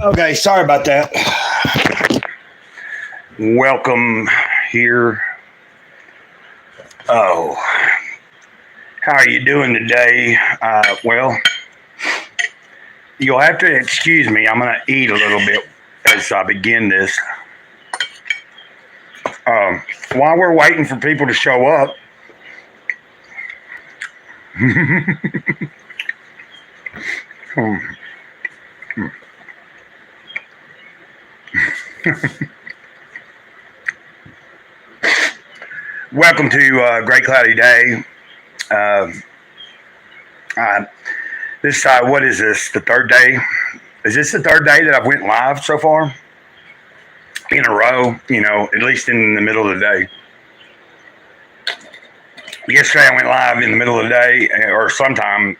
Okay, sorry about that. Welcome here. Oh, how are you doing today? Well, you'll have to excuse me. I'm going to eat a little bit as I begin this. While we're waiting for people to show up, welcome to Greycloudyday. Uh, uh, what is this? The third day? Is this the third day that I've went live so far in a row? At least in the middle of the day. Yesterday I went live in the middle of the day, or sometime,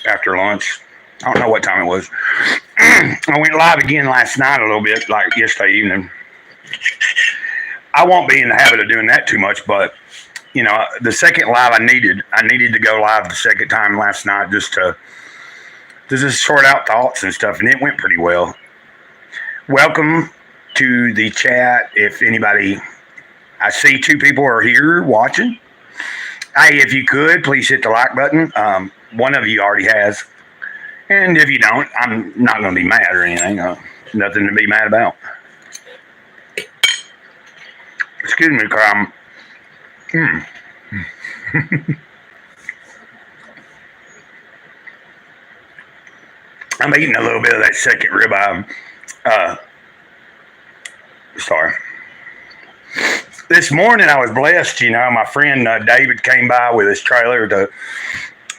after lunch. I don't know what time it was. I went live again last night a little bit, like yesterday evening. I won't be in the habit of doing that too much, but the second live I needed to go live the second time last night just to just sort out thoughts and stuff, and it went pretty well. Welcome to the chat. If anybody, I see two people are here watching. Hey, if you could, please hit the like button. One of you already has. And if you don't, I'm not going to be mad or anything. Nothing to be mad about. Excuse me, Carl. I'm eating a little bit of that second ribeye. Sorry. This morning I was blessed, my friend David came by with his trailer to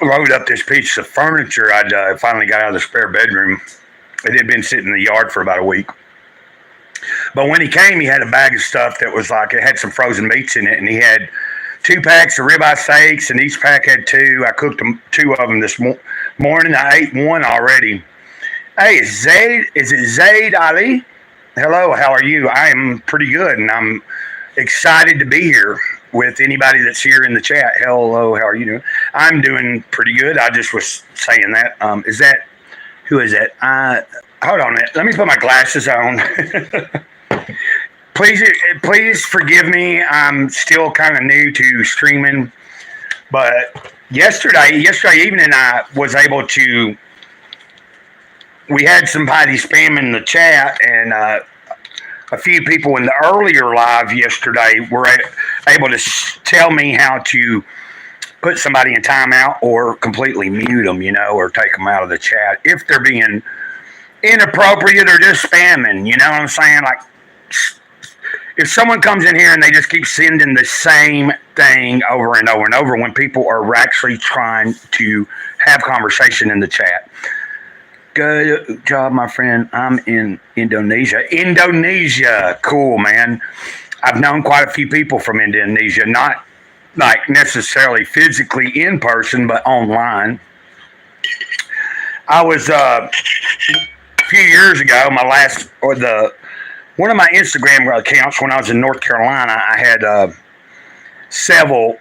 load up this piece of furniture I'd finally got out of the spare bedroom. It had been sitting in the yard for about a week. But when he came, he had a bag of stuff that was like, it had some frozen meats in it, and he had 2 packs of ribeye steaks, and each pack had 2. I cooked 2 of them this morning. I ate 1 already. Hey, is it Zaid Ali? Hello, how are you? I am pretty good, and I'm excited to be here with anybody that's here in the chat. Hello, how are you doing? I'm doing pretty good. I just was saying that. Who is that? Hold on a minute. Let me put my glasses on. Please forgive me. I'm still kind of new to streaming, but yesterday evening I was able to. We had somebody spamming the chat, and a few people in the earlier live yesterday were able to tell me how to put somebody in timeout or completely mute them, or take them out of the chat if they're being inappropriate or just spamming. You know what I'm saying? Like, if someone comes in here and they just keep sending the same thing over and over and over when people are actually trying to have conversation in the chat. Good job, my friend. I'm in Indonesia. Indonesia. Cool, man. I've known quite a few people from Indonesia, not like necessarily physically in person, but online. I was a few years ago, one of my Instagram accounts when I was in North Carolina, I had several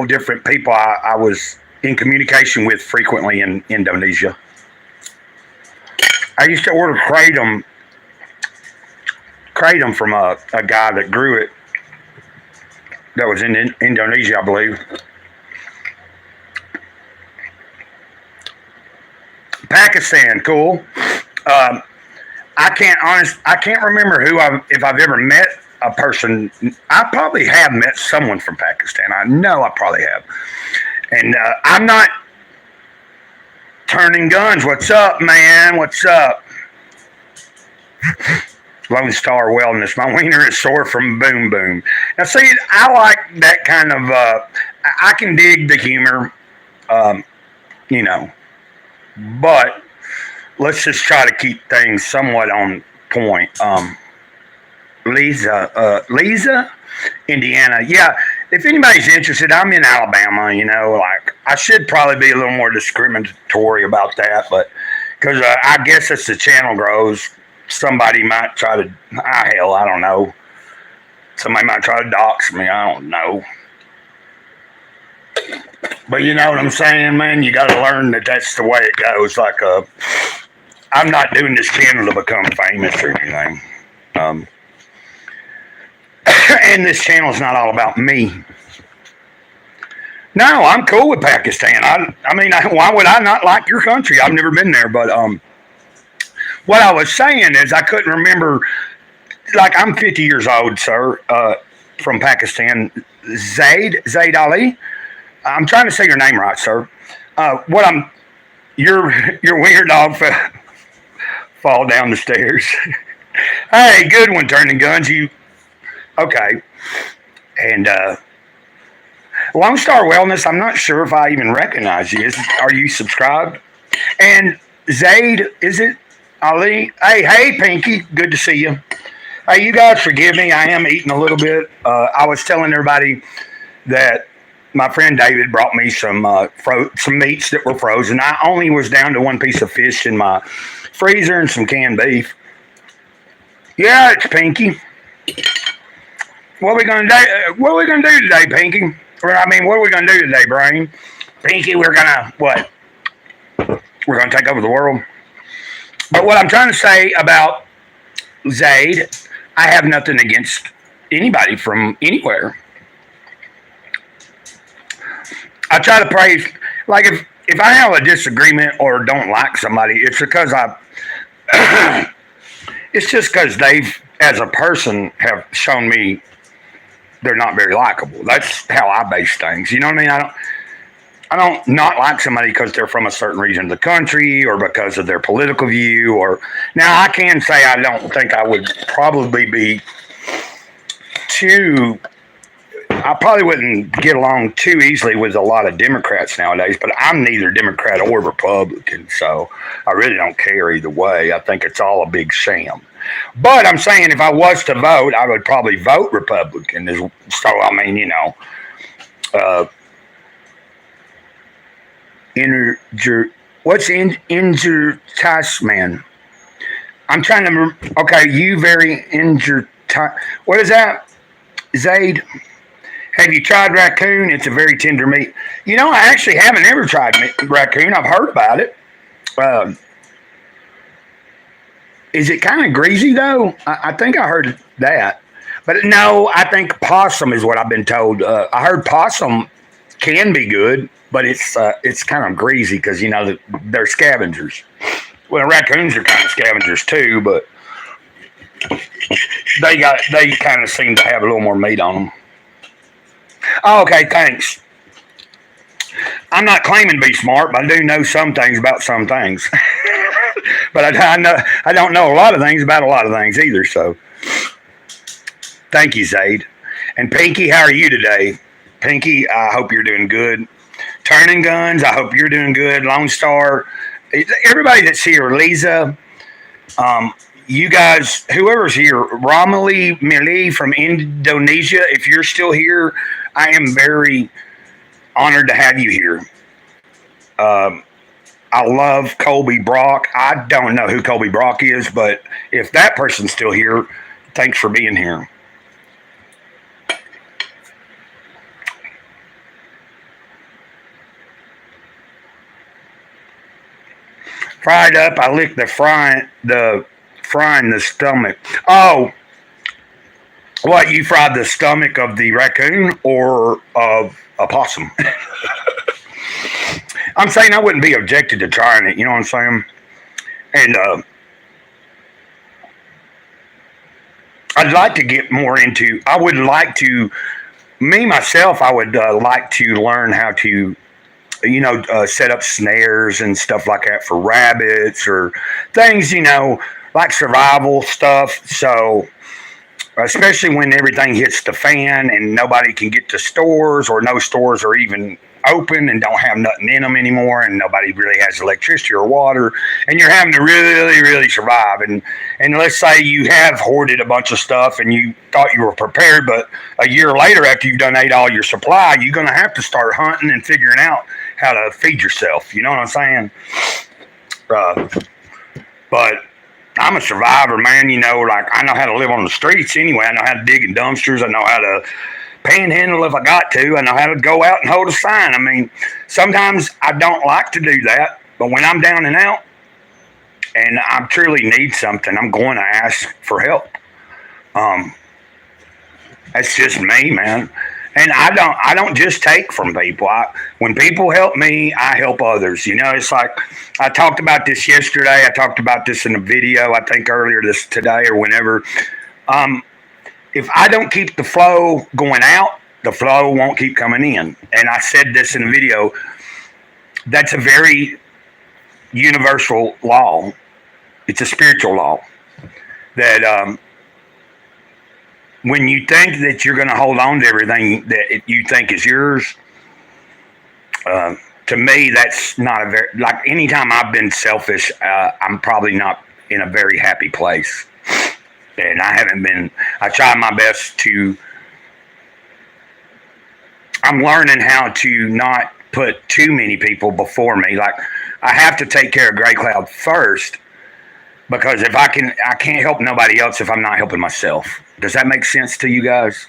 different people I was in communication with frequently in Indonesia. I used to order kratom from a guy that grew it. That was in Indonesia, I believe. Pakistan, cool. I can't remember if I've ever met a person. I probably have met someone from Pakistan. I know I probably have. And I'm not turning guns. What's up, man? What's up? Lone Star Wellness. My wiener is sore from boom boom. Now, see, I like that kind of. I can dig the humor, but let's just try to keep things somewhat on point. Lisa, Indiana. Yeah, if anybody's interested, I'm in Alabama. Like I should probably be a little more discriminatory about that, but because I guess as the channel grows, somebody might try to. Hell, I don't know. Somebody might try to dox me. I don't know. But you know what I'm saying, man? You got to learn that that's the way it goes. Like I'm not doing this channel to become famous or anything. Um, and this channel is not all about me. No, I'm cool with Pakistan. I mean, why would I not like your country? I've never been there, but what I was saying is I couldn't remember. Like I'm 50 years old, sir, from Pakistan. Zaid Ali. I'm trying to say your name right, sir. What I'm your wiener dog fall down the stairs. Hey, good one, turning guns. You okay? And Lone Star Wellness. I'm not sure if I even recognize you. Are you subscribed? And Zaid, is it Ali? Hey, Pinky. Good to see you. Hey, you guys, forgive me. I am eating a little bit. I was telling everybody that my friend David brought me some meats that were frozen. I only was down to one piece of fish in my freezer and some canned beef. Yeah, it's Pinky. What are we gonna do? What are we gonna do today, Pinky? I mean, what are we gonna do today, Brain? Pinky, we're gonna what? We're gonna take over the world. But what I'm trying to say about Zaid, I have nothing against anybody from anywhere. I try to praise, like if I have a disagreement or don't like somebody, it's because it's just because they've, as a person, have shown me they're not very likable. That's how I base things. You know what I mean? I don't not like somebody because they're from a certain region of the country or because of their political view. Or now I can say I don't think I would probably be too. I probably wouldn't get along too easily with a lot of Democrats nowadays, but I'm neither Democrat or Republican, so I really don't care either way. I think it's all a big sham. But I'm saying if I was to vote, I would probably vote Republican. So, I mean, you know, what's injured man? I'm trying to, okay, you very injured. What is that? Zaid? Have you tried raccoon? It's a very tender meat. You know, I actually haven't ever tried raccoon. I've heard about it. Is it kind of greasy, though? I think I heard that. But no, I think possum is what I've been told. I heard possum can be good, but it's kind of greasy because, you know, they're scavengers. Well, raccoons are kind of scavengers, too, but they kind of seem to have a little more meat on them. Oh, okay, thanks. I'm not claiming to be smart, but I do know some things about some things. But I don't know a lot of things about a lot of things either. So, thank you, Zaid. And Pinky, how are you today? Pinky, I hope you're doing good. Turning Guns, I hope you're doing good. Lone Star, everybody that's here, Lisa, you guys, whoever's here, Ramali Mili from Indonesia, if you're still here, I am very honored to have you here. I love Colby Brock. I don't know who Colby Brock is, but if that person's still here, thanks for being here. Fried up, I licked the frying the stomach. Oh, what, you fried the stomach of the raccoon or of a possum? I'm saying I wouldn't be objected to trying it, you know what I'm saying? And I'd like to get more into, I would like to, me myself, I would like to learn how to, you know, set up snares and stuff like that for rabbits or things, you know, like survival stuff. So, especially when everything hits the fan and nobody can get to stores or no stores are even open and don't have nothing in them anymore and nobody really has electricity or water and you're having to really, really survive. And let's say you have hoarded a bunch of stuff and you thought you were prepared, but a year later after you've done ate all your supply, you're going to have to start hunting and figuring out how to feed yourself. You know what I'm saying? But I'm a survivor, man. You know, like I know how to live on the streets anyway. I know how to dig in dumpsters. I know how to panhandle if I got to. I know how to go out and hold a sign. I mean, sometimes I don't like to do that, but when I'm down and out, and I truly need something, I'm going to ask for help. Um, that's just me, man. And I don't just take from people. When people help me, I help others. It's like I talked about this yesterday. I talked about this in a video, I think earlier this today or whenever. Um, if I don't keep the flow going out, the flow won't keep coming in. And I said this in a video. That's a very universal law. It's a spiritual law that when you think that you're going to hold on to everything that you think is yours, uh, to me, that's not a very, like anytime I've been selfish, I'm probably not in a very happy place. And I try my best I'm learning how to not put too many people before me. Like, I have to take care of Grey Cloud first because I can't help nobody else if I'm not helping myself. Does that make sense to you guys?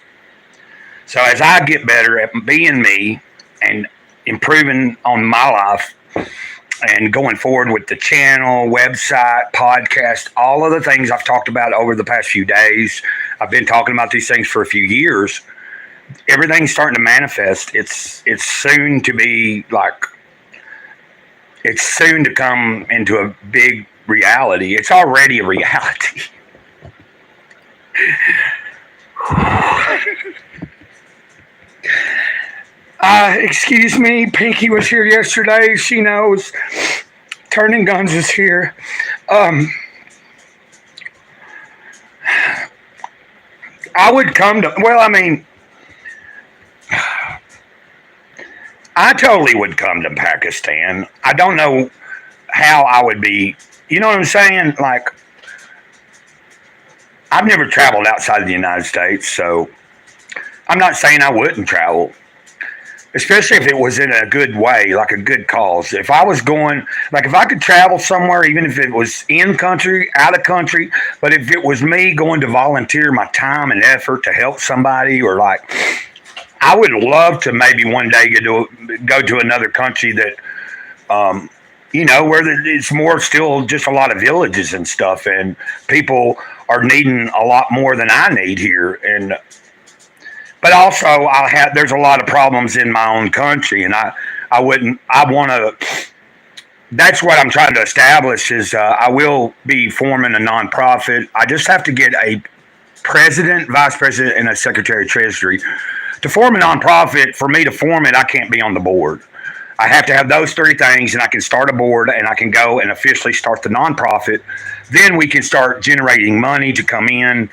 So as I get better at being me and improving on my life and going forward with the channel, website, podcast, all of the things I've talked about over the past few days, I've been talking about these things for a few years. Everything's starting to manifest. It's soon to be like, it's soon to come into a big reality. It's already a reality. Excuse me, Pinky was here yesterday. She knows. Turning Guns is here. I would come to, well, I mean, I totally would come to Pakistan. I don't know how I would be, you know what I'm saying? Like, I've never traveled outside of the United States, so I'm not saying I wouldn't travel, especially if it was in a good way, like a good cause. If I was going, like if I could travel somewhere, even if it was in country, out of country, but if it was me going to volunteer my time and effort to help somebody, or like, I would love to maybe one day go to another country that, where it's more still just a lot of villages and stuff, and people are needing a lot more than I need here. But also there's a lot of problems in my own country, and I want to, that's what I'm trying to establish is I will be forming a nonprofit. I just have to get a president, vice president, and a secretary of treasury. To form a nonprofit, for me to form it, I can't be on the board. I have to have those three things, and I can start a board, and I can go and officially start the nonprofit. Then we can start generating money to come in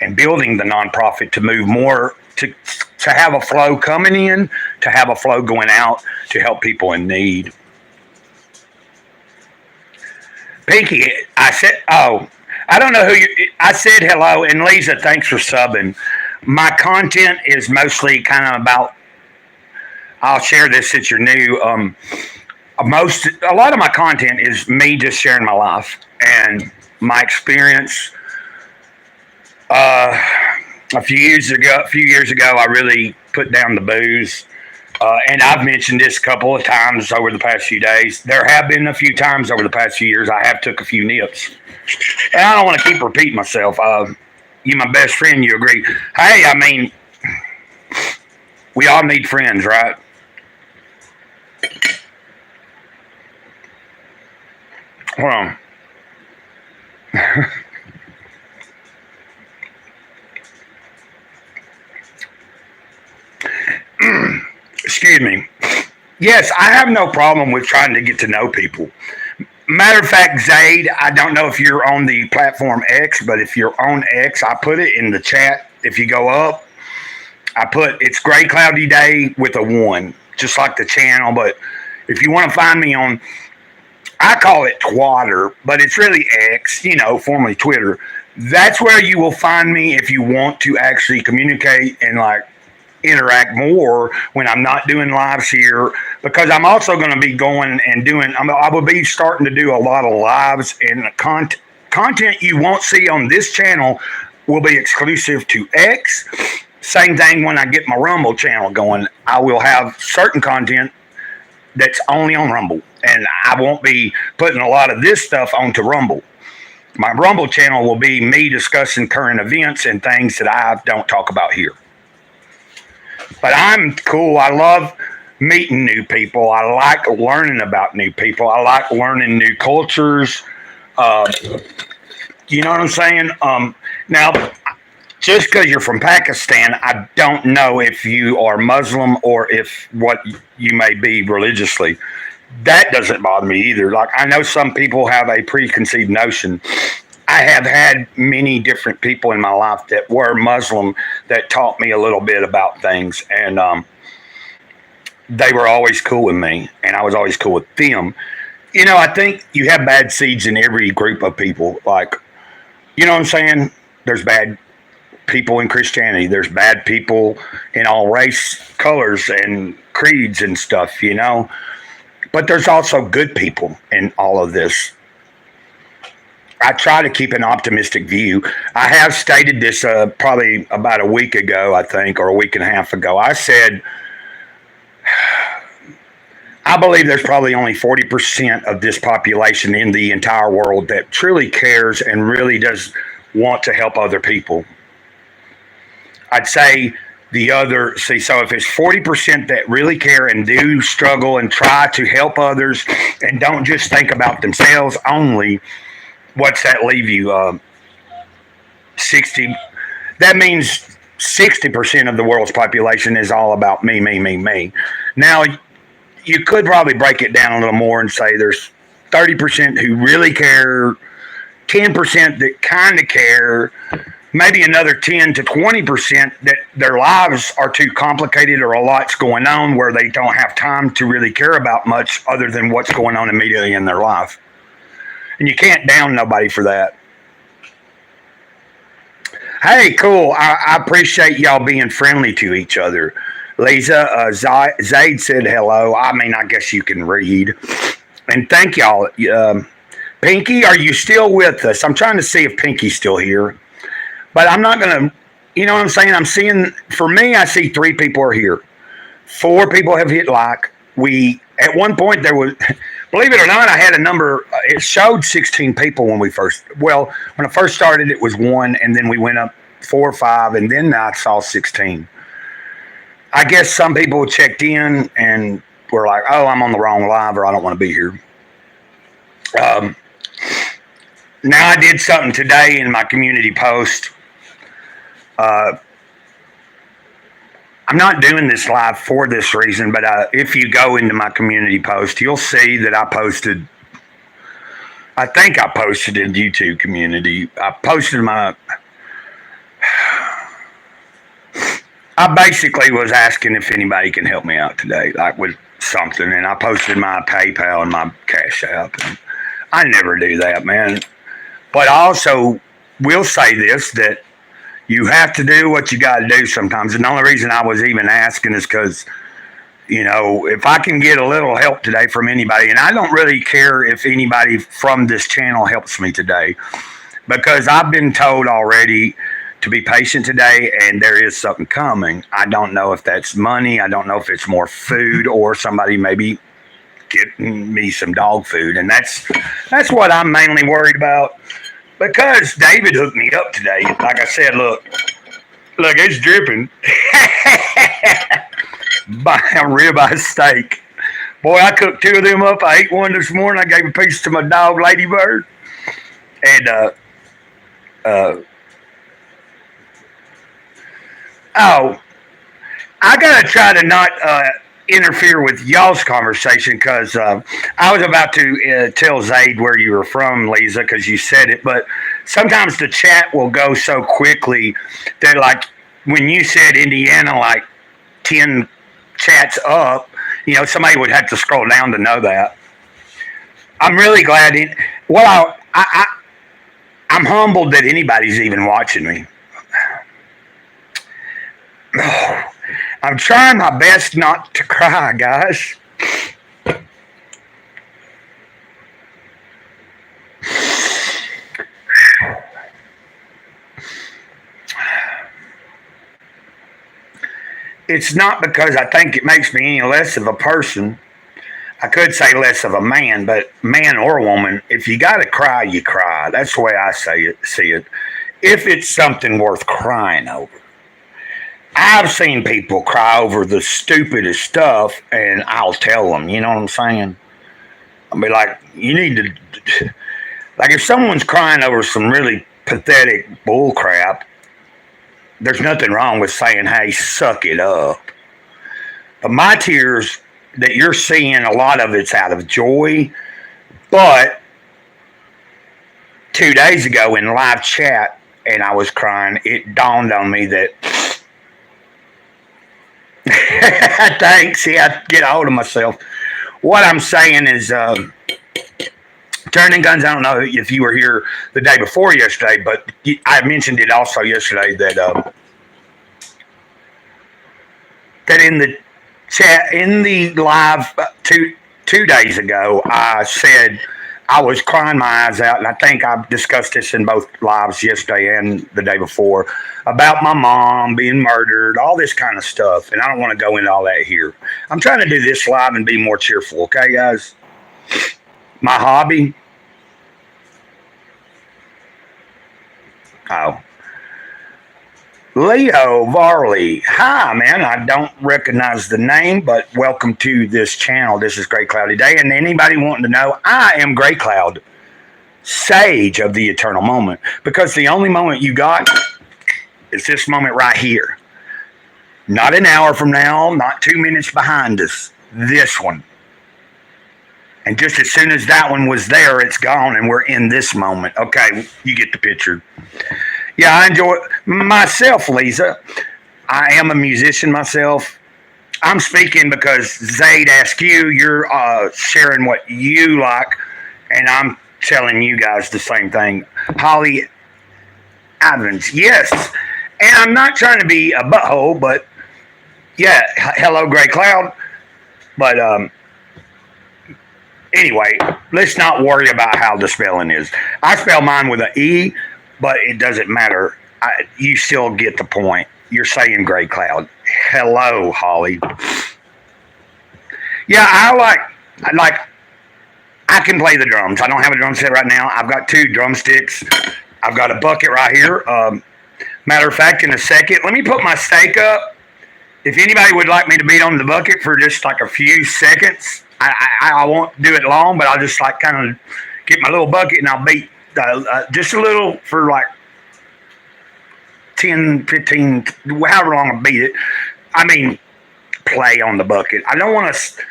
and building the nonprofit to move more, to have a flow coming in, to have a flow going out to help people in need. Pinky, I said, I don't know I said hello, and Lisa, thanks for subbing. My content is mostly kind of about, I'll share this since you're new. A lot of my content is me just sharing my life and my experience. A few years ago, I really put down the booze. And I've mentioned this a couple of times over the past few days. There have been a few times over the past few years I have took a few nips. And I don't want to keep repeating myself. You my best friend, you agree. Hey, I mean, we all need friends, right? Hold on. Excuse me. Yes, I have no problem with trying to get to know people. Matter of fact, Zaid, I don't know if you're on the platform X, but if you're on X, I put it in the chat. If you go up, it's Greycloudyday with a 1, just like the channel. But if you want to find me on, I call it Twitter, but it's really X, formerly Twitter. That's where you will find me if you want to actually communicate and like interact more when I'm not doing lives here, because I'm also going to be going and doing, I will be starting to do a lot of lives, and the content you won't see on this channel will be exclusive to X. Same thing when I get my Rumble channel going. I will have certain content that's only on Rumble, and I won't be putting a lot of this stuff onto Rumble. My Rumble channel will be me discussing current events and things that I don't talk about here. But I'm cool. I love meeting new people. I like learning about new people. I like learning new cultures. Uh, you know what I'm saying? Now, just because you're from Pakistan, I don't know if you are Muslim or if what you may be religiously. That doesn't bother me either. Like, I know some people have a preconceived notion. I have had many different people in my life that were Muslim that taught me a little bit about things, and they were always cool with me, and I was always cool with them. I think you have bad seeds in every group of people. Like, you know what I'm saying? There's bad people in Christianity. There's bad people in all race, colors, and creeds and stuff. But there's also good people in all of this. I try to keep an optimistic view. I have stated this probably about a week ago, I think, or a week and a half ago. I said, I believe there's probably only 40% of this population in the entire world that truly cares and really does want to help other people. I'd say so if it's 40% that really care and do struggle and try to help others and don't just think about themselves only, what's that leave you? 60. That means 60% of the world's population is all about me, me, me, me. Now, you could probably break it down a little more and say there's 30% who really care, 10% that kind of care, maybe another 10 to 20% that their lives are too complicated or a lot's going on where they don't have time to really care about much other than what's going on immediately in their life. And you can't down nobody for that. Hey, cool. I appreciate y'all being friendly to each other. Lisa, Zaid said hello. I mean, I guess you can read. And thank y'all. Pinky, are you still with us? I'm trying to see if Pinky's still here. But I'm not going to, you know what I'm saying? For me, I see 3 people are here. 4 people have hit like. At one point, there was, believe it or not, I had a number. It showed 16 people when I first started, it was 1, and then we went up 4 or 5, and then I saw 16. I guess some people checked in and were like, oh, I'm on the wrong live, or I don't want to be here. Now, I did something today in my community post. I'm not doing this live for this reason, but if you go into my community post, you'll see that I think I posted in YouTube community. I basically was asking if anybody can help me out today, like with something, and I posted my PayPal and my Cash App. And I never do that, man. But I also will say this, that you have to do what you got to do sometimes. And the only reason I was even asking is because, if I can get a little help today from anybody, and I don't really care if anybody from this channel helps me today, because I've been told already to be patient today, and there is something coming. I don't know if that's money. I don't know if it's more food or somebody maybe getting me some dog food. And that's what I'm mainly worried about. Because David hooked me up today. Like I said, look, it's dripping. By a ribeye steak. Boy, I cooked 2 of them up. I ate one this morning. I gave a piece to my dog, Ladybird. And, I got to try to not interfere with y'all's conversation, because I was about to tell Zaid where you were from, Lisa, because you said it, but sometimes the chat will go so quickly that, like, when you said Indiana, like 10 chats up, somebody would have to scroll down to know that. I'm really glad. I'm humbled that anybody's even watching me. I'm trying my best not to cry, guys. It's not because I think it makes me any less of a person. I could say less of a man, but man or woman, if you got to cry, you cry. That's the way I see it. If it's something worth crying over. I've seen people cry over the stupidest stuff, and I'll tell them, you know what I'm saying? I'll be like, you need to, like, if someone's crying over some really pathetic bull crap, there's nothing wrong with saying, hey, suck it up. But my tears that you're seeing, a lot of it's out of joy. But 2 days ago in live chat, and I was crying, it dawned on me that, thanks, yeah, I get a hold of myself. What I'm saying is, Turning Guns, I don't know if you were here the day before yesterday, but I mentioned it also yesterday that in the chat, in the live 2 days ago, I said I was crying my eyes out, and I think I've discussed this in both lives yesterday and the day before about my mom being murdered, all this kind of stuff, and I don't want to go into all that here. I'm trying to do this live and be more cheerful, okay, guys? My hobby. Oh. Leo Varley. Hi, man. I don't recognize the name, but welcome to this channel. This is Greycloudyday. And anybody wanting to know, I am Greycloud, sage of the eternal moment. Because the only moment you got is this moment right here. Not an hour from now, not 2 minutes behind us. This one. And just as soon as that one was there, it's gone, and we're in this moment. Okay, you get the picture. Yeah, I enjoy myself, Lisa. I am a musician myself. I'm speaking because Zayd asked you. You're sharing what you like, and I'm telling you guys the same thing. Holly Evans, yes. And I'm not trying to be a butthole, but yeah, hello, Gray Cloud. But anyway, let's not worry about how the spelling is. I spell mine with an E, but it doesn't matter. You still get the point. You're saying Gray Cloud. Hello, Holly. Yeah, I can play the drums. I don't have a drum set right now. I've got 2 drumsticks. I've got a bucket right here. Matter of fact, in a second, let me put my steak up. If anybody would like me to beat on the bucket for just like a few seconds, I won't do it long, but I'll just like kind of get my little bucket and I'll beat just a little for like 10, 15, however long I beat it. I mean, play on the bucket. I don't want to.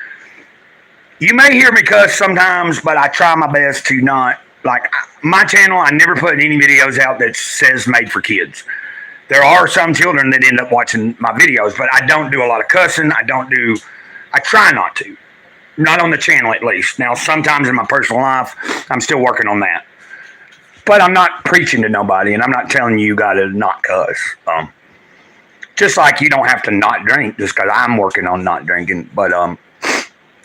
You may hear me cuss sometimes, but I try my best to not. Like my channel, I never put any videos out that says made for kids. There are some children that end up watching my videos, but I don't do a lot of cussing. I try not to. Not on the channel, at least. Now, sometimes in my personal life, I'm still working on that. But I'm not preaching to nobody, and I'm not telling you got to not cuss. Just like you don't have to not drink just because I'm working on not drinking. But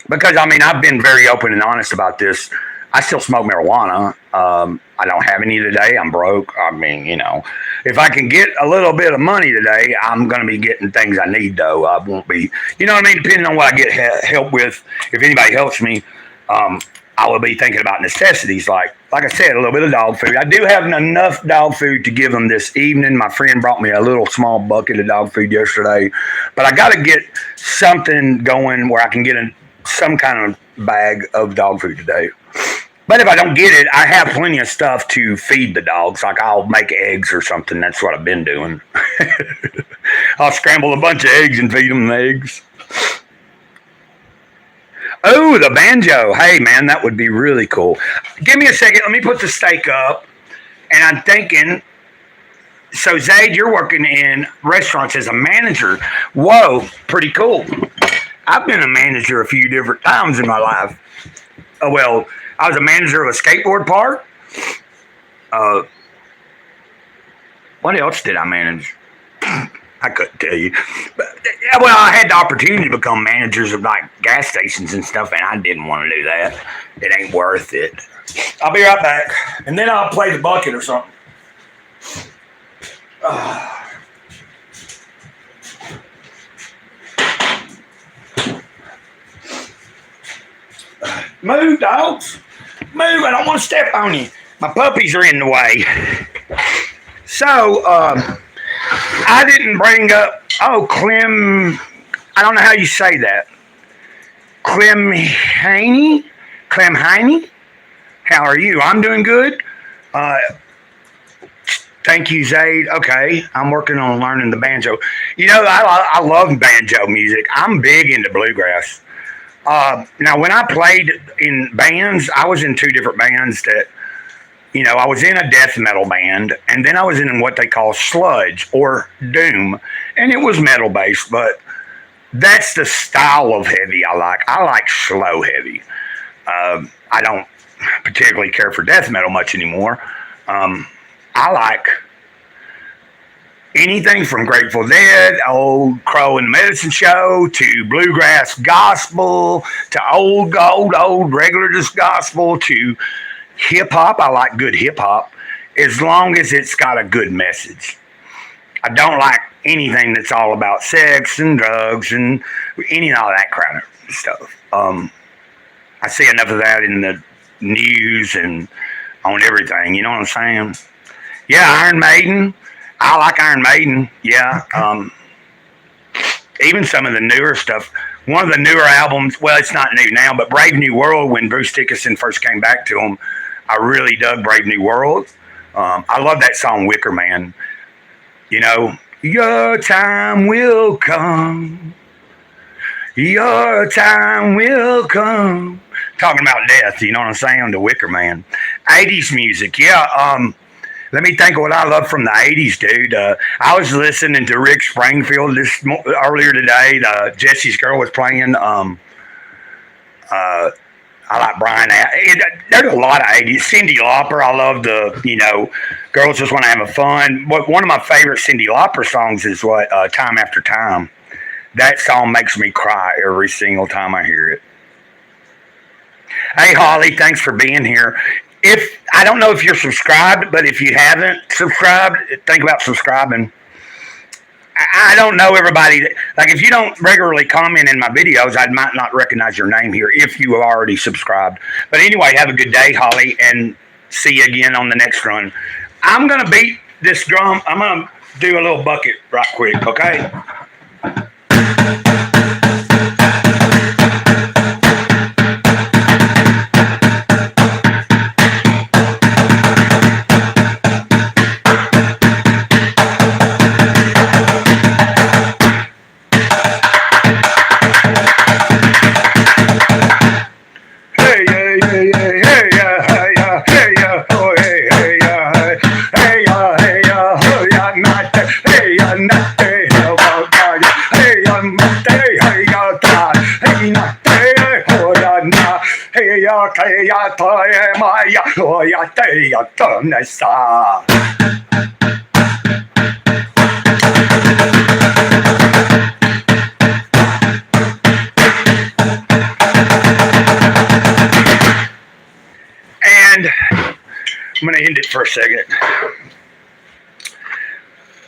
because, I mean, I've been very open and honest about this. I still smoke marijuana. I don't have any today. I'm broke. I mean, you know, if I can get a little bit of money today, I'm going to be getting things I need, though. I won't be, you know what I mean? Depending on what I get help with, if anybody helps me, I will be thinking about necessities. Like I said, a little bit of dog food. I do have enough dog food to give them this evening. My friend brought me a little small bucket of dog food yesterday. But I got to get something going where I can get some kind of bag of dog food today. But if I don't get it, I have plenty of stuff to feed the dogs. Like I'll make eggs or something. That's what I've been doing. I'll scramble a bunch of eggs and feed them the eggs. Oh, the banjo. Hey, man, that would be really cool. Give me a second. Let me put the steak up. And I'm thinking, so Zayd, you're working in restaurants as a manager. Whoa, pretty cool. I've been a manager a few different times in my life. Oh, well, I was a manager of a skateboard park. What else did I manage? I couldn't tell you. But, well, I had the opportunity to become managers of like gas stations and stuff, and I didn't want to do that. It ain't worth it. I'll be right back, and then I'll play the bucket or something. Move, dogs. Move. I don't want to step on you. My puppies are in the way. So, I didn't bring up, Clem, I don't know how you say that. Clem Haney? Clem Haney? How are you? I'm doing good. Uh, Thank you, Zaid. Okay, I'm working on learning the banjo. I love banjo music. I'm big into bluegrass. Now, when I played in bands, I was in two different bands that, I was in a death metal band, and then I was in what they call sludge or doom, and it was metal based, but that's the style of heavy I like. I like slow heavy. I don't particularly care for death metal much anymore. I like anything from Grateful Dead, Old Crow and the Medicine Show, to bluegrass gospel, to old regular just gospel, to hip hop. I like good hip hop as long as it's got a good message. I don't like anything that's all about sex and drugs and any of all that kind of stuff. I see enough of that in the news and on everything. You know what I'm saying? Yeah, Iron Maiden. I like Iron Maiden. Yeah. Even some of the newer stuff. One of the newer albums, well, it's not new now, but Brave New World, when Bruce Dickinson first came back to him, I really dug Brave New World. I love that song, Wicker Man. Your time will come. Your time will come. Talking about death, you know what I'm saying? The Wicker Man. 80s music, yeah. Let me think of what I love from the 80s, dude. I was listening to Rick Springfield earlier today. Jesse's Girl was playing. I like Brian. There's a lot of 80s. Cyndi Lauper, I love Girls Just Want to Have a Fun. One of my favorite Cyndi Lauper songs is Time After Time. That song makes me cry every single time I hear it. Hey, Holly, thanks for being here. I don't know if you're subscribed, but if you haven't subscribed, think about subscribing. I don't know everybody. Like, if you don't regularly comment in my videos, I might not recognize your name here if you have already subscribed. But anyway, have a good day, Holly, and see you again on the next run. I'm going to beat this drum. I'm going to do a little bucket right quick, okay? And I'm going to end it for a second.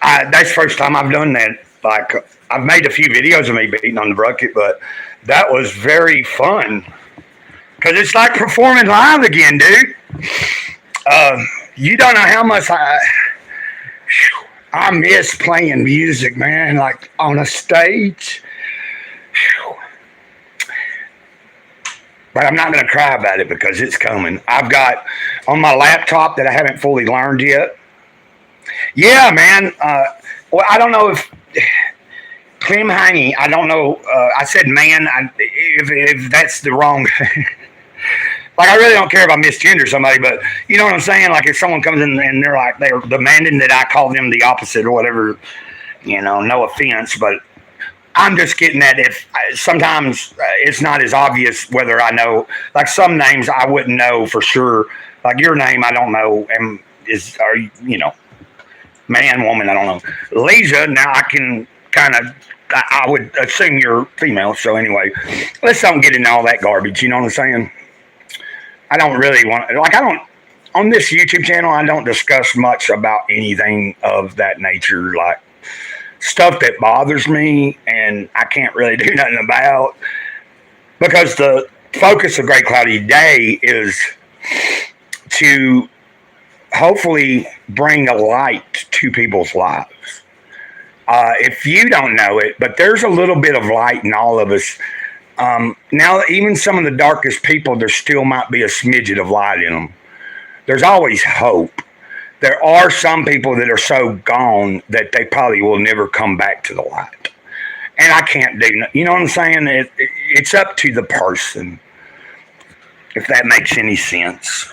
That's the first time I've done that. Like, I've made a few videos of me beating on the bucket, but that was very fun. Because it's like performing live again, dude. You don't know how much I miss playing music, man, like on a stage. But I'm not going to cry about it because it's coming. I've got on my laptop that I haven't fully learned yet. Yeah, man. Well, I don't know if Clem Haney, I don't know. I said man, if that's the wrong. Like, I really don't care if I misgender somebody, but you know what I'm saying? Like, if someone comes in and they're demanding that I call them the opposite or whatever, no offense, but I'm just getting at if sometimes it's not as obvious whether I know, like some names I wouldn't know for sure. Like your name, I don't know, man, woman, I don't know. Lisa, now I can I would assume you're female. So anyway, let's don't get into all that garbage. You know what I'm saying? I don't really want, on this YouTube channel, I don't discuss much about anything of that nature, like stuff that bothers me and I can't really do nothing about, because the focus of Greycloudyday is to hopefully bring a light to people's lives. If you don't know it, but there's a little bit of light in all of us. Now, even some of the darkest people, there still might be a smidget of light in them. There's always hope. There are some people that are so gone that they probably will never come back to the light. And I can't do, you know what I'm saying? It's up to the person, if that makes any sense.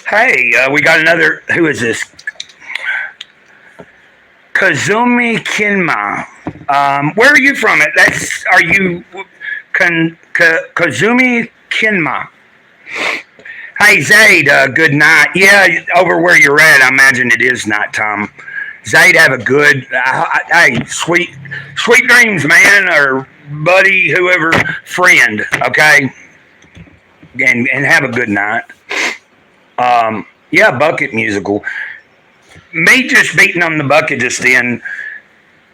Hey, we got another, who is this? Kazumi Kinma. Where are you from? Are you Kazumi Kinma? Hey, Zaid, good night. Yeah, over where you're at, I imagine it is nighttime. Zaid, have a good, hey, sweet dreams, man, or buddy, whoever, friend, okay? And have a good night. Yeah, bucket musical. Me just beating on the bucket just then,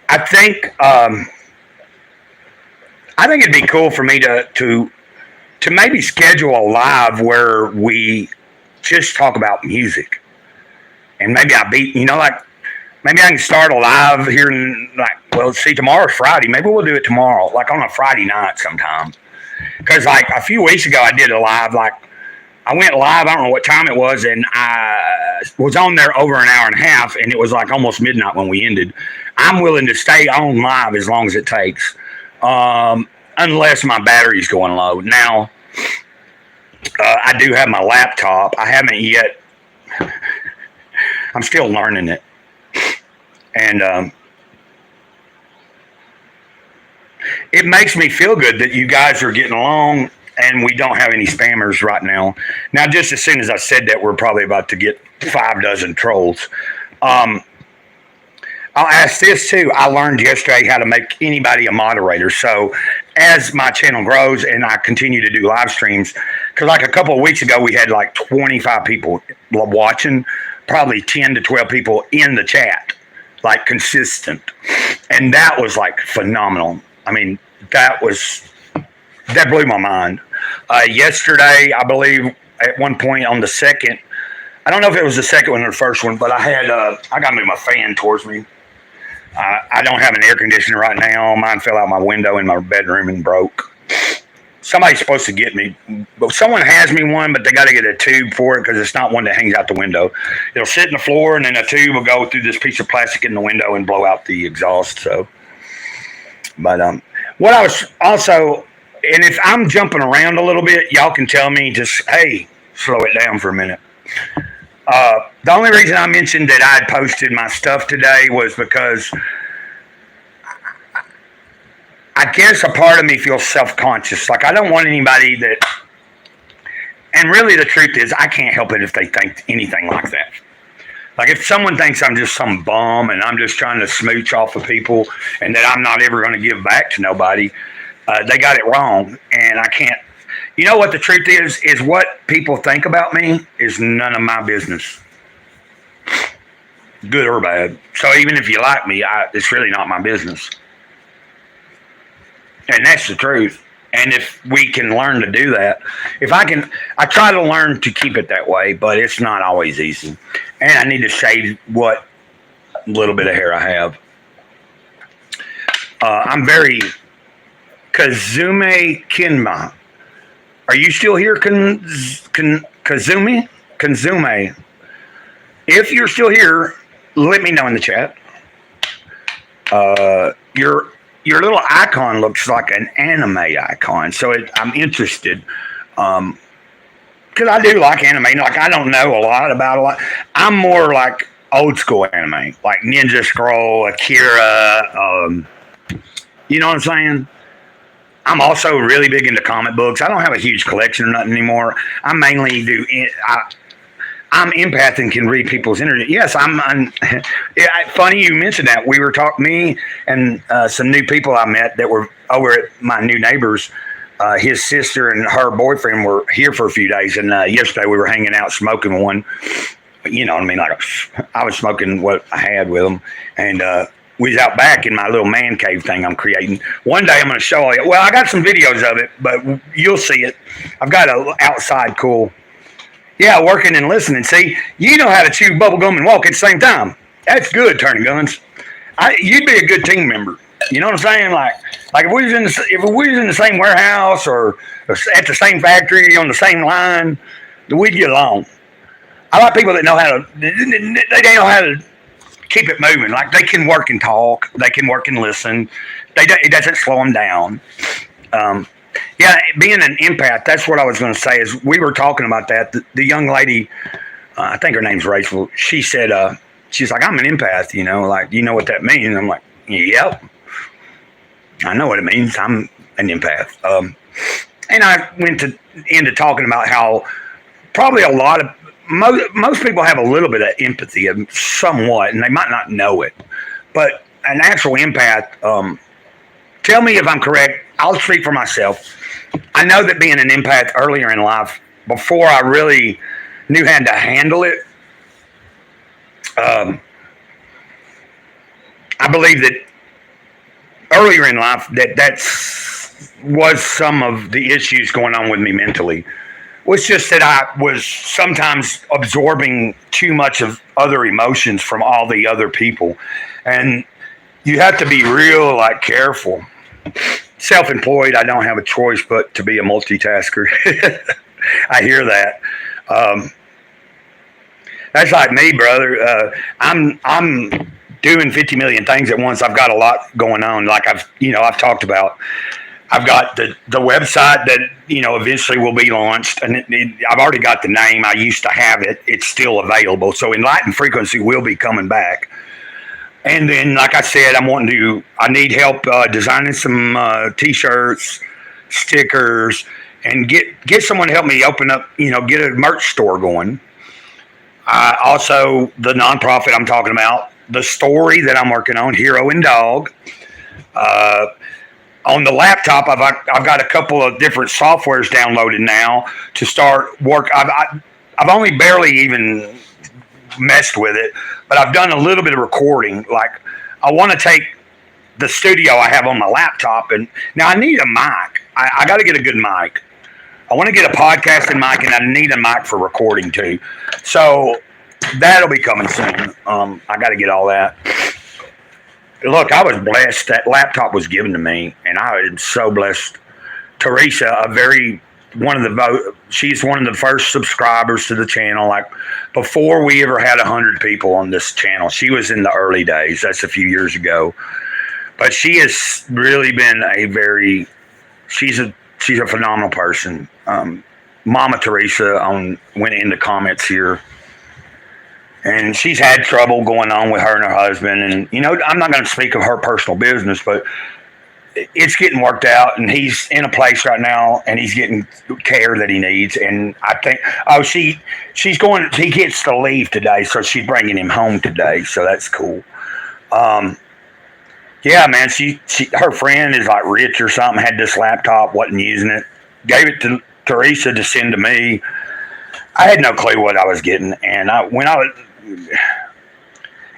I think it'd be cool for me to maybe schedule a live where we just talk about music. And maybe maybe I can start a live here see, tomorrow's Friday. Maybe we'll do it tomorrow, like on a Friday night sometime. Because like a few weeks ago, I did a live, I went live, I don't know what time it was, and I was on there over an hour and a half, and it was like almost midnight when we ended. I'm willing to stay on live as long as it takes, unless my battery's going low. Now, I do have my laptop. I haven't yet. I'm still learning it. And it makes me feel good that you guys are getting along and we don't have any spammers right now. Now, just as soon as I said that, we're probably about to get 6 trolls. I'll ask this too. I learned yesterday how to make anybody a moderator. So as my channel grows and I continue to do live streams, because like a couple of weeks ago, we had like 25 people watching, probably 10 to 12 people in the chat, like consistent. And that was like phenomenal. I mean, that blew my mind. Yesterday, I believe at one point on the second, I don't know if it was the second one or the first one, but I got to move my fan towards me. I don't have an air conditioner right now. Mine fell out my window in my bedroom and broke. Somebody's supposed to get me, but someone has me one, but they got to get a tube for it because it's not one that hangs out the window. It'll sit in the floor, and then a tube will go through this piece of plastic in the window and blow out the exhaust. So, but what I was also, and if I'm jumping around a little bit, y'all can tell me just, hey, slow it down for a minute. The only reason I mentioned that I had posted my stuff today was because I guess a part of me feels self-conscious. Like I don't want anybody that, and really the truth is I can't help it if they think anything like that. Like if someone thinks I'm just some bum and I'm just trying to smooch off of people and that I'm not ever going to give back to nobody, they got it wrong. And I can't, you know what the truth is what people think about me is none of my business. Good or bad. So even if you like me, it's really not my business. And that's the truth. And if we can learn to do that, I try to learn to keep it that way, but it's not always easy. And I need to shave what little bit of hair I have. I'm very Kazume Kinma. Are you still here, Kazumi? Kanzume. If you're still here, let me know in the chat. Your little icon looks like an anime icon, so I'm interested. Because I do like anime. Like I don't know a lot about a lot. I'm more like old school anime, like Ninja Scroll, Akira. You know what I'm saying? I'm also really big into comic books. I don't have a huge collection or nothing anymore. I mainly do. I'm empath and can read people's internet. Yes, funny you mentioned that. We were talking, me and some new people I met that were over at my new neighbors. His sister and her boyfriend were here for a few days, and yesterday we were hanging out smoking one. You know what I mean? Like I was smoking what I had with them, and we was out back in my little man cave thing I'm creating. One day I'm going to show you. Well, I got some videos of it, but you'll see it. I've got an outside cool. Yeah, working and listening. See, you know how to chew bubble gum and walk at the same time. That's good, turning guns. You'd be a good team member. You know what I'm saying? Like if we was in the same warehouse or at the same factory on the same line, we'd get along. I like people that know how to. They know how to keep it moving. Like they can work and talk. They can work and listen. It doesn't slow them down. Yeah, being an empath. That's what I was going to say. Is we were talking about that. The young lady, I think her name's Rachel. She said, she's like, I'm an empath. You know, like you know what that means. I'm like, yep. I know what it means. I'm an empath. And I went into talking about how probably a lot of most people have a little bit of empathy, somewhat, and they might not know it. But an actual empath, tell me if I'm correct. I'll speak for myself. I know that being an empath earlier in life, before I really knew how to handle it, I believe that earlier in life was some of the issues going on with me mentally. Was just that I was sometimes absorbing too much of other emotions from all the other people, and you have to be real careful. Self-employed, I don't have a choice but to be a multitasker. I hear that. That's like me, brother. I'm doing 50 million things at once. I've got a lot going on. Like I've talked about. I've got the website that eventually will be launched, and I've already got the name. I used to have it. It's still available. So Enlightened Frequency will be coming back. And then, like I said, I need help designing some T-shirts, stickers, and get someone to help me open up, get a merch store going. Also, the nonprofit I'm talking about, the story that I'm working on, Hero and Dog. On the laptop, I've got a couple of different softwares downloaded now to start work. I've only barely even messed with it, but I've done a little bit of recording. Like I want to take the studio I have on my laptop, and now I need a mic. I got to get a good mic. I want to get a podcasting mic, and I need a mic for recording too. So that'll be coming soon. I got to get all that. Look, I was blessed. That laptop was given to me, and I am so blessed. Teresa, she's one of the first subscribers to the channel. Like before we ever had 100 people on this channel, she was in the early days. That's a few years ago, but she has really been she's a phenomenal person. Mama Teresa went in the comments here. And she's had trouble going on with her and her husband. And, I'm not going to speak of her personal business, but it's getting worked out. And he's in a place right now, and he's getting care that he needs. And I think, he gets to leave today, so she's bringing him home today. So that's cool. Yeah, man, her friend is like rich or something, had this laptop, wasn't using it, gave it to Teresa to send to me. I had no clue what I was getting. And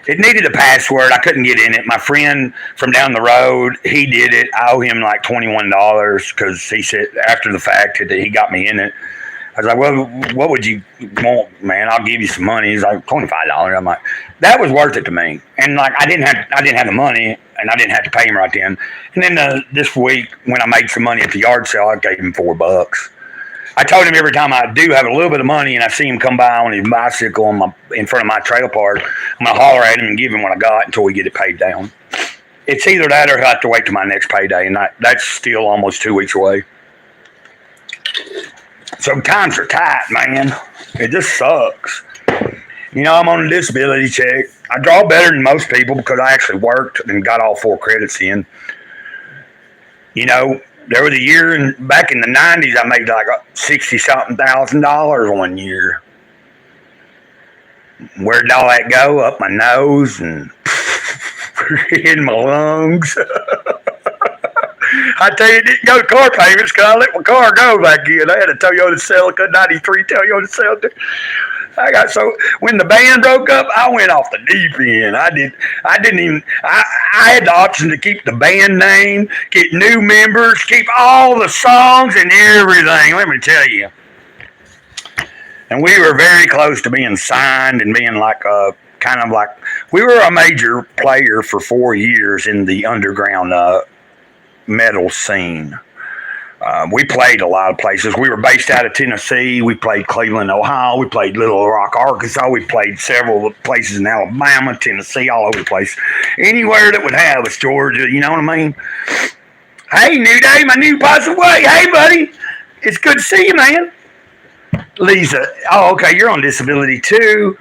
it needed a password. I couldn't get in it. My friend from down the road, he did it. I owe him like $21 because he said after the fact that he got me in it. I was like, well, what would you want, man? I'll give you some money. He's like, $25. I'm like, that was worth it to me. And like, I didn't have the money, and I didn't have to pay him right then. And then this week when I made some money at the yard sale, I gave him $4. I told him every time I do have a little bit of money and I see him come by on his bicycle in front of my trailer park, I'm going to holler at him and give him what I got until we get it paid down. It's either that or he'll have to wait till my next payday, and that's still almost 2 weeks away. So times are tight, man. It just sucks. I'm on a disability check. I draw better than most people because I actually worked and got all 4 credits in. There was a year back in the 90s, I made like $60-something thousand one year. Where did all that go? Up my nose and in my lungs. I tell you, it didn't go to car payments because I let my car go back in. I had a Toyota Celica, 93 Toyota Celica. I got so when the band broke up, I went off the deep end. I didn't even. I had the option to keep the band name, get new members, keep all the songs and everything. Let me tell you. And we were very close to being signed and being like kind of like we were a major player for 4 years in the underground metal scene. We played a lot of places. We were based out of Tennessee. We played Cleveland, Ohio. We played Little Rock, Arkansas. We played several places in Alabama, Tennessee, all over the place. Anywhere that would have us, Georgia, you know what I mean? Hey, New Day, my new positive way. Hey, buddy. It's good to see you, man. Lisa. Oh, okay, you're on disability too.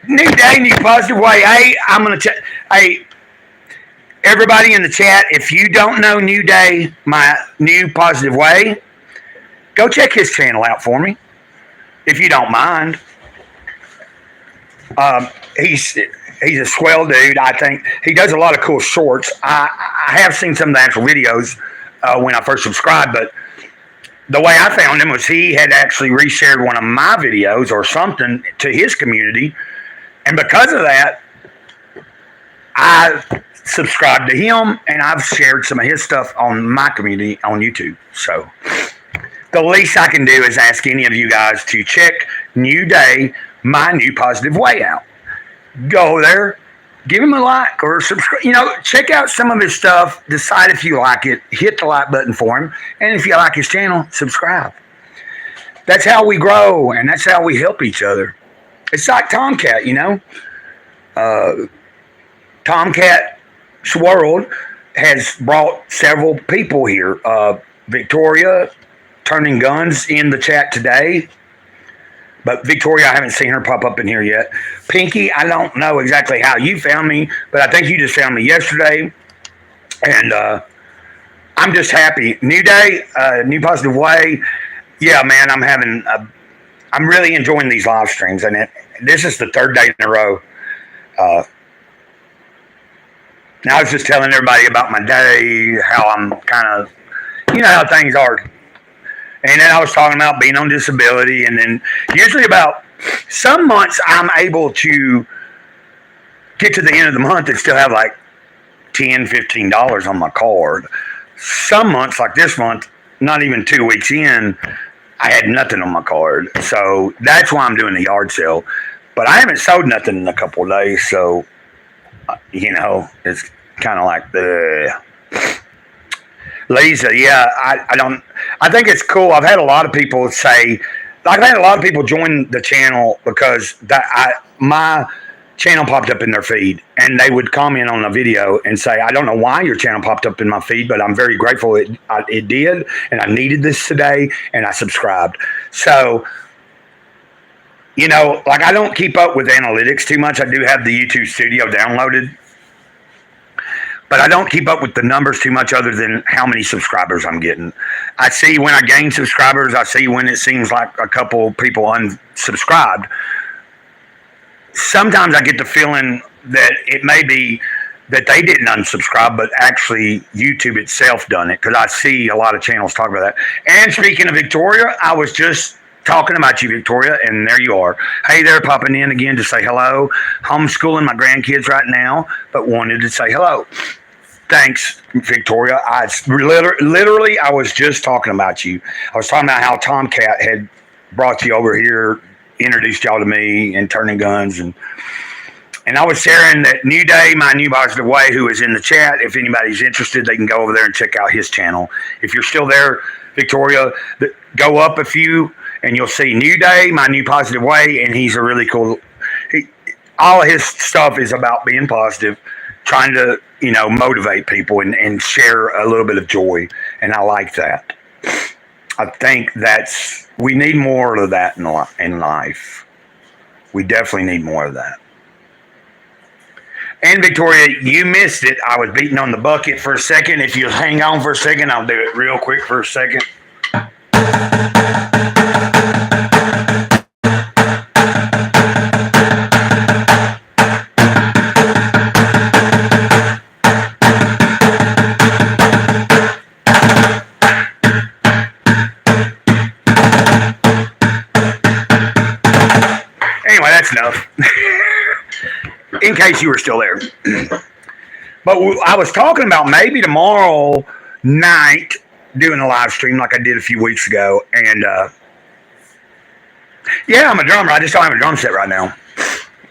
New Day, new positive way. Hey, I'm going to hey, everybody in the chat, if you don't know New Day, my new positive way, go check his channel out for me, if you don't mind. He's a swell dude. I think he does a lot of cool shorts. I have seen some of the actual videos when I first subscribed, but the way I found him was he had actually reshared one of my videos or something to his community, and because of that, I subscribed to him, and I've shared some of his stuff on my community on YouTube. So the least I can do is ask any of you guys to check New Day, my new positive way out. Go there, give him a like or subscribe. You know, check out some of his stuff. Decide if you like it. Hit the like button for him, and if you like his channel, subscribe. That's how we grow, and that's how we help each other. It's like Tomcat, you know. Tomcat World has brought several people here. Victoria, Turning Guns, in the chat today. But Victoria, I haven't seen her pop up in here yet. Pinky, I don't know exactly how you found me, but I think you just found me yesterday. And I'm just happy. New Day, new positive way. Yeah, man, I'm really enjoying these live streams. And this is the third day in a row. Now I was just telling everybody about my day, how I'm kind of, you know how things are. And then I was talking about being on disability, and then usually about some months I'm able to get to the end of the month and still have like $10, $15 on my card. Some months, like this month, not even 2 weeks in, I had nothing on my card. So that's why I'm doing the yard sale. But I haven't sold nothing in a couple of days, so, you know, it's kind of like the... Lisa, yeah, I think it's cool. I've had a lot of people say, I've had a lot of people join the channel because my channel popped up in their feed, and they would comment on a video and say, I don't know why your channel popped up in my feed, but I'm very grateful it did, and I needed this today, and I subscribed. So, you know, like I don't keep up with analytics too much. I do have the YouTube Studio downloaded, but I don't keep up with the numbers too much other than how many subscribers I'm getting. I see when I gain subscribers. I see when it seems like a couple people unsubscribed. Sometimes I get the feeling that it may be that they didn't unsubscribe, but actually YouTube itself done it, because I see a lot of channels talk about that. And speaking of Victoria, I was just talking about you, Victoria, and there you are. Hey there, popping in again to say hello. Homeschooling my grandkids right now, but wanted to say hello. Thanks, Victoria. Literally, I was just talking about you. I was talking about how Tomcat had brought you over here, introduced y'all to me, and Turning Guns, and I was sharing that New Day, my new positive way, who is in the chat. If anybody's interested, they can go over there and check out his channel. If you're still there, Victoria, go up a few, and you'll see New Day, my new positive way, and he's a really cool. All of his stuff is about being positive, trying to, you know, motivate people and share a little bit of joy, and I like that. I think we need more of that in life. We definitely need more of that. And Victoria, you missed it. I was beating on the bucket for a second. If you hang on for a second, I'll do it real quick for a second. enough. In case you were still there. But I was talking about maybe tomorrow night doing a live stream like I did a few weeks ago. And yeah, I'm a drummer. I just don't have a drum set right now.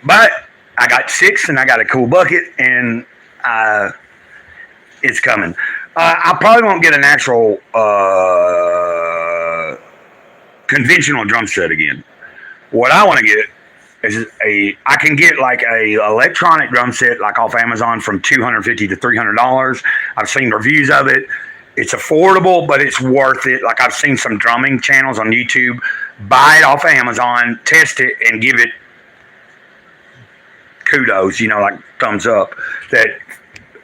But I got 6 and I got a cool bucket and it's coming. I probably won't get an actual conventional drum set again. What I want to get is I can get like a electronic drum set like off Amazon from $250 to $300. I've seen reviews of it. It's affordable, but it's worth it. Like I've seen some drumming channels on YouTube. Buy it off Amazon, test it, and give it kudos, like thumbs up. That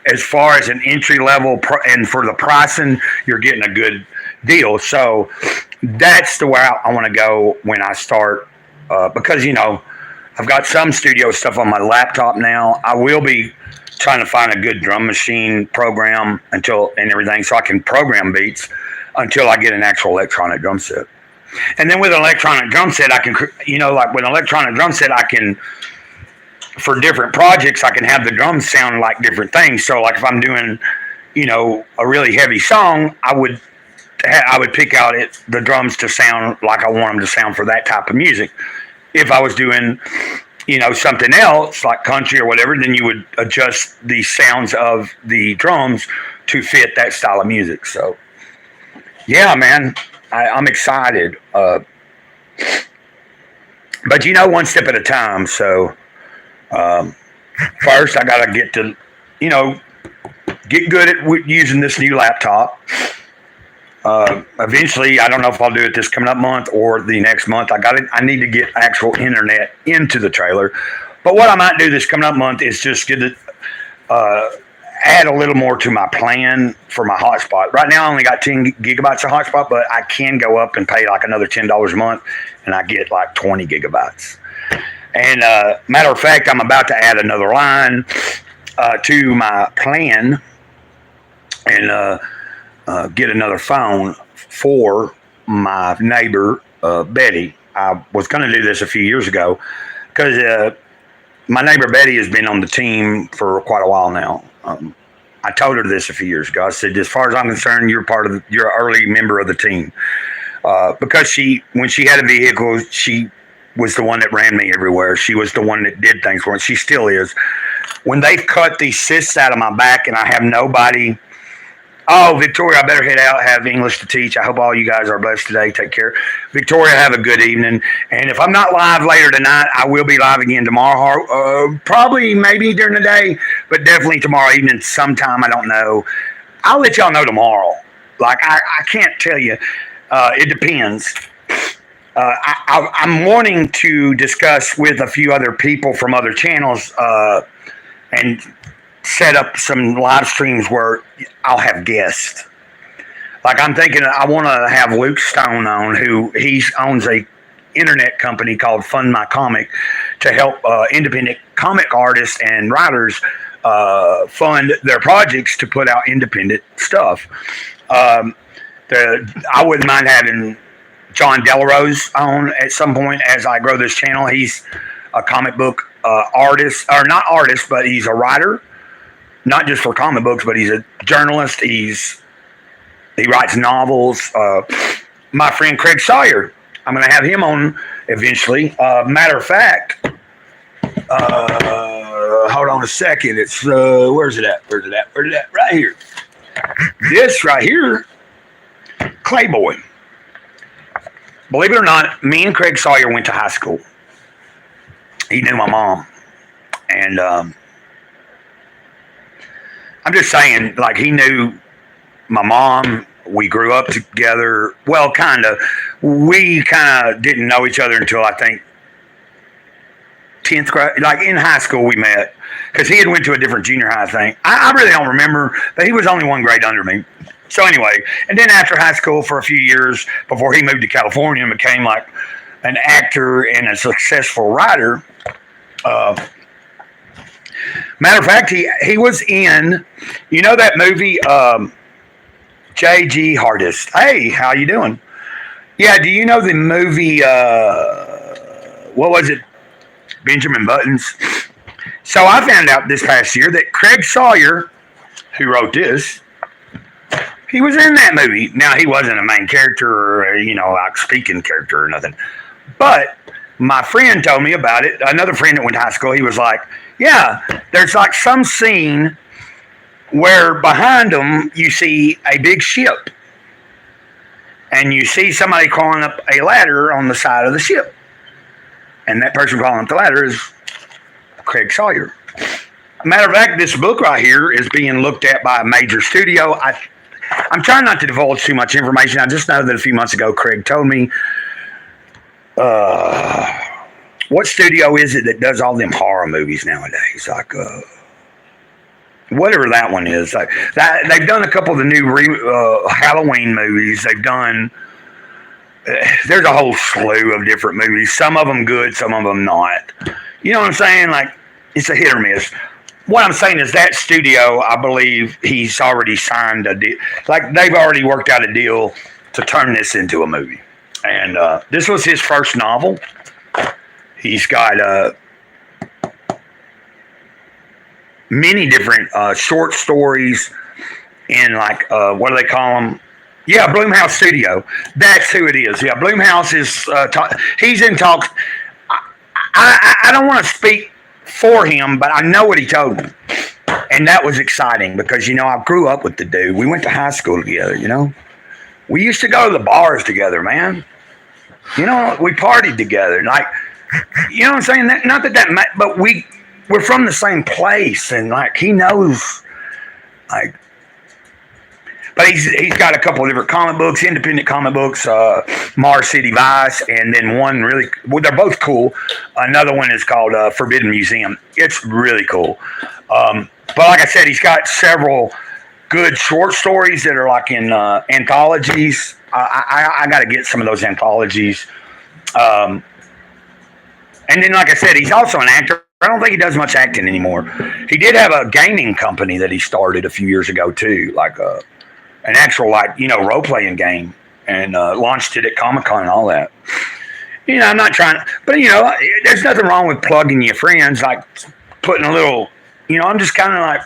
as far as an entry level and for the pricing, you're getting a good deal. So that's the way I want to go when I start. Because, I've got some studio stuff on my laptop now. I will be trying to find a good drum machine program and everything so I can program beats until I get an actual electronic drum set. And then with an electronic drum set, I can, like with an electronic drum set, I can, for different projects, I can have the drums sound like different things. So like if I'm doing, a really heavy song, I would pick out the drums to sound like I want them to sound for that type of music. If I was doing, something else like country or whatever, then you would adjust the sounds of the drums to fit that style of music. So, yeah, man, I'm excited. But one step at a time. So, first I got to get to, get good at using this new laptop. Eventually, I don't know if I'll do it this coming up month or the next month. I need to get actual internet into the trailer. But what I might do this coming up month is just get it, add a little more to my plan for my hotspot. Right now, I only got 10 gigabytes of hotspot, but I can go up and pay like another $10 a month, and I get like 20 gigabytes. And matter of fact, I'm about to add another line to my plan, and get another phone for my neighbor, Betty. I was going to do this a few years ago because my neighbor Betty has been on the team for quite a while now. I told her this a few years ago. I said, as far as I'm concerned, you're an early member of the team. Because when she had a vehicle, she was the one that ran me everywhere. She was the one that did things for me. She still is. When they've cut these cysts out of my back and I have nobody... Oh, Victoria, I better head out, have English to teach. I hope all you guys are blessed today. Take care. Victoria, have a good evening. And if I'm not live later tonight, I will be live again tomorrow. Probably, maybe during the day, but definitely tomorrow evening sometime. I don't know. I'll let y'all know tomorrow. Like, I can't tell you. It depends. I'm wanting to discuss with a few other people from other channels and set up some live streams where I'll have guests. Like I'm thinking I want to have Luke Stone on, who he owns a internet company called Fund My Comic to help independent comic artists and writers fund their projects to put out independent stuff. I wouldn't mind having John Delarose on at some point as I grow this channel. He's a comic book artist, or not artist, but he's a writer. Not just for comic books, but he's a journalist. He writes novels. My friend Craig Sawyer, I'm going to have him on eventually. Matter of fact, hold on a second. It's where's it at? Right here. This right here, Clayboy. Believe it or not, me and Craig Sawyer went to high school. He knew my mom, and I'm just saying, like, he knew my mom. We grew up together. Well, kind of. We kind of didn't know each other until, I think, 10th grade. Like, in high school we met. Because he had went to a different junior high thing. I really don't remember, but he was only one grade under me. So, anyway. And then after high school for a few years, before he moved to California and became, like, an actor and a successful writer, matter of fact, he was in, that movie, J.G. Hardest. Hey, how you doing? Yeah, do you know the movie, what was it? Benjamin Buttons. So I found out this past year that Craig Sawyer, who wrote this, he was in that movie. Now, he wasn't a main character or, like speaking character or nothing. But my friend told me about it. Another friend that went to high school, he was like, yeah, there's like some scene where behind them you see a big ship. And you see somebody crawling up a ladder on the side of the ship. And that person crawling up the ladder is Craig Sawyer. Matter of fact, this book right here is being looked at by a major studio. I'm trying not to divulge too much information. I just know that a few months ago, Craig told me, what studio is it that does all them horror movies nowadays? Like, whatever that one is. Like they've done a couple of the new Halloween movies. They've done, there's a whole slew of different movies. Some of them good, some of them not. You know what I'm saying? Like, it's a hit or miss. What I'm saying is that studio, I believe he's already signed a deal. Like, they've already worked out a deal to turn this into a movie. And this was his first novel. He's got many different short stories in, like, what do they call them? Yeah, Blumhouse Studio. That's who it is. Yeah, Blumhouse is, he's in talks. I don't want to speak for him, but I know what he told me. And that was exciting because, I grew up with the dude. We went to high school together, We used to go to the bars together, man. We partied together. Like, you know what I'm saying? Not that, but we're from the same place. And, like, he knows, like, but he's got a couple of different comic books, independent comic books, Mars City Vice, and then one they're both cool. Another one is called Forbidden Museum. It's really cool. But like I said, he's got several good short stories that are like in anthologies. I got to get some of those anthologies. And then, like I said, he's also an actor. I don't think he does much acting anymore. He did have a gaming company that he started a few years ago, too, like an actual, like, role-playing game, and launched it at Comic-Con and all that. I'm not trying to, but, there's nothing wrong with plugging your friends, like putting a little, I'm just kind of like,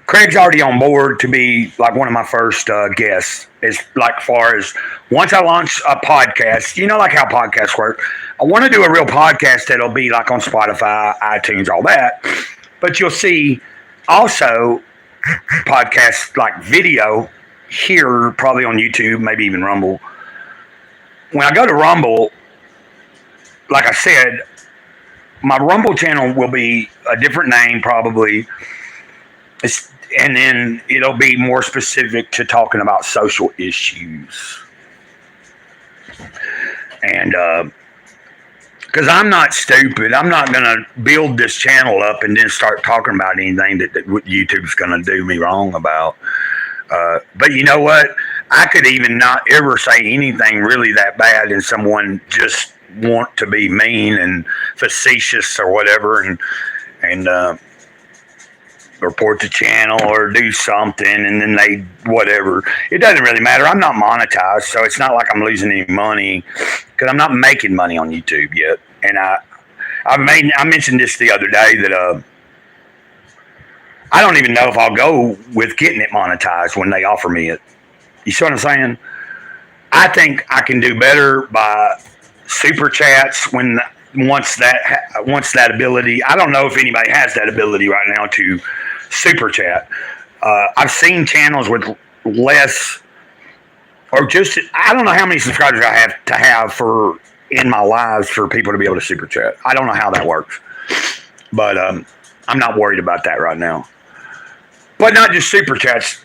Craig's already on board to be like one of my first guests. As like far as once I launch a podcast, like how podcasts work. I want to do a real podcast that'll be like on Spotify, iTunes, all that. But you'll see also podcasts like video here, probably on YouTube, maybe even Rumble. When I go to Rumble, like I said, my Rumble channel will be a different name probably. And then it'll be more specific to talking about social issues. And because I'm not stupid, I'm not going to build this channel up and then start talking about anything that YouTube's going to do me wrong about. But you know what? I could even not ever say anything really that bad and someone just want to be mean and facetious or whatever and report the channel or do something, and then they whatever. It doesn't really matter. I'm not monetized, so it's not like I'm losing any money because I'm not making money on YouTube yet. And I mentioned this the other day that I don't even know if I'll go with getting it monetized when they offer me it. You see what I'm saying? I think I can do better by super chats once that ability. I don't know if anybody has that ability right now to super chat. I've seen channels with less, or just, I don't know how many subscribers I have to have for in my lives for people to be able to super chat. I don't know how that works, but I'm not worried about that right now. But not just super chats.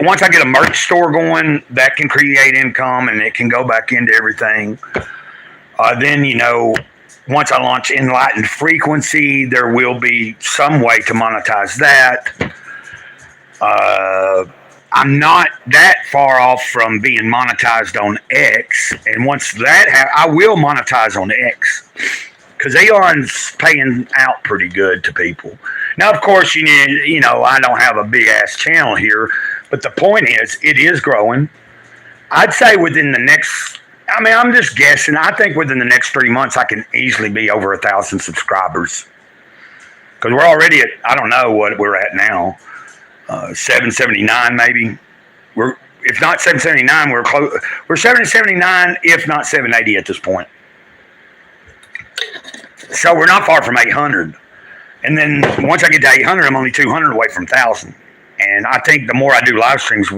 Once I get a merch store going, that can create income and it can go back into everything. Then, once I launch Enlightened Frequency, there will be some way to monetize that. I'm not that far off from being monetized on X. And once that I will monetize on X. Because Elon's paying out pretty good to people. Now, of course, I don't have a big-ass channel here. But the point is, it is growing. I'd say within the next I mean, I'm just guessing. I think within the next 3 months, I can easily be over 1,000 subscribers. Because we're already at, I don't know what we're at now, 779 maybe. We're, if not 779, we're close. We're 779, if not 780 at this point. So we're not far from 800. And then once I get to 800, I'm only 200 away from 1,000. And I think the more I do live streams,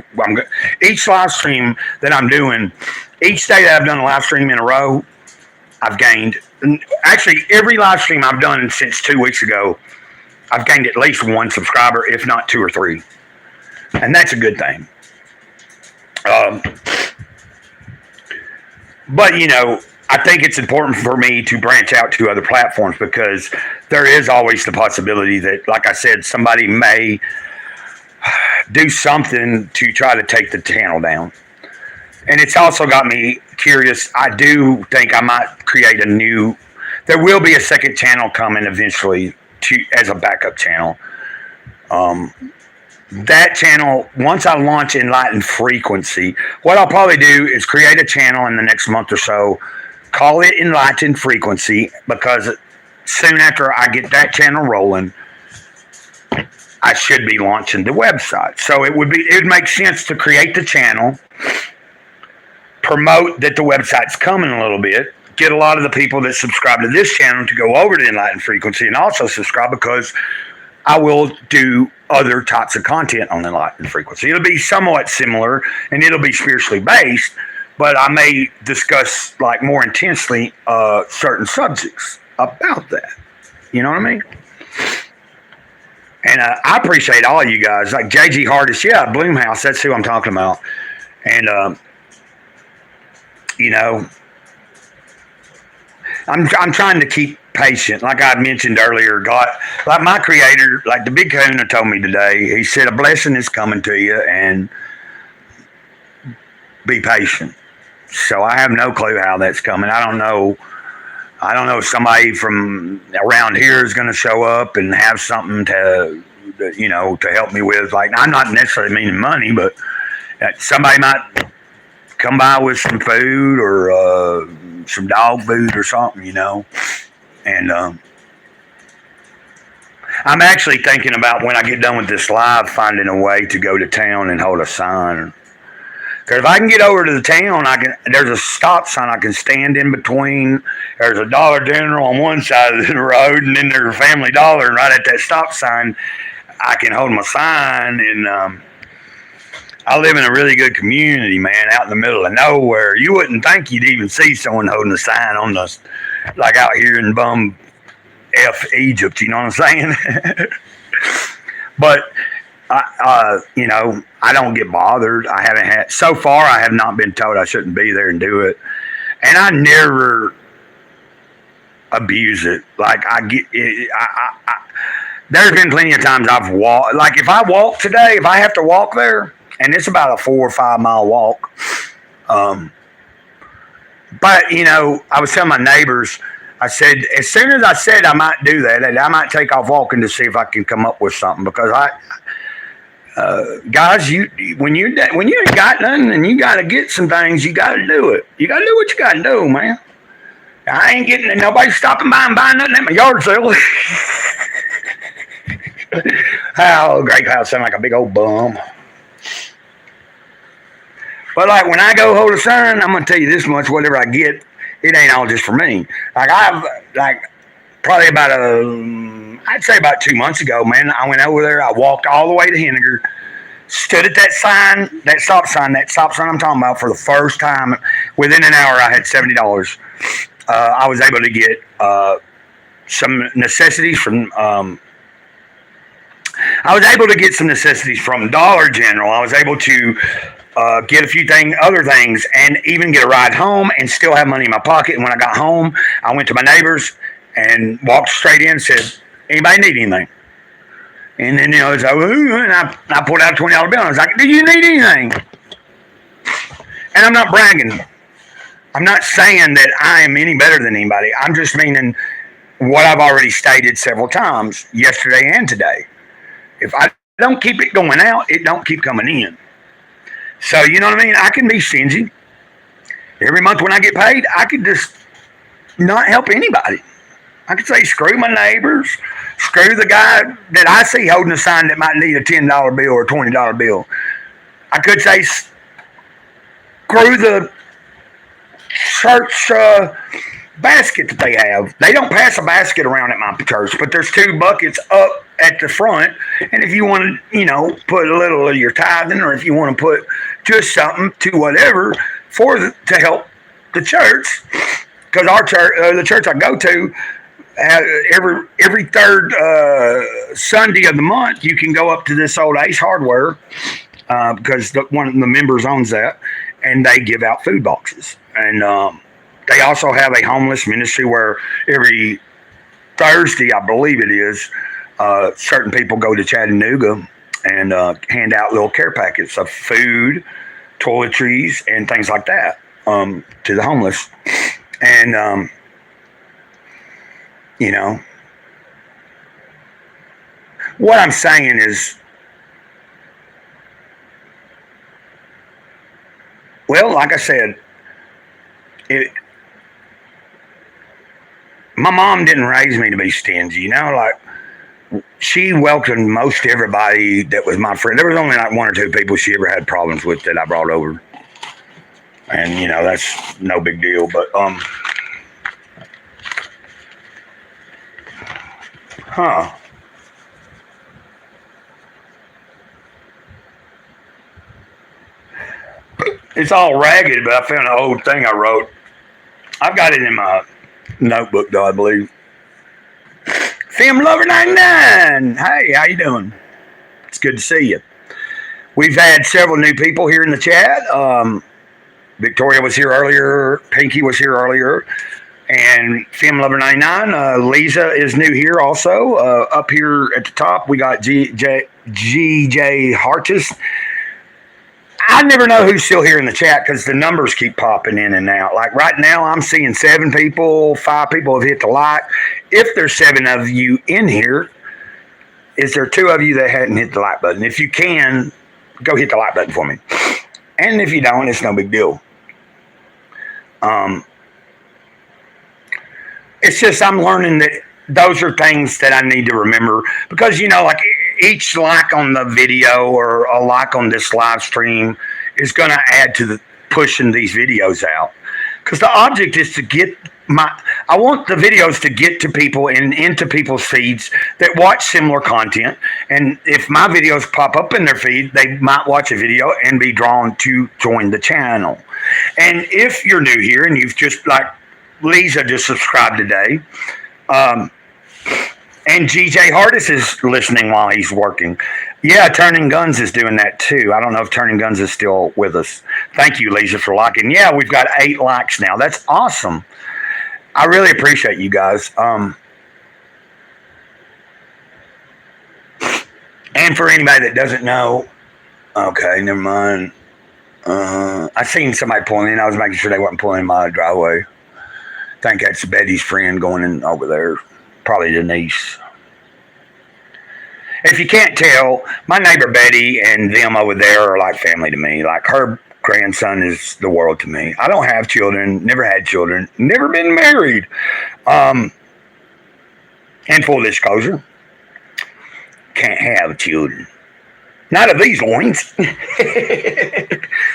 each live stream that I'm doing, each day that I've done a live stream in a row, I've gained. Actually, every live stream I've done since 2 weeks ago, I've gained at least one subscriber, if not two or three. And that's a good thing. But, you know, I think it's important for me to branch out to other platforms because there is always the possibility that, like I said, somebody may do something to try to take the channel down. And it's also got me curious. I do think I might create a new, there will be a second channel coming eventually as a backup channel. That channel, once I launch Enlightened Frequency, what I'll probably do is create a channel in the next month or so, call it Enlightened Frequency, because soon after I get that channel rolling, I should be launching the website. So it would make sense to create the channel, promote that the website's coming a little bit, get a lot of the people that subscribe to this channel to go over to Enlightened Frequency and also subscribe, because I will do other types of content on Enlightened Frequency. It'll be somewhat similar and it'll be spiritually based, but I may discuss like more intensely certain subjects about that. You know what I mean? And I appreciate all you guys. Like JG Hardest, yeah, Bloomhouse, that's who I'm talking about. And, you know, I'm trying to keep patient. Like I mentioned earlier, God, like my creator, like the big kahuna told me today, he said, a blessing is coming to you and be patient. So I have no clue how that's coming. I don't know if somebody from around here is going to show up and have something to, you know, to help me with. Like, I'm not necessarily meaning money, but somebody might come by with some food or some dog food or something, you know. And I'm actually thinking about, when I get done with this live, finding a way to go to town and hold a sign. Because if I can get over to the town, there's a stop sign I can stand in between. There's a Dollar General on one side of the road, and then there's a Family Dollar, and right at that stop sign, I can hold my sign. And I live in a really good community, man, out in the middle of nowhere. You wouldn't think you'd even see someone holding a sign on the, like out here in bum F Egypt, you know what I'm saying? But you know, I don't get bothered. So far I have not been told I shouldn't be there and do it. And I never abuse it. Like there's been plenty of times I've walked, like if I walk today, if I have to walk there, and it's about a 4 or 5 mile walk. But you know, I was telling my neighbors, I said, as soon as I said I might do that, I might take off walking to see if I can come up with something, because guys, when you ain't got nothing and you got to get some things, you got to do it. You got to do what you got to do, man. I ain't getting nobody stopping by and buying nothing at my yard sale. Oh, great house, sound like a big old bum. But like when I go hold a sign, I'm gonna tell you this much: whatever I get, it ain't all just for me. Like probably about I'd say about 2 months ago, man, I went over there. I walked all the way to Henniger, stood at that stop sign I'm talking about, for the first time. Within an hour, I had $70. I was able to get some necessities from. I was able to get some necessities from Dollar General. I was able to get a few other things, and even get a ride home and still have money in my pocket. And when I got home, I went to my neighbors and walked straight in and said, anybody need anything? And then, you know, it's like, and I pulled out a $20 bill. And I was like, do you need anything? And I'm not bragging. I'm not saying that I am any better than anybody. I'm just meaning what I've already stated several times, yesterday and today. If I don't keep it going out, it don't keep coming in. So, you know what I mean? I can be stingy. Every month when I get paid, I could just not help anybody. I could say, screw my neighbors, screw the guy that I see holding a sign that might need a $10 bill or a $20 bill. I could say, screw the church basket that they have. They don't pass a basket around at my church, but there's two buckets up at the front. And if you want to, put a little of your tithing, or if you want to put just something to whatever to help the church, because our church, the church I go to, every third Sunday of the month, you can go up to this old Ace Hardware because one of the members owns that, and they give out food boxes. And they also have a homeless ministry where every Thursday, I believe it is, certain people go to Chattanooga and hand out little care packets of food, toiletries, and things like that to the homeless. And what I'm saying is, well, like I said, my mom didn't raise me to be stingy, like she welcomed most everybody that was my friend. There was only like one or two people she ever had problems with that I brought over. And, that's no big deal, but, It's all ragged, but I found an old thing I wrote. I've got it in my notebook, though, I believe. Film Lover 99. Hey, how you doing? It's good to see you. We've had several new people here in the chat. Victoria was here earlier. Pinky was here earlier. And Film Lover 99. Lisa is new here also. Up here at the top, we got GJ Hartis. I never know who's still here in the chat because the numbers keep popping in and out. Like right now, I'm seeing 7 people, 5 people have hit the like. If there's 7 of you in here, is there 2 of you that hadn't hit the like button? If you can, go hit the like button for me. And if you don't, it's no big deal. It's just I'm learning that those are things that I need to remember because, like each like on the video or a like on this live stream is going to add to the pushing these videos out. Because the object is to get I want the videos to get to people and into people's feeds that watch similar content. And if my videos pop up in their feed, they might watch a video and be drawn to join the channel. And if you're new here and you've just like Lisa just subscribed today, and GJ Hardis is listening while he's working. Yeah, Turning Guns is doing that too. I don't know if Turning Guns is still with us. Thank you, Lisa, for liking. Yeah, we've got 8 likes now. That's awesome. I really appreciate you guys. And for anybody that doesn't know, okay, never mind. I seen somebody pulling in. I was making sure they wasn't pulling in my driveway. I think that's Betty's friend going in over there. Probably Denise. If you can't tell, my neighbor Betty and them over there are like family to me. Like her grandson is the world to me. I don't have children, never had children, never been married. And full disclosure, can't have children. Not of these loins.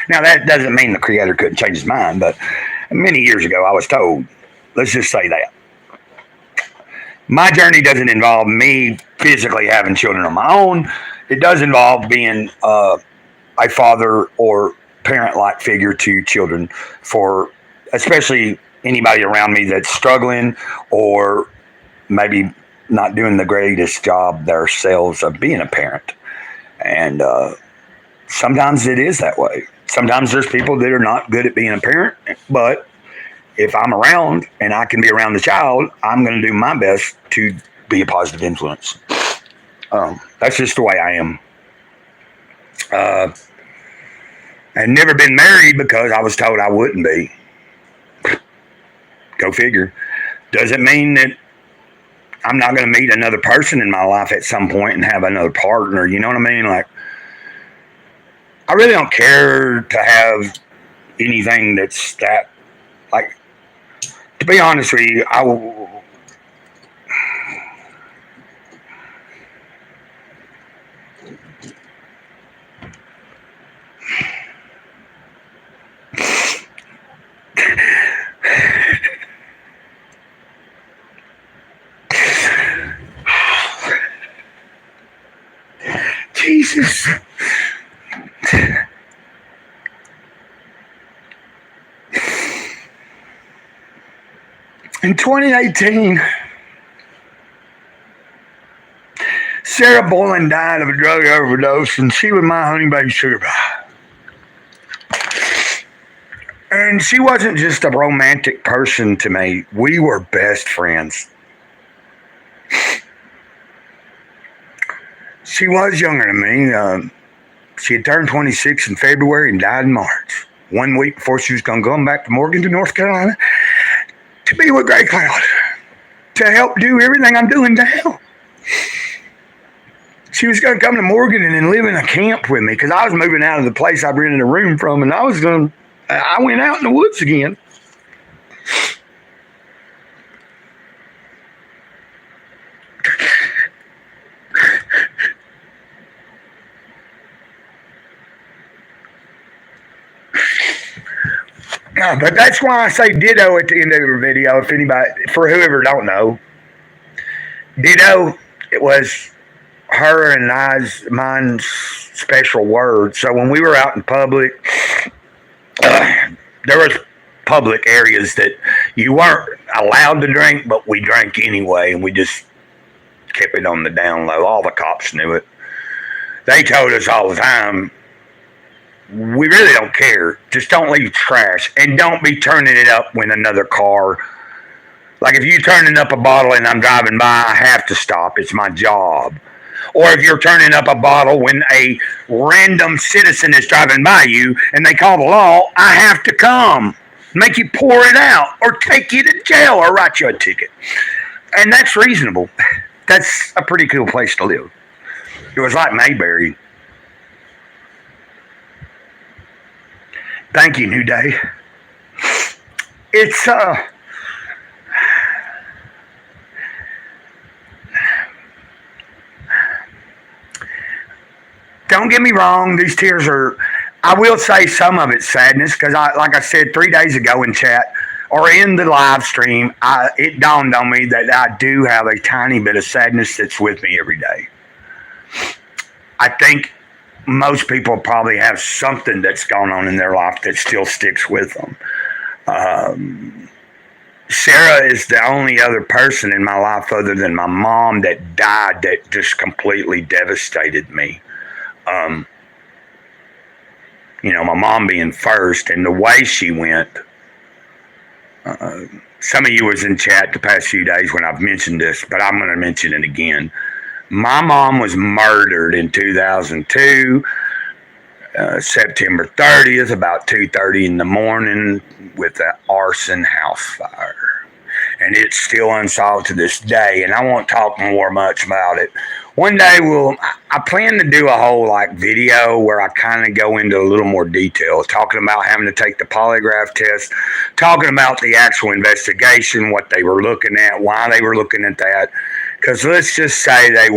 Now that doesn't mean the Creator couldn't change his mind, but many years ago I was told, let's just say that. My journey doesn't involve me physically having children on my own. It does involve being a father or parent-like figure to children for especially anybody around me that's struggling or maybe not doing the greatest job themselves of being a parent. And sometimes it is that way. Sometimes there's people that are not good at being a parent, but if I'm around and I can be around the child, I'm going to do my best to be a positive influence. That's just the way I am. I've never been married because I was told I wouldn't be. Go figure. Doesn't mean that I'm not going to meet another person in my life at some point and have another partner. You know what I mean? Like, I really don't care to have anything that's that Like, to be honest with you, Jesus. In 2018, Sarah Boylan died of a drug overdose, and she was my honey baby sugar pie. And she wasn't just a romantic person to me. We were best friends. She was younger than me. She had turned 26 in February and died in March. 1 week before she was going to go back to Morganton, North Carolina, to be with Grey Cloud, to help do everything I'm doing now. She was going to come to Morganton and live in a camp with me because I was moving out of the place I rented a room from, and I went out in the woods again. But that's why I say ditto at the end of the video. If anybody, for whoever don't know, ditto, it was her and mine's special word. So when we were out in public, there was public areas that you weren't allowed to drink, but we drank anyway, and we just kept it on the down low. All the cops knew it. They told us all the time, we really don't care. Just don't leave trash, and don't be turning it up when another car. Like if you're turning up a bottle and I'm driving by, I have to stop. It's my job. Or if you're turning up a bottle when a random citizen is driving by you and they call the law, I have to come, make you pour it out, or take you to jail, or write you a ticket. And that's reasonable. That's a pretty cool place to live. It was like Mayberry. Thank you, New Day. It's don't get me wrong, these tears are, I will say some of it's sadness, because like I said 3 days ago in chat, or in the live stream, it dawned on me that I do have a tiny bit of sadness that's with me every day. I think most people probably have something that's gone on in their life that still sticks with them. Sarah is the only other person in my life other than my mom that died that just completely devastated me. My mom being first, and the way she went. Some of you was in chat the past few days when I've mentioned this, but I'm going to mention it again. My mom was murdered in 2002, September 30th, about 2:30 in the morning, with an arson house fire. And it's still unsolved to this day, and I won't talk much about it. One day I plan to do a whole video where I kind of go into a little more detail, talking about having to take the polygraph test, talking about the actual investigation, what they were looking at, why they were looking at that. Because let's just say they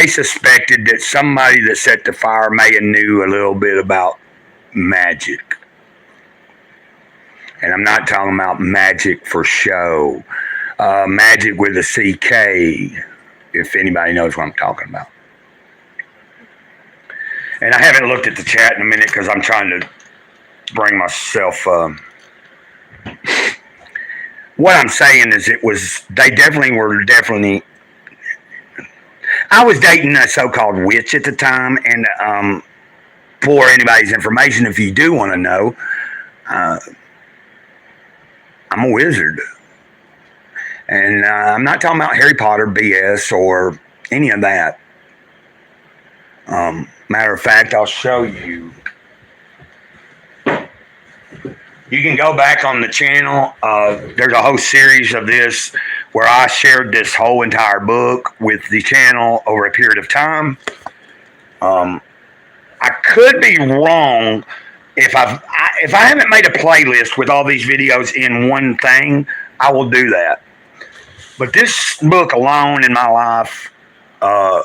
suspected that somebody that set the fire may have knew a little bit about magic. And I'm not talking about magic for show. Magic with a CK, if anybody knows what I'm talking about. And I haven't looked at the chat in a minute because I'm trying to bring myself... What I'm saying is they definitely... I was dating a so-called witch at the time, and for anybody's information, if you do want to know, I'm a wizard. And I'm not talking about Harry Potter BS or any of that. Matter of fact, I'll show you. You can go back on the channel. There's a whole series of this where I shared this whole entire book with the channel over a period of time. I could be wrong, If I haven't made a playlist with all these videos in one thing, I will do that. But this book alone in my life. Now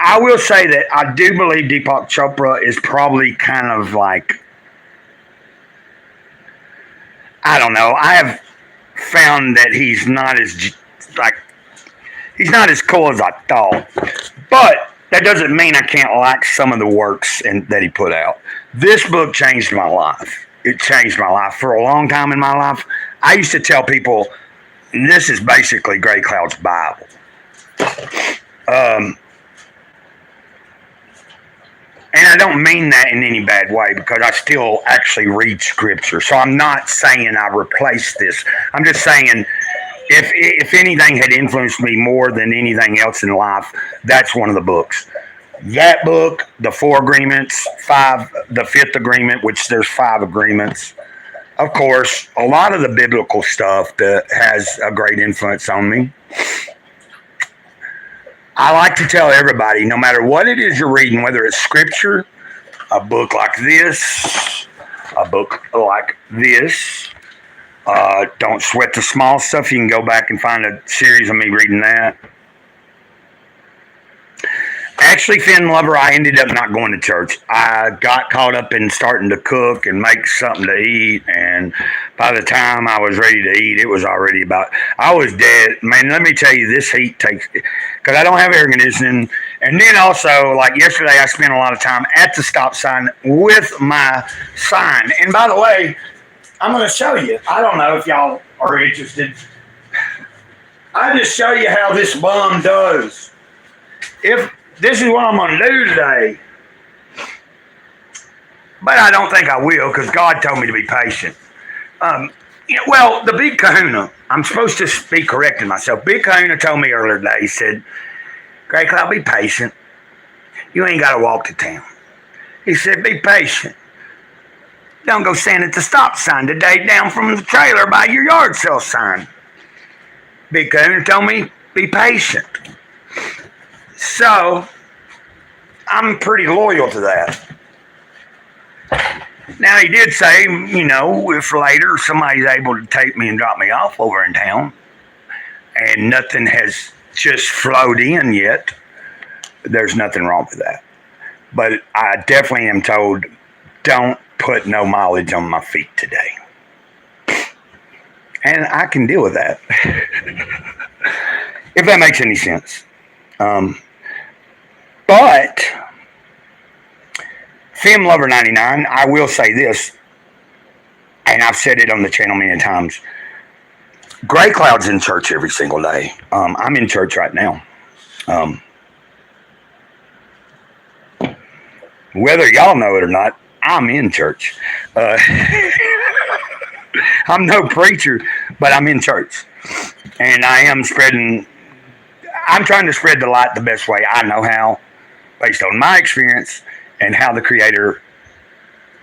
I will say that I do believe Deepak Chopra is probably kind of like, I don't know. I have found that he's not as cool as I thought. But that doesn't mean I can't like some of the works that he put out. This book changed my life. It changed my life. For a long time in my life, I used to tell people, this is basically Grey Cloud's Bible. And I don't mean that in any bad way, because I still actually read scripture. So I'm not saying I replaced this. I'm just saying, if anything had influenced me more than anything else in life, that's one of the books. That book, the 4 agreements, the 5th agreement, which there's 5 agreements. Of course, a lot of the biblical stuff that has a great influence on me. I like to tell everybody, no matter what it is you're reading, whether it's scripture, a book like this, a book like this, don't sweat the small stuff. You can go back and find a series of me reading that. Actually, Finn Lover, I ended up not going to church. I got caught up in starting to cook and make something to eat, and by the time I was ready to eat, it was already I was dead. Man, let me tell you, this heat takes, because I don't have air conditioning, and then also, like yesterday, I spent a lot of time at the stop sign with my sign. And by the way, I'm going to show you. I don't know if y'all are interested. I just show you how this bum does. This is what I'm going to do today. But I don't think I will, because God told me to be patient. Well, the Big Kahuna, I'm supposed to be correcting myself. Big Kahuna told me earlier today, he said, Grey Cloud, be patient. You ain't got to walk to town. He said, be patient. Don't go stand at the stop sign today down from the trailer by your yard sale sign. Big Kahuna told me, be patient. So, I'm pretty loyal to that. Now, he did say, if later somebody's able to take me and drop me off over in town, and nothing has just flowed in yet, there's nothing wrong with that. But I definitely am told, don't put no mileage on my feet today. And I can deal with that. If that makes any sense. But Fem Lover 99, I will say this, and I've said it on the channel many times. Grey Cloud's in church every single day. I'm in church right now. Whether y'all know it or not, I'm in church. I'm no preacher, but I'm in church. And I'm trying to spread the light the best way I know how, based on my experience and how the Creator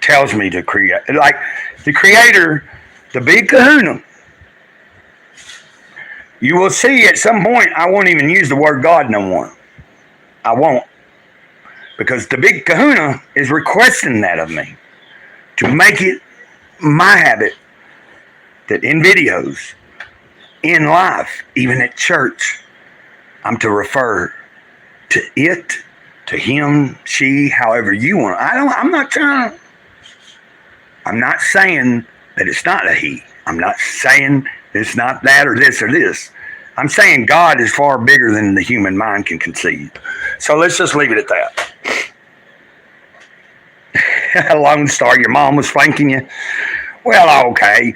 tells me to create. Like the Creator, the Big Kahuna. You will see at some point I won't even use the word God no more. I won't. Because the Big Kahuna is requesting that of me. To make it my habit that in videos, in life, even at church, I'm to refer to it, to him, she, however you want. I'm not saying that it's not a he. I'm not saying it's not that or this or this. I'm saying God is far bigger than the human mind can conceive. So let's just leave it at that. Lone Star, your mom was spanking you. Well, okay.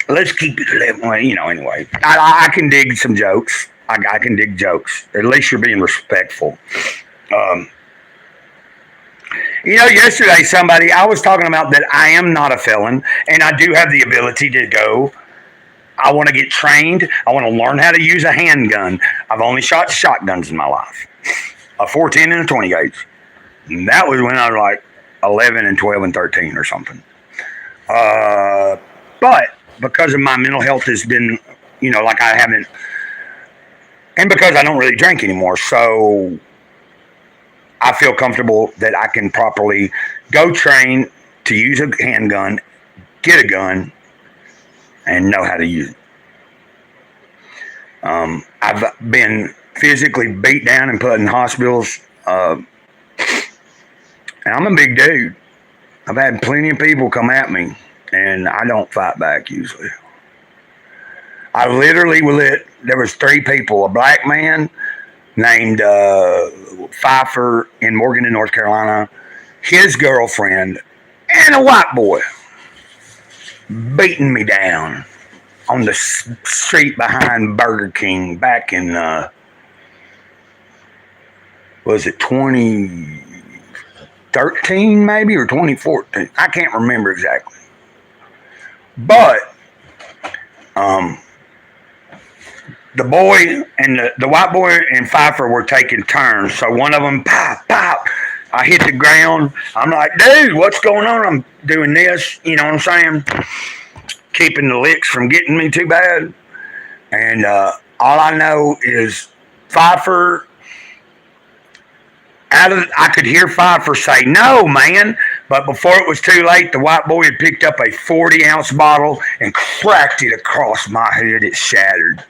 Let's keep it anyway. I can dig some jokes. I can dig jokes. At least you're being respectful. Yesterday I was talking about that I am not a felon, and I do have the ability to go. I want to get trained. I want to learn how to use a handgun. I've only shot shotguns in my life. A 410 and a 20 gauge. And that was when I was like 11 and 12 and 13 or something. But because of my mental health has been, like I haven't, and because I don't really drink anymore, so I feel comfortable that I can properly go train to use a handgun, get a gun, and know how to use it. I've been physically beat down and put in hospitals, and I'm a big dude. I've had plenty of people come at me, and I don't fight back usually. I literally there was 3 people, a black man named Pfeiffer in Morgan, North Carolina, his girlfriend, and a white boy beating me down on the street behind Burger King back in, was it 2013 maybe, or 2014? I can't remember exactly. But the boy and the white boy and Pfeiffer were taking turns. So one of them, pop, pop. I hit the ground. I'm like, dude, what's going on? I'm doing this, you know what I'm saying? Keeping the licks from getting me too bad. And all I know is Pfeiffer, I could hear Pfeiffer say, no, man. But before it was too late, the white boy had picked up a 40-ounce bottle and cracked it across my head. It shattered.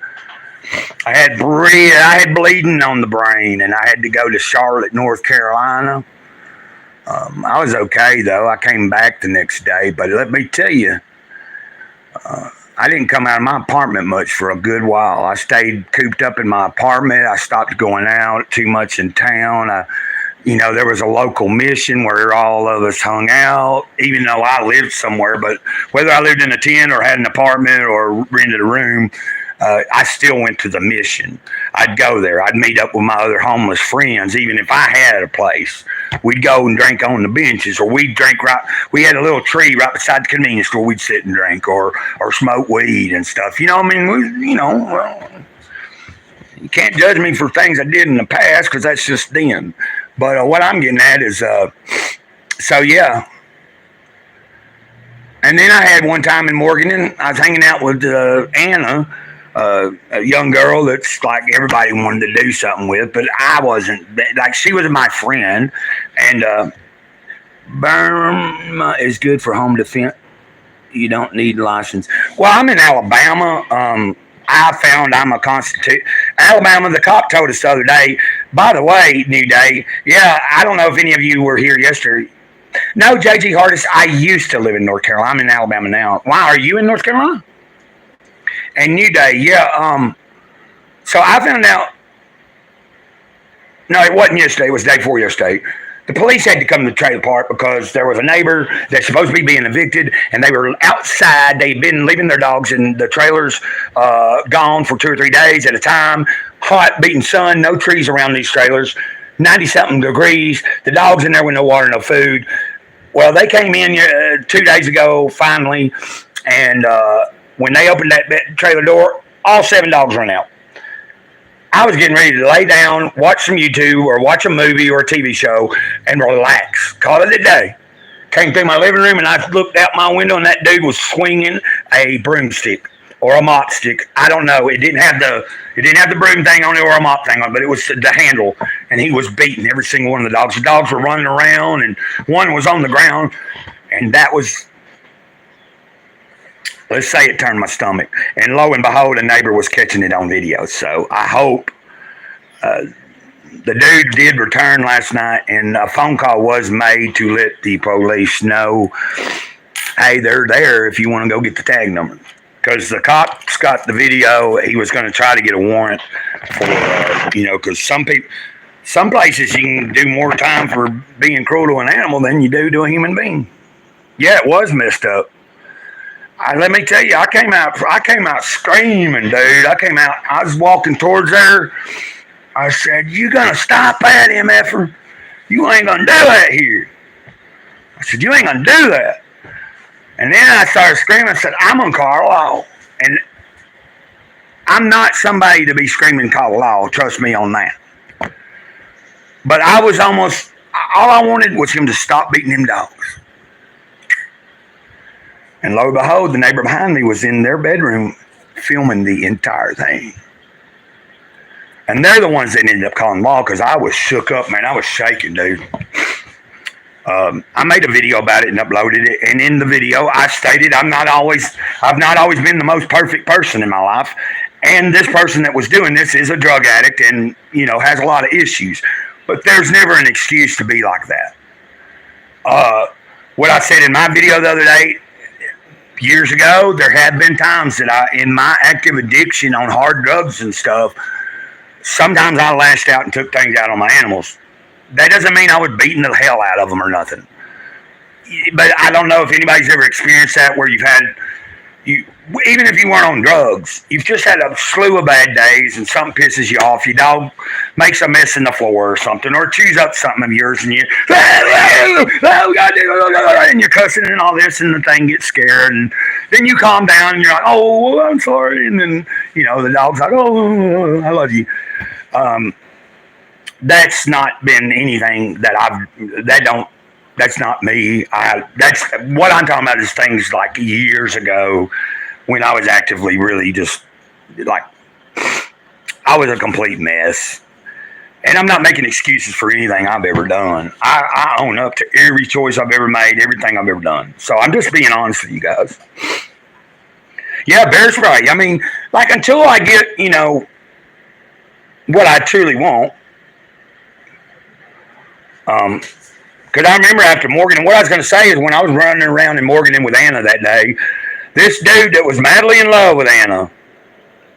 I had bleeding on the brain, and I had to go to Charlotte, North Carolina. I was okay, though. I came back the next day. But let me tell you, I didn't come out of my apartment much for a good while. I stayed cooped up in my apartment. I stopped going out too much in town. There was a local mission where all of us hung out, even though I lived somewhere. But whether I lived in a tent or had an apartment or rented a room, I still went to the mission. I'd go there. I'd meet up with my other homeless friends, even if I had a place. We'd go and drink on the benches, or we'd drink we had a little tree right beside the convenience store. We'd sit and drink or smoke weed and stuff. You can't judge me for things I did in the past because that's just then. But what I'm getting at is, so yeah. And then I had one time in Morgan, and I was hanging out with Anna, a young girl that's like everybody wanted to do something with, but I wasn't. Like, she was my friend, and Burma is good for home defense. You don't need a license. Well, I'm in Alabama. I found I'm a Alabama, the cop told us the other day, by the way, New Day, yeah, I don't know if any of you were here yesterday. No, JG Hardest, I used to live in North Carolina. I'm in Alabama now. Why, are you in North Carolina? And New Day, yeah. So I found out, no, it wasn't yesterday. It was the day before yesterday. The police had to come to the trailer park because there was a neighbor that's supposed to be being evicted, and they were outside. They'd been leaving their dogs in the trailers, gone for 2 or 3 days at a time. Hot, beating sun, no trees around these trailers, 90-something degrees. The dogs in there with no water, no food. Well, they came in 2 days ago, finally, and when they opened that trailer door, all 7 dogs run out. I was getting ready to lay down, watch some YouTube, or watch a movie or a TV show, and relax. Call it a day. Came through my living room, and I looked out my window, and that dude was swinging a broomstick or a mop stick. I don't know. It didn't have the broom thing on it or a mop thing on it, but it was the handle, and he was beating every single one of the dogs. The dogs were running around, and one was on the ground, and that was, let's say, it turned my stomach. And lo and behold, a neighbor was catching it on video. So I hope the dude did return last night, and a phone call was made to let the police know, hey, they're there if you want to go get the tag number. Because the cops got the video. He was going to try to get a warrant for, because some places you can do more time for being cruel to an animal than you do to a human being. Yeah, it was messed up. Let me tell you, I came out screaming, dude. I was walking towards there. I said, you gonna stop that, MFer? You ain't gonna do that here. I said, you ain't gonna do that. And then I started screaming. I said, I'm gonna call law. And I'm not somebody to be screaming call law. Trust me on that. But I was almost, all I wanted was him to stop beating them dogs. And lo and behold, the neighbor behind me was in their bedroom filming the entire thing. And they're the ones that ended up calling law because I was shook up, man. I was shaking, dude. I made a video about it and uploaded it. And in the video, I stated I've not always been the most perfect person in my life. And this person that was doing this is a drug addict and, has a lot of issues. But there's never an excuse to be like that. What I said in my video the other day, years ago, there have been times that in my active addiction on hard drugs and stuff, sometimes I lashed out and took things out on my animals. That doesn't mean I was beating the hell out of them or nothing. But I don't know if anybody's ever experienced that where even if you weren't on drugs, you've just had a slew of bad days and something pisses you off. Your dog makes a mess in the floor or something, or chews up something of yours, and and you're cussing and all this, and the thing gets scared, and then you calm down and you're like, oh, I'm sorry, and then the dog's like, oh, I love you. That's not been anything that's not me. That's what I'm talking about is things like years ago when I was actively really just like, I was a complete mess. And I'm not making excuses for anything I've ever done. I own up to every choice I've ever made, everything I've ever done. So I'm just being honest with you guys. Yeah, bear spray. I mean, like until I get, what I truly want. Because I remember after Morgan, and what I was going to say is when I was running around in Morgan with Anna that day, this dude that was madly in love with Anna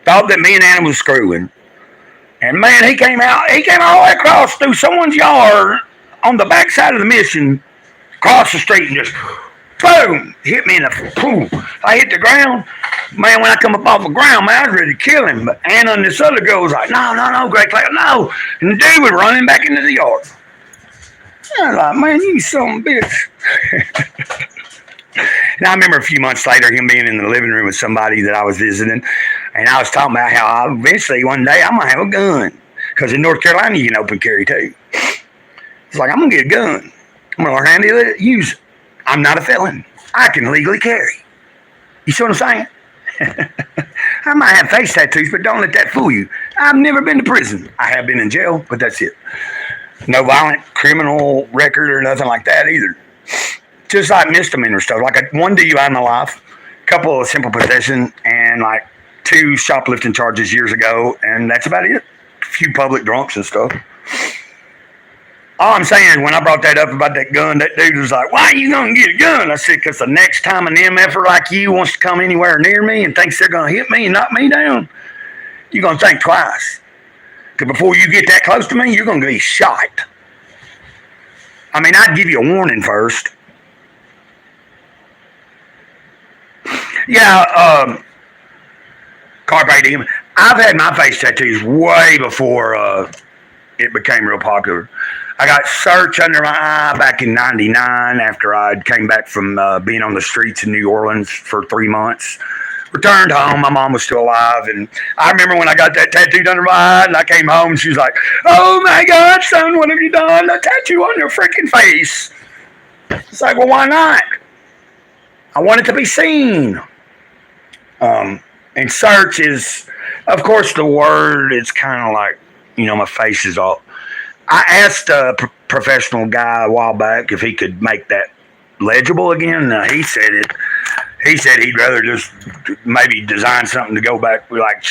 thought that me and Anna was screwing. And man, he came all the way across through someone's yard on the backside of the mission, across the street, and just boom, hit me in the boom. I hit the ground. Man, when I come up off the ground, man, I was ready to kill him. But Anna and this other girl was like, no, Greycloudyday, no. And the dude was running back into the yard. I was like, man, you son of a bitch. And I remember a few months later him being in the living room with somebody that I was visiting, and I was talking about how eventually one day I'm going to have a gun. Because in North Carolina, you can open carry too. It's like, I'm going to get a gun. I'm going to learn how to use it. I'm not a felon. I can legally carry. You see what I'm saying? I might have face tattoos, but don't let that fool you. I've never been to prison. I have been in jail, but that's it. No violent criminal record or nothing like that either. Just like misdemeanor stuff, like one DUI in my life, a couple of simple possession, and like 2 shoplifting charges years ago, and that's about it. A few public drunks and stuff. All I'm saying is when I brought that up about that gun, that dude was like, why are you going to get a gun? I said, because the next time an MFer like you wants to come anywhere near me and thinks they're going to hit me and knock me down, you're going to think twice. Because before you get that close to me, you're going to be shot. I mean, I'd give you a warning first. Yeah, carpe diem. I've had my face tattoos way before it became real popular. I got search under my eye back in '99 after I came back from being on the streets in New Orleans for 3 months. Returned home. My mom was still alive. And I remember when I got that tattooed under my eye and I came home and she was like, oh my God, son, what have you done? A tattoo on your freaking face. It's like, well, why not? I want it to be seen. And search is, of course, the word, it's kind of like, my face is all. I asked a professional guy a while back if he could make that legible again. He said he'd rather just maybe design something to go back, like,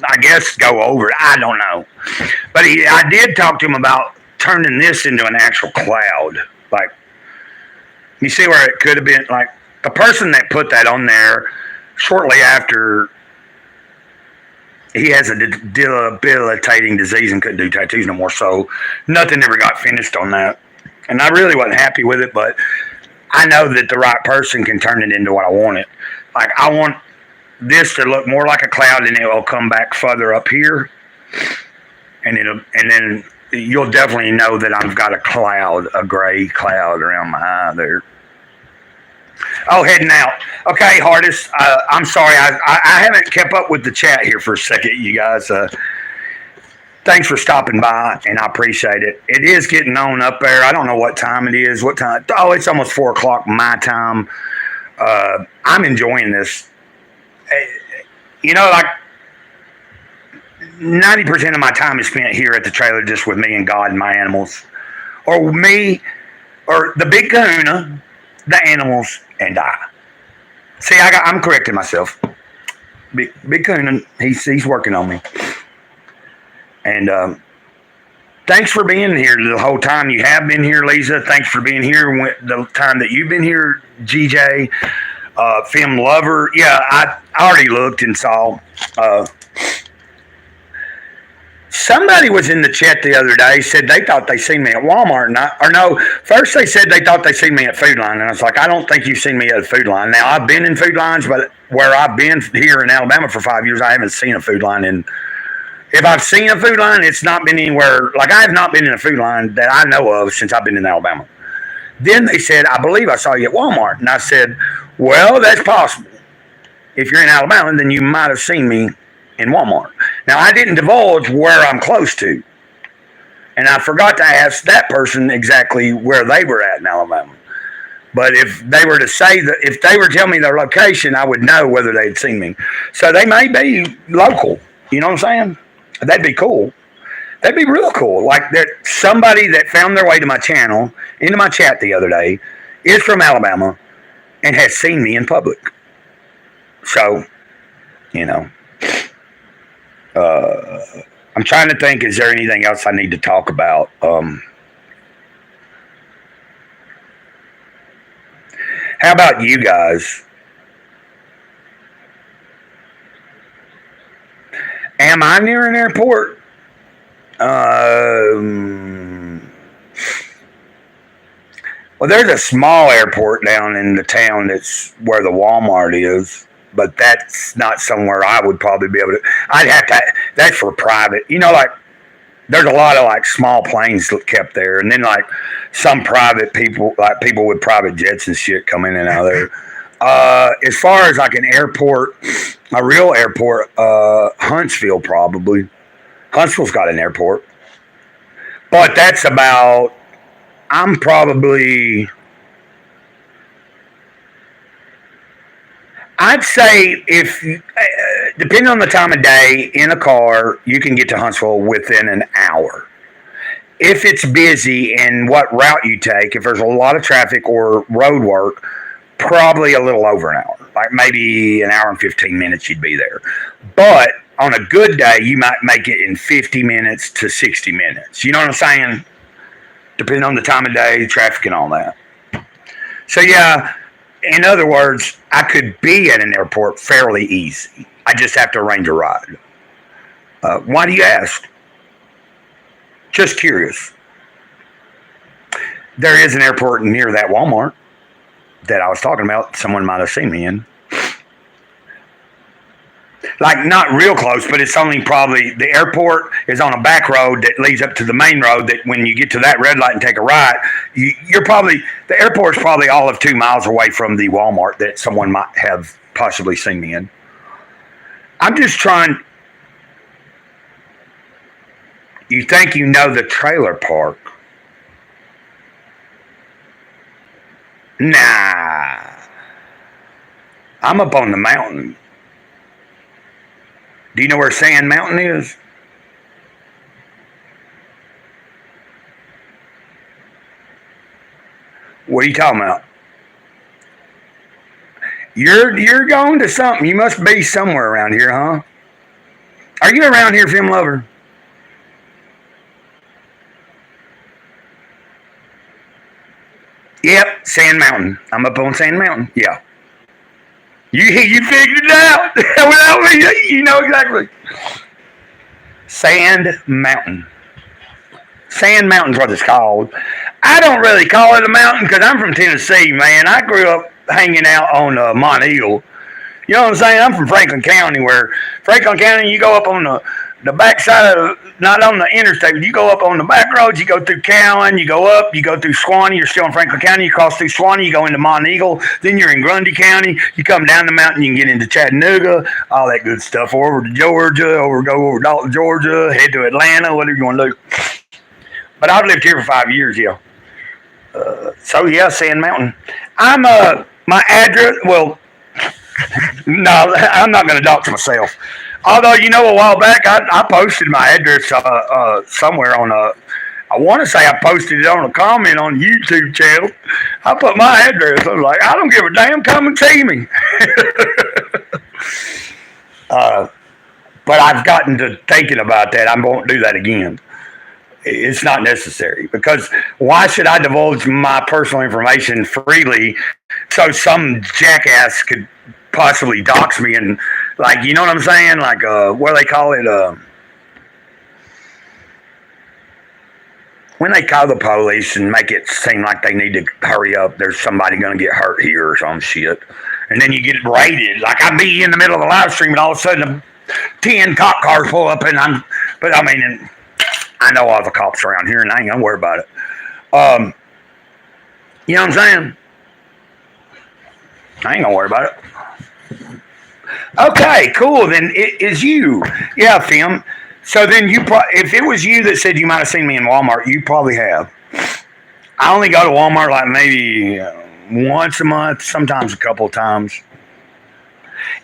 I guess go over it. I don't know. But I did talk to him about turning this into an actual cloud. Like, you see where it could have been, like, the person that put that on there shortly after, he has a debilitating disease and couldn't do tattoos no more, so nothing ever got finished on that. And I really wasn't happy with it, but I know that the right person can turn it into what I want it. Like, I want this to look more like a cloud, and it will come back further up here, and then you'll definitely know that I've got a gray cloud around my eye there. Oh, heading out. Okay, Hardest. I'm sorry. I haven't kept up with the chat here for a second, you guys. Thanks for stopping by, and I appreciate it. It is getting on up there. I don't know what time it is. What time? Oh, it's almost 4 o'clock my time. I'm enjoying this. Like, 90% of my time is spent here at the trailer just with me and God and my animals. Or me, or the big kahuna, the animals, and I. See, I'm correcting myself. Big kahuna, he's working on me. And thanks for being here the whole time you have been here, Lisa. Thanks for being here the time that you've been here, GJ. Film Lover. Yeah, I already looked and saw. Somebody was in the chat the other day, said they thought they seen me at Walmart. First they said they thought they seen me at Food Line. And I was like, I don't think you've seen me at a Food Line. Now, I've been in Food Lines, but where I've been here in Alabama for 5 years, I haven't seen a Food Line. And if I've seen a Food Line, it's not been anywhere. Like, I have not been in a Food Line that I know of since I've been in Alabama. Then they said, I believe I saw you at Walmart. And I said, well, that's possible. If you're in Alabama, then you might have seen me in Walmart. Now, I didn't divulge where I'm close to. And I forgot to ask that person exactly where they were at in Alabama. But if they were to say that, if they were to tell me their location, I would know whether they'd seen me. So they may be local. You know what I'm saying? That'd be cool. That'd be real cool. Like that somebody that found their way to my channel, into my chat the other day, is from Alabama and has seen me in public. So, you know. I'm trying to think, is there anything else I need to talk about? How about you guys? Am I near an airport? Well, there's a small airport down in the town that's where the Walmart is. But that's not somewhere I would probably be able to. I'd have to. That's for private. You know, like there's a lot of like small planes kept there, and then like some private people, like people with private jets and shit, come in and out of there. As far as like an airport, a real airport, Huntsville probably. Huntsville's got an airport, but that's about. I'm probably. I'd say if, depending on the time of day, in a car, you can get to Huntsville within an hour. If it's busy and what route you take, if there's a lot of traffic or road work, probably a little over an hour. Like maybe an hour and 15 minutes you'd be there. But on a good day, you might make it in 50 minutes to 60 minutes. You know what I'm saying? Depending on the time of day, traffic and all that. So yeah. In other words, I could be at an airport fairly easy. I just have to arrange a ride. Why do you ask? Just curious. There is an airport near that Walmart that I was talking about. Someone might have seen me in. Like, not real close, but it's only probably, the airport is on a back road that leads up to the main road that when you get to that red light and take a right, you're probably, the airport's probably all of 2 miles away from the Walmart that someone might have possibly seen me in. I'm just trying, you think you know the trailer park. Nah. I'm up on the mountain. Do you know where Sand Mountain is? What are you talking about? You're going to something. You must be somewhere around here, huh? Are you around here, Film Lover? Yep, Sand Mountain. I'm up on Sand Mountain. Yeah. You figured it out. Without me, you know exactly. Sand Mountain. Sand Mountain's what it's called. I don't really call it a mountain because I'm from Tennessee, man. I grew up hanging out on Mont Eagle. You know what I'm saying? I'm from Franklin County, where Franklin County, you go up on the backside of, not on the interstate, but you go up on the back roads, you go through Cowan, you go up, you go through Swanee, you're still in Franklin County, you cross through Swanee, you go into Mont Eagle, then you're in Grundy County, you come down the mountain, you can get into Chattanooga, all that good stuff, over to Georgia, go over Dalton, Georgia, head to Atlanta, whatever you want to do. But I've lived here for 5 years, yeah. So yeah, Sand Mountain. I'm, my address, well, no, I'm not going to dox myself. Although, a while back, I posted my address somewhere on a. I want to say I posted it on a comment on YouTube channel. I put my address. I was like, I don't give a damn. Come and see me. uh, but I've gotten to thinking about that. I won't do that again. It's not necessary because why should I divulge my personal information freely so some jackass could possibly dox me and like you know what I'm saying? Like what do they call it? When they call the police and make it seem like they need to hurry up, there's somebody going to get hurt here or some shit, and then you get raided. Like I'd be in the middle of the live stream and all of a sudden 10 cop cars pull up and but I mean. And, I know all the cops around here, and I ain't gonna worry about it. You know what I'm saying? I ain't gonna worry about it. Okay, cool. Then it is you. Yeah, Tim. So then if it was you that said you might have seen me in Walmart, you probably have. I only go to Walmart like maybe once a month, sometimes a couple of times.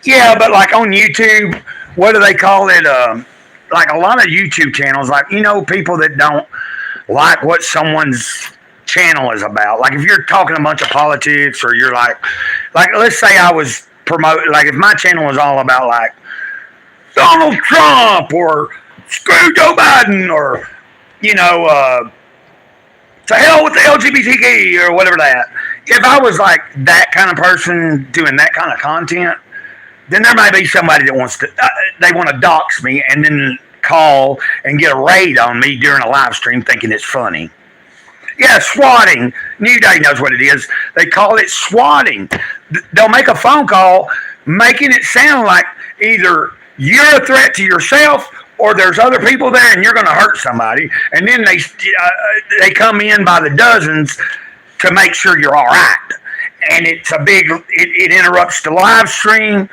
Yeah, but like on YouTube, what do they call it? Like a lot of YouTube channels, like, people that don't like what someone's channel is about. Like if you're talking a bunch of politics or you're like let's say I was promoting, like if my channel was all about like Donald Trump or screw Joe Biden or, to hell with the LGBTQ or whatever that. If I was like that kind of person doing that kind of content, then there might be somebody that wants to, they want to dox me and then call and get a raid on me during a live stream thinking it's funny. Yeah, swatting. New Day knows what it is. They call it swatting. They'll make a phone call making it sound like either you're a threat to yourself or there's other people there and you're going to hurt somebody. And then they come in by the dozens to make sure you're all right. And it's it interrupts the live stream.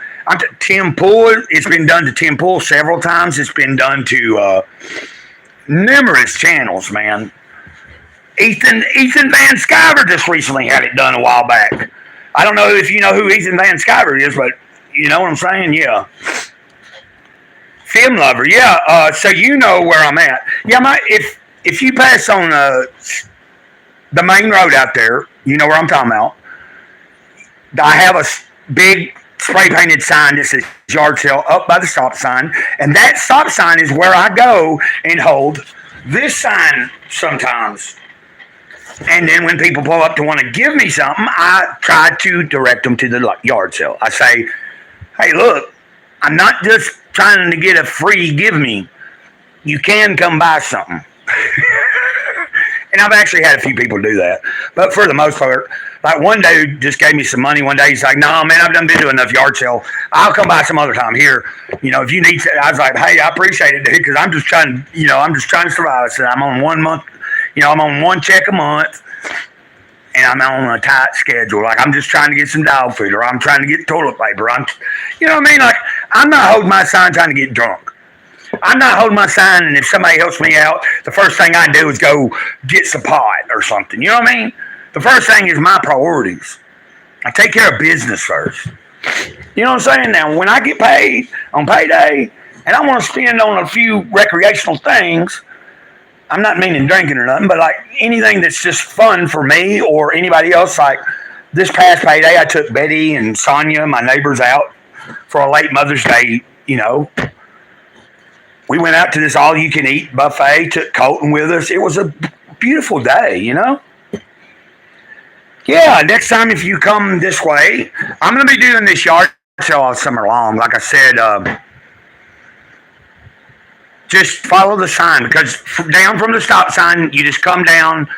Tim Pool, it's been done to Tim Pool several times. It's been done to numerous channels, man. Ethan Van Sciver just recently had it done a while back. I don't know if you know who Ethan Van Sciver is, but you know what I'm saying? Yeah. Film lover, yeah. So you know where I'm at. Yeah, if you pass on the main road out there, you know where I'm talking about. I have a big spray painted sign that says yard sale up by the stop sign, and that stop sign is where I go and hold this sign sometimes. And then when people pull up to want to give me something, I try to direct them to the yard sale. I say, hey, look, I'm not just trying to get a free give me. You can come buy something. And I've actually had a few people do that. But for the most part, like one dude just gave me some money one day. He's like, no, man, I've done been to enough yard sale. I'll come by some other time here. If you need to, I was like, hey, I appreciate it, dude, because I'm just trying to survive. I said, I'm on 1 month, I'm on one check a month. And I'm on a tight schedule. Like I'm just trying to get some dog food or I'm trying to get toilet paper. You know what I mean? Like I'm not holding my sign trying to get drunk. I'm not holding my sign, and if somebody helps me out, the first thing I do is go get some pot or something. You know what I mean? The first thing is my priorities. I take care of business first. You know what I'm saying? Now, when I get paid on payday, and I want to spend on a few recreational things, I'm not meaning drinking or nothing, but like anything that's just fun for me or anybody else. Like this past payday, I took Betty and Sonia, my neighbors, out for a late Mother's Day, We went out to this all-you-can-eat buffet, took Colton with us. It was a beautiful day, Yeah, next time if you come this way, I'm going to be doing this yard sale all summer long. Like I said, just follow the sign because down from the stop sign, you just come down.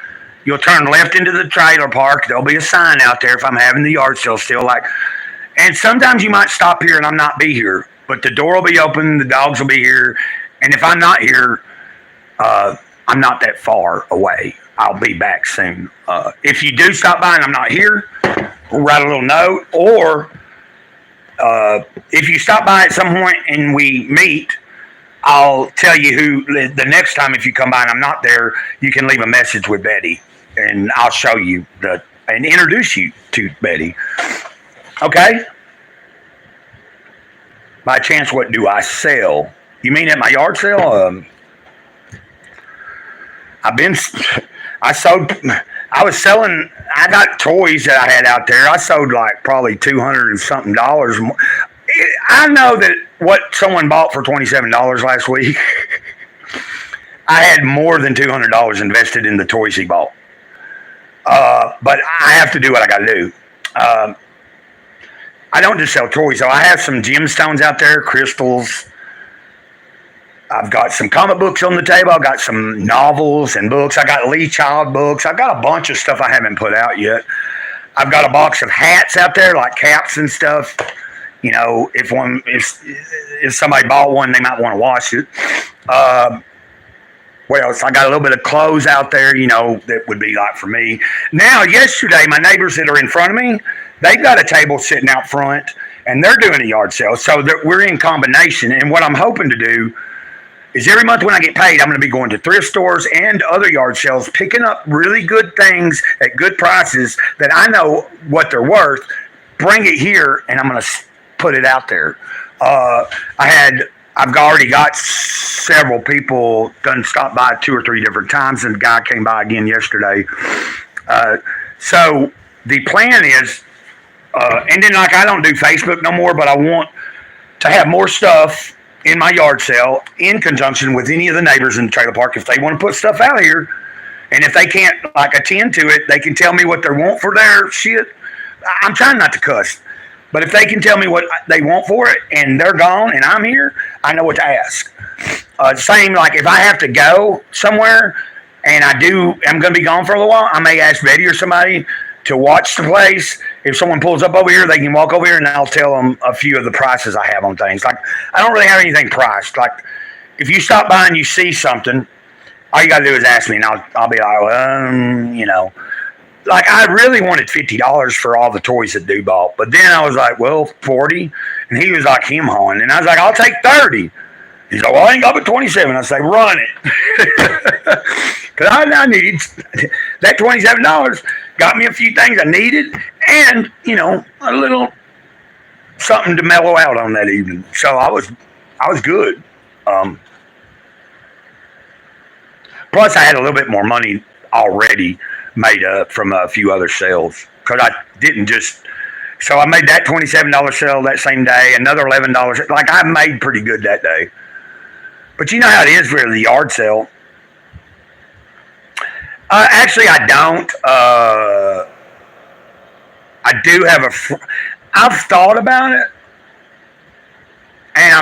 You'll turn left into the trailer park. There'll be a sign out there if I'm having the yard sale still. And sometimes you might stop here and I'm not be here. But the door will be open, the dogs will be here, and if I'm not here, I'm not that far away. I'll be back soon. If you do stop by and I'm not here, we'll write a little note, or if you stop by at some point and we meet, I'll tell you who, the next time if you come by and I'm not there, you can leave a message with Betty, and I'll show you and introduce you to Betty. Okay? By chance, what do I sell? You mean at my yard sale? I've been, I sold, I was selling, I got toys that I had out there. I sold like probably $200 and something. I know that what someone bought for $27 last week, I had more than $200 invested in the toys he bought. But I have to do what I got to do. I don't just sell toys, so I have some gemstones out there, crystals. I've got some comic books on the table. I've got some novels and books. I got Lee Child books. I've got a bunch of stuff I haven't put out yet. I've got a box of hats out there, like caps and stuff. You know, if somebody bought one, they might want to wash it. What else? I got a little bit of clothes out there, you know, that would be like for me. Now, yesterday, my neighbors that are in front of me, they've got a table sitting out front, and they're doing a yard sale. So we're in combination. And what I'm hoping to do is every month when I get paid, I'm going to be going to thrift stores and other yard sales, picking up really good things at good prices that I know what they're worth, bring it here, and I'm going to put it out there. I've already got several people done stop by 2 or 3 different times, and the guy came by again yesterday. So the plan is, and then like I don't do Facebook no more, but I want to have more stuff in my yard sale in conjunction with any of the neighbors in the trailer park if they want to put stuff out here. And if they can't like attend to it, they can tell me what they want for their shit. I'm trying not to cuss. But if they can tell me what they want for it and they're gone and I'm here, I know what to ask. Same like if I have to go somewhere and I'm going to be gone for a little while, I may ask Betty or somebody to watch the place. If someone pulls up over here, they can walk over here and I'll tell them a few of the prices I have on things. Like, I don't really have anything priced. Like, if you stop by and you see something, all you got to do is ask me and I'll be like, well, you know. Like, I really wanted $50 for all the toys that Dude bought. But then I was like, well, 40. And he was like, him hawing. And I was like, I'll take 30. He's like, well, I ain't got but 27. I say, run it. Because I needed that $27. Got me a few things I needed. And, you know, a little something to mellow out on that evening. So I was good. Plus, I had a little bit more money already made up from a few other sales because I didn't just. So I made that $27 sale that same day, another $11. Like, I made pretty good that day. But you know how it is for the yard sale. Actually, I don't. I do have I've thought about it, and I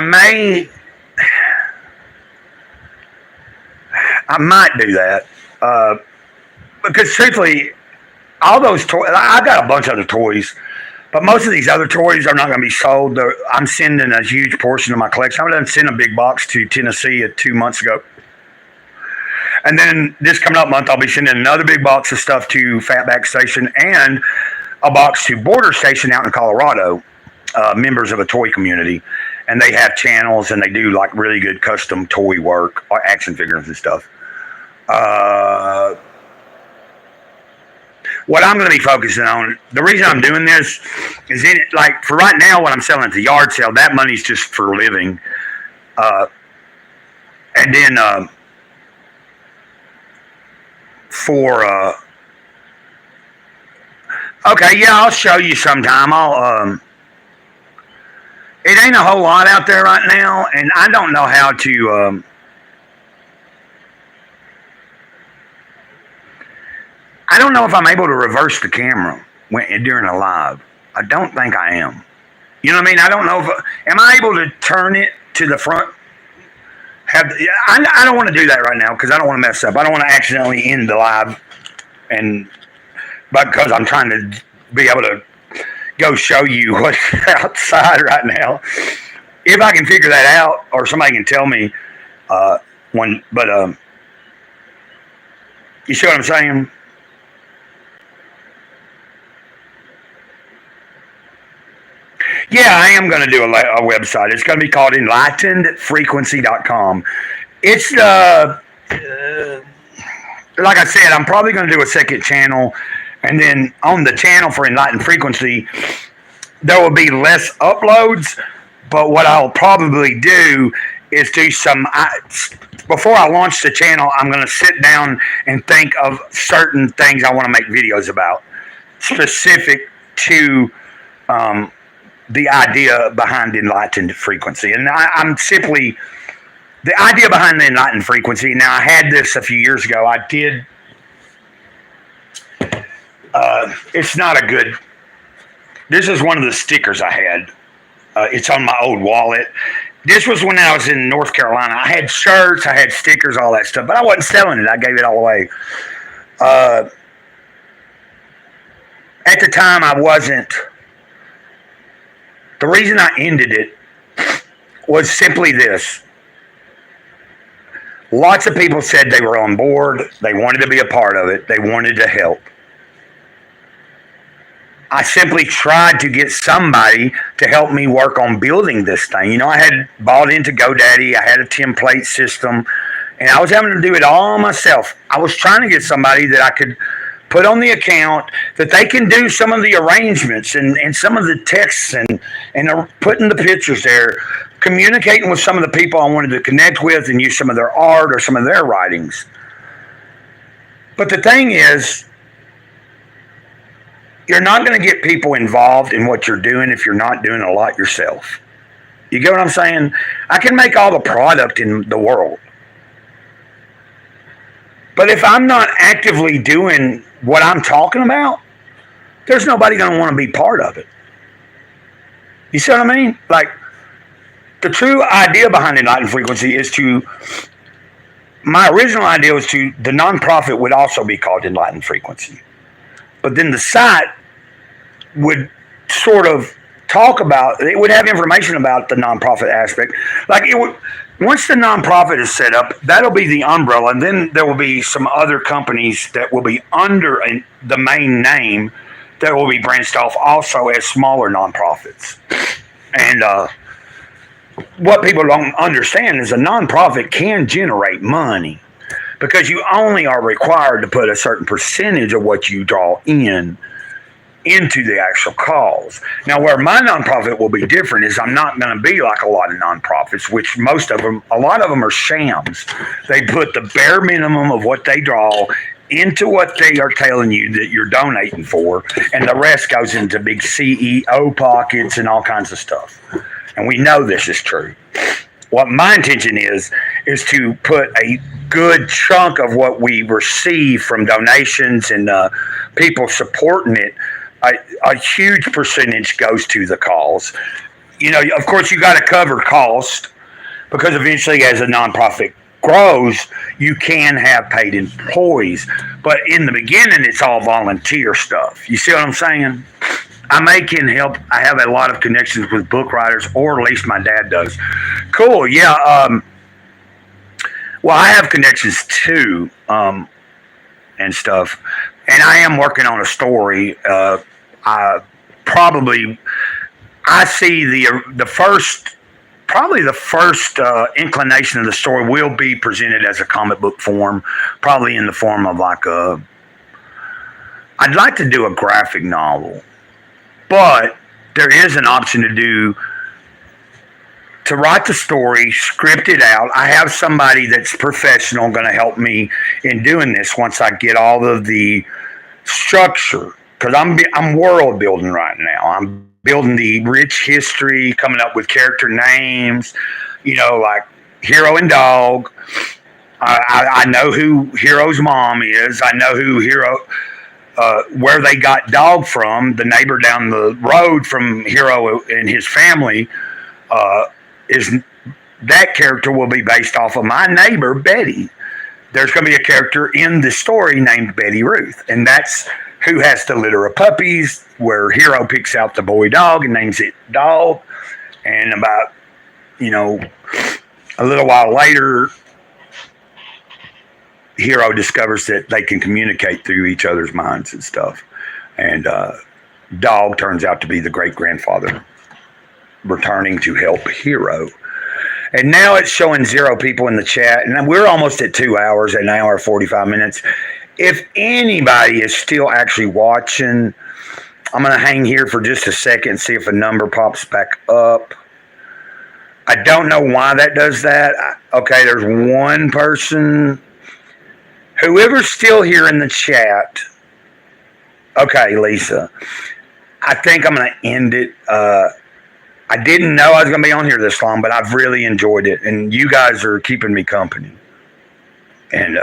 might do that. Because truthfully, all those toys, I've got a bunch of other toys, but most of these other toys are not going to be sold. I'm sending a huge portion of my collection. I done sent a big box to Tennessee 2 months ago. And then this coming up month, I'll be sending another big box of stuff to Fatback Station and a box to Border Station out in Colorado, members of a toy community. And they have channels and they do like really good custom toy work, or action figures and stuff. What I'm going to be focusing on, the reason I'm doing this is like for right now, what I'm selling at the yard sale, that money's just for living. And then okay, yeah, I'll show you sometime. It ain't a whole lot out there right now, and I don't know how to. I don't know if I'm able to reverse the camera during a live. I don't think I am. You know what I mean? I don't know if am I able to turn it to the front. I don't want to do that right now because I don't want to mess up. I don't want to accidentally end the live, because I'm trying to be able to go show you what's outside right now. If I can figure that out, or somebody can tell me, you see what I'm saying? Yeah, I am going to do a website. It's going to be called enlightenedfrequency.com. It's like I said, I'm probably going to do a second channel, and then on the channel for Enlightened Frequency, there will be less uploads, But what I'll probably do is do before I launch the channel, I'm going to sit down and think of certain things I want to make videos about, specific to the idea behind enlightened frequency. And I'm simply the idea behind the enlightened frequency. Now, I had this a few years ago. I did. It's not a good. This is one of the stickers I had. It's on my old wallet. This was when I was in North Carolina. I had shirts, I had stickers, all that stuff, but I wasn't selling it. I gave it all away. At the time, I wasn't. The reason I ended it was simply this. Lots of people said they were on board. They wanted to be a part of it. They wanted to help. I simply tried to get somebody to help me work on building this thing. You know, I had bought into GoDaddy. I had a template system, and I was having to do it all myself. I was trying to get somebody that I could put on the account, that they can do some of the arrangements and some of the texts and putting the pictures there, communicating with some of the people I wanted to connect with and use some of their art or some of their writings. But the thing is, you're not going to get people involved in what you're doing if you're not doing a lot yourself. You get what I'm saying? I can make all the product in the world, but if I'm not actively doing what I'm talking about, there's nobody going to want to be part of it. You see what I mean? Like, the true idea behind Enlightened Frequency is my original idea was the nonprofit would also be called Enlightened Frequency. But then the site would sort of it would have information about the nonprofit aspect. Like, it would, once the nonprofit is set up, that'll be the umbrella, and then there will be some other companies that will be under the main name that will be branched off also as smaller nonprofits. And what people don't understand is a nonprofit can generate money, because you only are required to put a certain percentage of what you draw into the actual cause. Now, where my nonprofit will be different is I'm not going to be like a lot of nonprofits, which a lot of them are shams. They put the bare minimum of what they draw into what they are telling you that you're donating for, and the rest goes into big CEO pockets and all kinds of stuff. And we know this is true. What my intention is to put a good chunk of what we receive from donations and people supporting it, a huge percentage goes to the cause. You know, of course, you got to cover cost, because eventually, as a nonprofit grows, you can have paid employees. But in the beginning, it's all volunteer stuff. You see what I'm saying? I can help. I have a lot of connections with book writers, or at least my dad does. Cool, yeah. Well, I have connections too, and stuff. And I am working on a story. I see the first inclination of the story will be presented as a comic book form, probably in the form of I'd like to do a graphic novel, but there is an option to write the story, script it out. I have somebody that's professional going to help me in doing this once I get all of the structure, because I'm world building right now. I'm building the rich history, coming up with character names, like Hero and Dog. I know who Hero's mom is. I know who where they got Dog from. The neighbor down the road from Hero and his family that character will be based off of my neighbor, Betty. There's going to be a character in the story named Betty Ruth, and that's who has the litter of puppies, where Hero picks out the boy dog and names it Dog. And about, a little while later, Hero discovers that they can communicate through each other's minds and stuff. And Dog turns out to be the great-grandfather returning to help Hero. And now it's showing 0 people in the chat, and we're almost at 2 hours, an hour, 45 minutes. If anybody is still actually watching, I'm going to hang here for just a second, see if a number pops back up. I don't know why that does that. Okay, there's one person. Whoever's still here in the chat. Okay, Lisa. I think I'm going to end it. I didn't know I was going to be on here this long, but I've really enjoyed it. And you guys are keeping me company. And,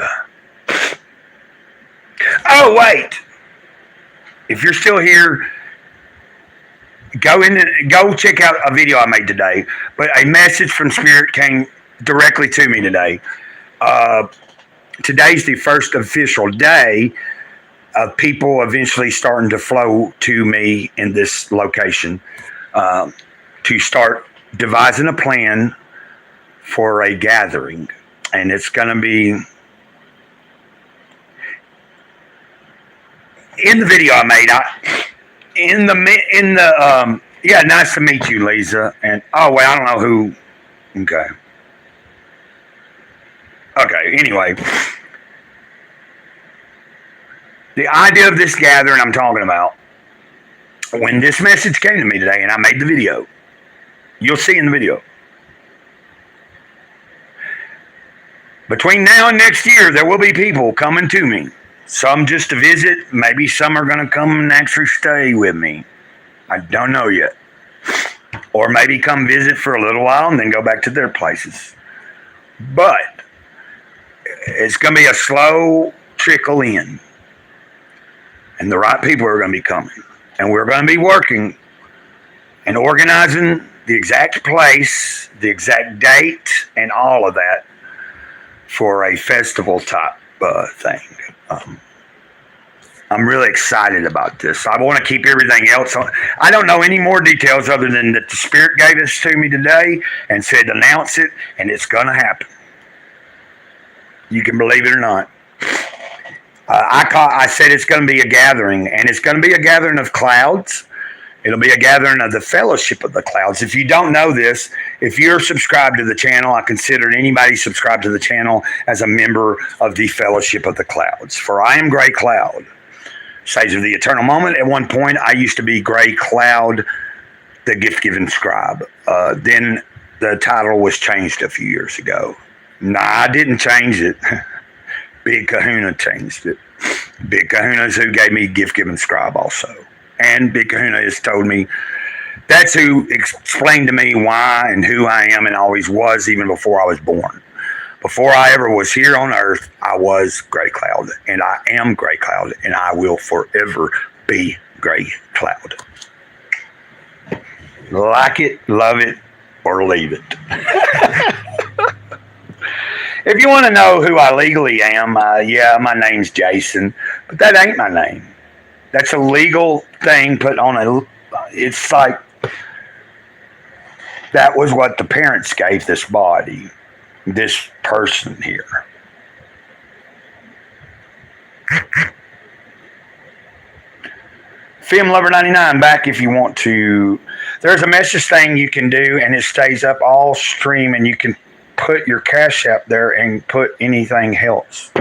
oh, wait. If you're still here, go check out a video I made today. But a message from Spirit came directly to me today. Today's the first official day of people eventually starting to flow to me in this location to start devising a plan for a gathering. And it's going to be in the video I made. Yeah, nice to meet you, Lisa. And oh, well, I don't know who. Okay. Okay, anyway. The idea of this gathering I'm talking about, when this message came to me today and I made the video, you'll see in the video. Between now and next year, there will be people coming to me. Some just to visit. Maybe some are going to come and actually stay with me. I don't know yet. Or maybe come visit for a little while and then go back to their places. But it's going to be a slow trickle in. And the right people are going to be coming. And we're going to be working and organizing the exact place, the exact date, and all of that for a festival type thing. I'm really excited about this. I want to keep everything else on. I don't know any more details other than that the Spirit gave this to me today and said announce it, and it's going to happen. You can believe it or not. I said it's going to be a gathering, and it's going to be a gathering of clouds. It'll be a gathering of the fellowship of the clouds. If you don't know this, if you're subscribed to the channel, I consider anybody subscribed to the channel as a member of the fellowship of the clouds. For I am Grey Cloud, Sage of the Eternal Moment. At one point, I used to be Grey Cloud, the gift-giving scribe. Then the title was changed a few years ago. Nah, I didn't change it. Big Kahuna changed it. Big Kahuna is who gave me gift-giving scribe also. And Big Kahuna has told me, that's who explained to me why and who I am and always was even before I was born. Before I ever was here on earth, I was Grey Cloud. And I am Grey Cloud. And I will forever be Grey Cloud. Like it, love it, or leave it. If you want to know who I legally am, yeah, my name's Jason, but that ain't my name. That's a legal thing put on it's like, that was what the parents gave this body, this person here. Film Lover 99, back if you want to. There's a message thing you can do, and it stays up all stream, and you can put your Cash App there and put anything else.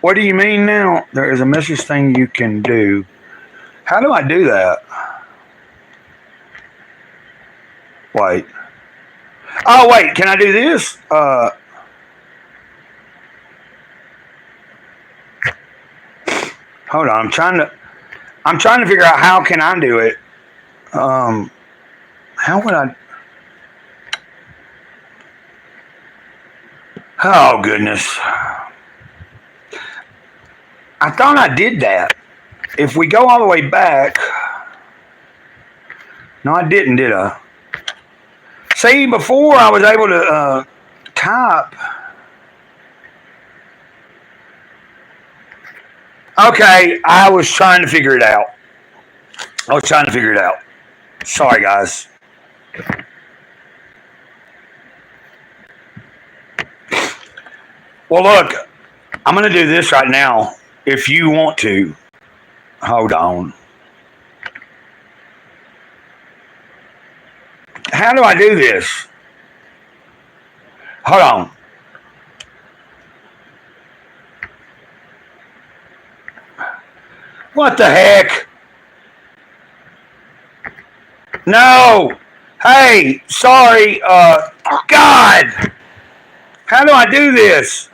What do you mean now? There is a message thing you can do. How do I do that? Wait. Oh, wait. Can I do this? Hold on. I'm trying to figure out how can I do it. How would I? Oh, goodness. I thought I did that. If we go all the way back. No, I didn't, did I? See, before I was able to type. Okay, I was trying to figure it out. Sorry, guys. Well, look, I'm going to do this right now. If you want to. Hold on. How do I do this? Hold on. What the heck? No. Hey, sorry. God, how do I do this?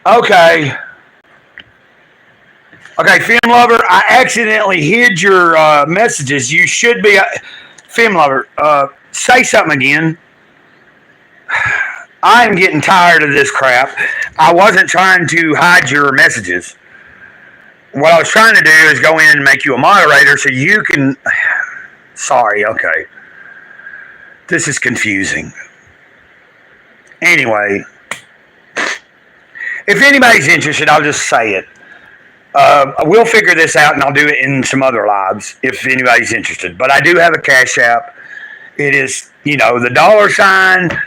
Okay. Okay, Film Lover, I accidentally hid your messages. You should be. Film Lover, say something again. I am getting tired of this crap. I wasn't trying to hide your messages. What I was trying to do is go in and make you a moderator so you can. Sorry, okay. This is confusing. Anyway, if anybody's interested, I'll just say it. We'll figure this out and I'll do it in some other lives if anybody's interested. But I do have a Cash App. It is, the $,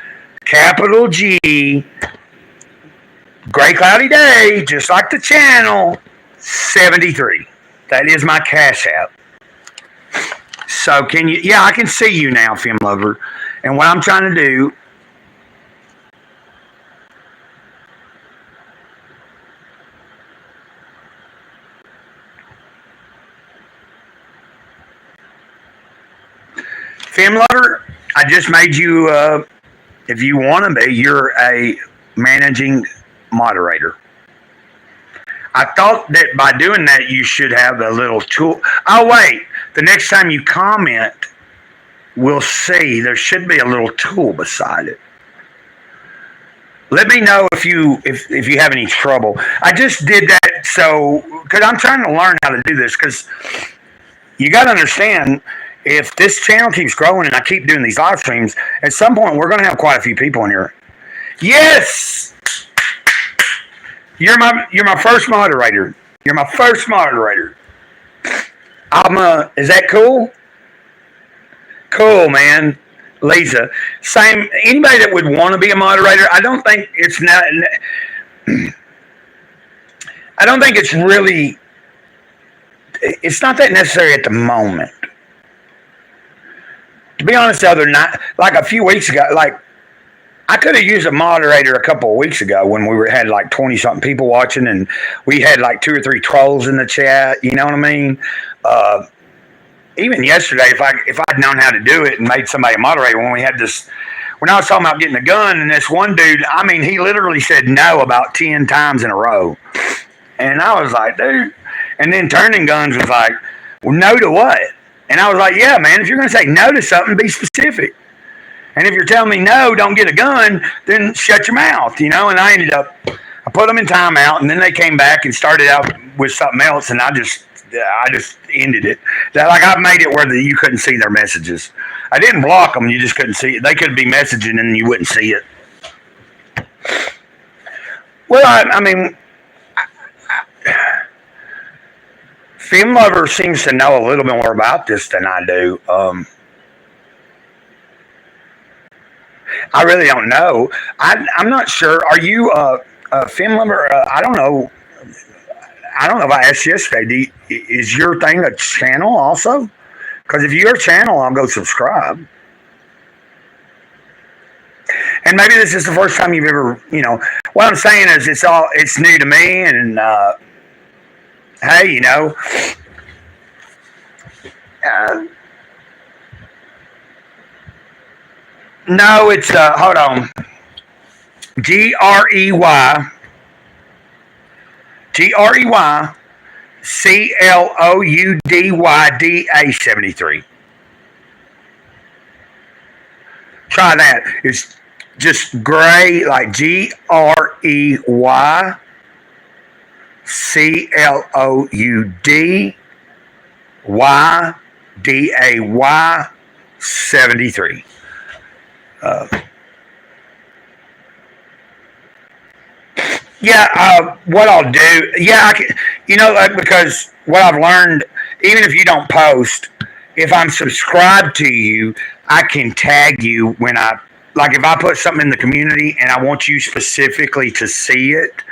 capital G, Greycloudyday, just like the channel, 73. That is my Cash App. So can you, I can see you now, Film Lover. And what I'm trying to do, Film Lover, I just made you, if you want to be, you're a managing moderator. I thought that by doing that, you should have a little tool. Oh, wait. The next time you comment, we'll see. There should be a little tool beside it. Let me know if you have any trouble. I just did that because I'm trying to learn how to do this because you got to understand, if this channel keeps growing and I keep doing these live streams, at some point we're going to have quite a few people in here. Yes! You're my first moderator. You're my first moderator. Is that cool? Cool, man. Lisa. Same. Anybody that would want to be a moderator, I don't think it's really, it's not that necessary at the moment. To be honest, the other night, like a few weeks ago, like I could have used a moderator a couple of weeks ago when we had like 20-something people watching and we had like 2 or 3 trolls in the chat. You know what I mean? Even yesterday, if I'd known how to do it and made somebody a moderator when I was talking about getting a gun, and this one dude, I mean, he literally said no about 10 times in a row. And I was like, dude. And then Turning Guns was like, well, no to what? And I was like, yeah, man, if you're going to say no to something, be specific. And if you're telling me no, don't get a gun, then shut your mouth, And I put them in timeout, and then they came back and started out with something else, and I just ended it. Like I made it where you couldn't see their messages. I didn't block them; you just couldn't see it. They could be messaging, and you wouldn't see it. Well, I mean, Film Lover seems to know a little bit more about this than I do. I really don't know. I'm not sure. Are you a Film Lover? I don't know. I don't know if I asked yesterday. Is your thing a channel also? Because if you're a channel, I'll go subscribe. And maybe this is the first time you've ever, what I'm saying is it's new to me, and hey, no, it's hold on. Greycloudyday Cloudyday 73. Try that. It's just gray, like Greycloudyday Cloudyday 73. What I'll do, because what I've learned, even if you don't post, if I'm subscribed to you, I can tag you when if I put something in the community and I want you specifically to see it,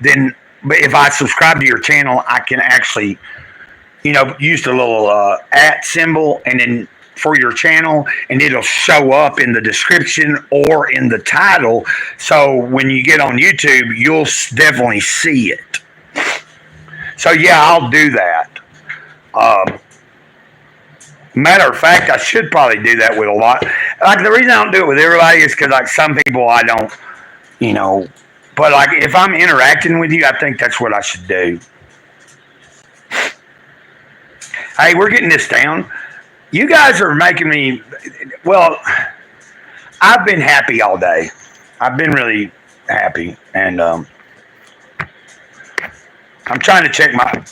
then, but if I subscribe to your channel, I can actually, use the little @ symbol and then for your channel, and it'll show up in the description or in the title. So when you get on YouTube, you'll definitely see it. So yeah, I'll do that. Um, Matter of fact, I should probably do that with a lot. Like the reason I don't do it with everybody is because like some people I don't, you know. But like if I'm interacting with you, I think that's what I should do. Hey, we're getting this down. You guys are making me. Well, I've been happy all day. I've been really happy, and I'm trying to check my.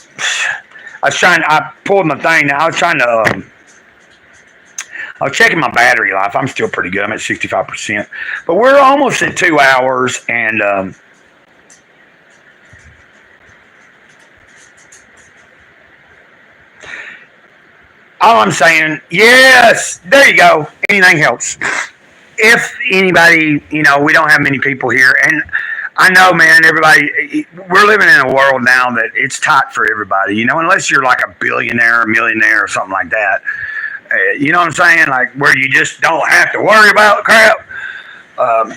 I pulled my thing. I was trying to. I was checking my battery life. I'm still pretty good. I'm at 65%. But we're almost at 2 hours. And all I'm saying, yes, there you go. Anything helps. If anybody, we don't have many people here. And I know, man, everybody, we're living in a world now that it's tight for everybody, unless you're like a billionaire, a millionaire, or something like that. You know what I'm saying? Like where you just don't have to worry about crap. But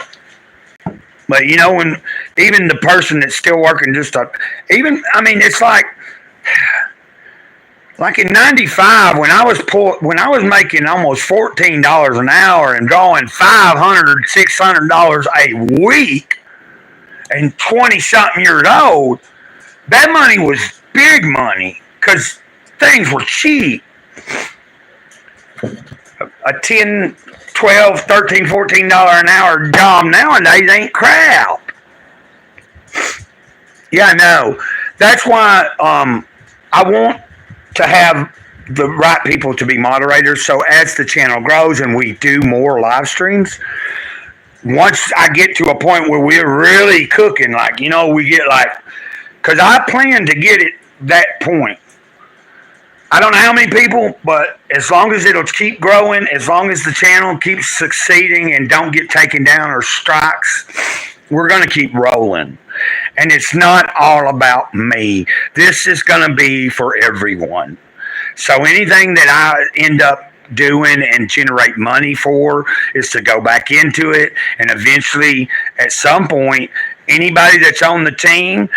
when even the person that's still working it's like in '95 when I was making almost $14 an hour and drawing $500, $600 a week, and 20 something years old, that money was big money because things were cheap. A $10, $12, $13, $14 an hour job nowadays ain't crap. Yeah, I know. That's why I want to have the right people to be moderators. So as the channel grows and we do more live streams, once I get to a point where we're really cooking, we get because I plan to get it that point. I don't know how many people, but as long as it'll keep growing, as long as the channel keeps succeeding and don't get taken down or strikes, we're going to keep rolling. And it's not all about me. This is going to be for everyone. So anything that I end up doing and generate money for is to go back into it. And eventually, at some point, anybody that's on the team,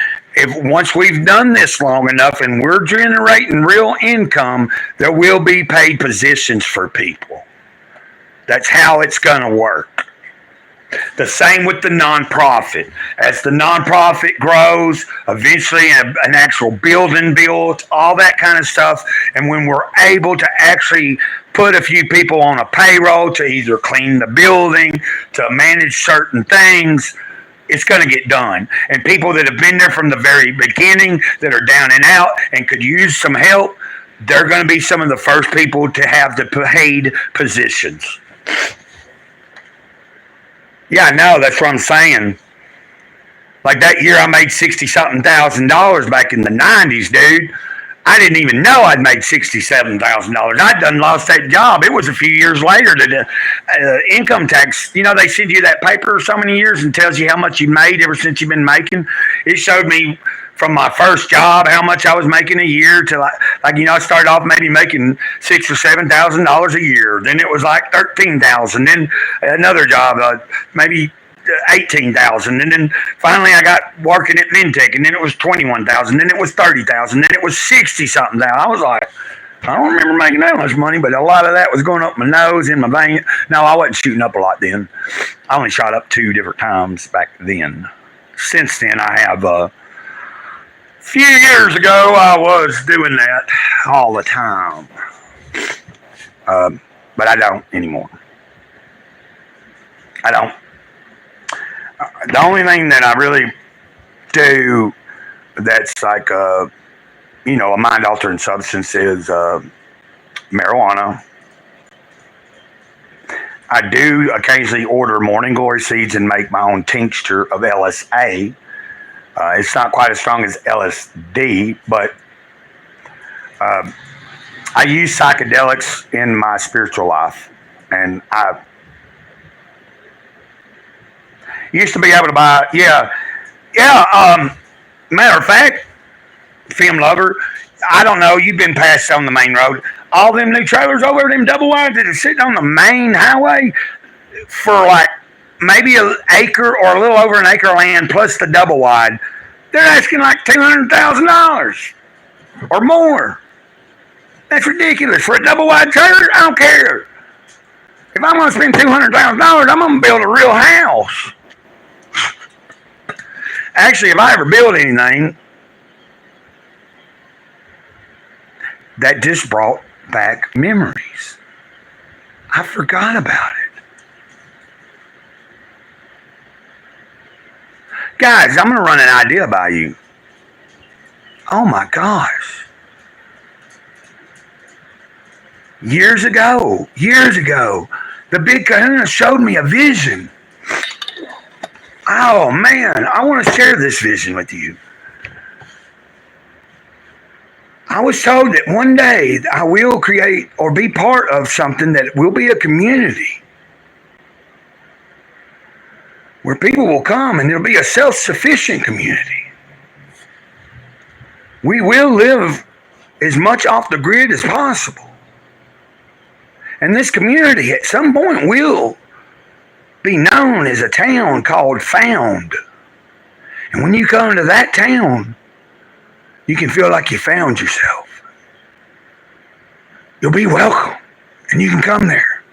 once we've done this long enough and we're generating real income, there will be paid positions for people. That's how it's going to work. The same with the nonprofit. As the nonprofit grows, eventually an actual building built, all that kind of stuff. And when we're able to actually put a few people on a payroll to either clean the building, to manage certain things, it's going to get done. And people that have been there from the very beginning, that are down and out and could use some help, they're going to be some of the first people to have the paid positions. Yeah, I know. That's what I'm saying. Like that year I made $60-something thousand back in the 90s, dude. I didn't even know I'd made $67,000. I'd done lost that job. It was a few years later that income tax, they send you that paper so many years and tells you how much you made ever since you've been making. It showed me from my first job how much I was making a year to I started off maybe making $6,000 or $7,000 a year. Then it was like $13,000. Then another job, maybe 18,000, and then finally I got working at Vintech, and then it was 21,000, then it was 30,000, then it was 60-something thousand. I was like, I don't remember making that much money, but a lot of that was going up my nose, in my vein. No, I wasn't shooting up a lot then. I only shot up 2 different times back then. Since then, I have a few years ago I was doing that all the time, but I don't anymore. I don't. The only thing that I really do that's like a mind-altering substance is marijuana. I do occasionally order morning glory seeds and make my own tincture of LSA. It's not quite as strong as LSD, but I use psychedelics in my spiritual life, and I used to be able to buy, matter of fact, film lover, I don't know, you've been past on the main road. all them new trailers over them double wides that are sitting on the main highway for like maybe an acre or a little over an acre of land plus the double wide, they're asking like $200,000 or more. That's ridiculous. For a double wide trailer, I don't care. If I'm going to spend $200,000, I'm going to build a real house. Actually, if I ever build anything, that just brought back memories. I forgot about it. Guys, I'm going to run an idea by you. Oh my gosh. Years ago, the Big Kahuna showed me a vision. Oh man, I want to share this vision with you. I was told that one day I will create or be part of something that will be a community where people will come and it'll be a self-sufficient community. We will live as much off the grid as possible. And this community at some point will be known as a town called Found. And when you come to that town, you can feel like you found yourself. You'll be welcome, and you can come there.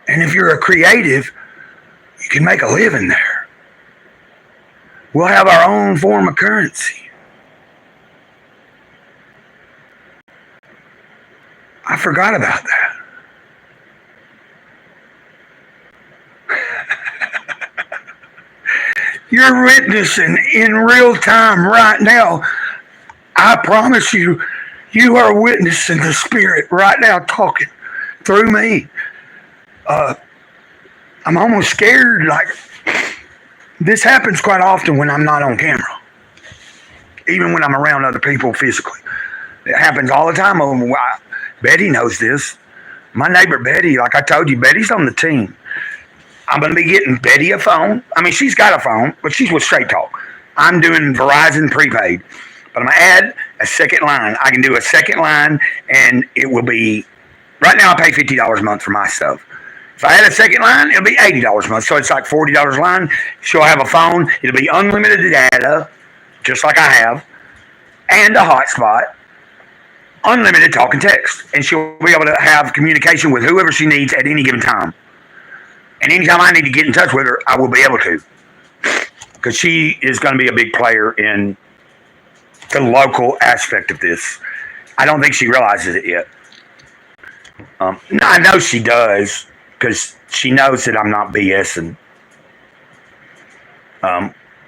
And if you're a creative, you can make a living there. We'll have our own form of currency. I forgot about that. You're witnessing in real time right now. I promise you, you are witnessing the Spirit right now talking through me. I'm almost scared. Like, this happens quite often when I'm not on camera, even when I'm around other people physically. It happens all the time. Betty knows this. My neighbor Betty, like I told you, Betty's on the team. I'm going to be getting Betty a phone. I mean, she's got a phone, but she's with Straight Talk. I'm doing Verizon prepaid. But I'm going to add a second line. I can do a second line, and it will be, right now I pay $50 a month for my stuff. If I add a second line, it'll be $80 a month. So it's like $40 a line. She'll have a phone. It'll be unlimited data, just like I have, and a hotspot. Unlimited talk and text. And she'll be able to have communication with whoever she needs at any given time. And anytime I need to get in touch with her, I will be able to. Because she is going to be a big player in the local aspect of this. I don't think she realizes it yet. I know she does, because she knows that I'm not BSing.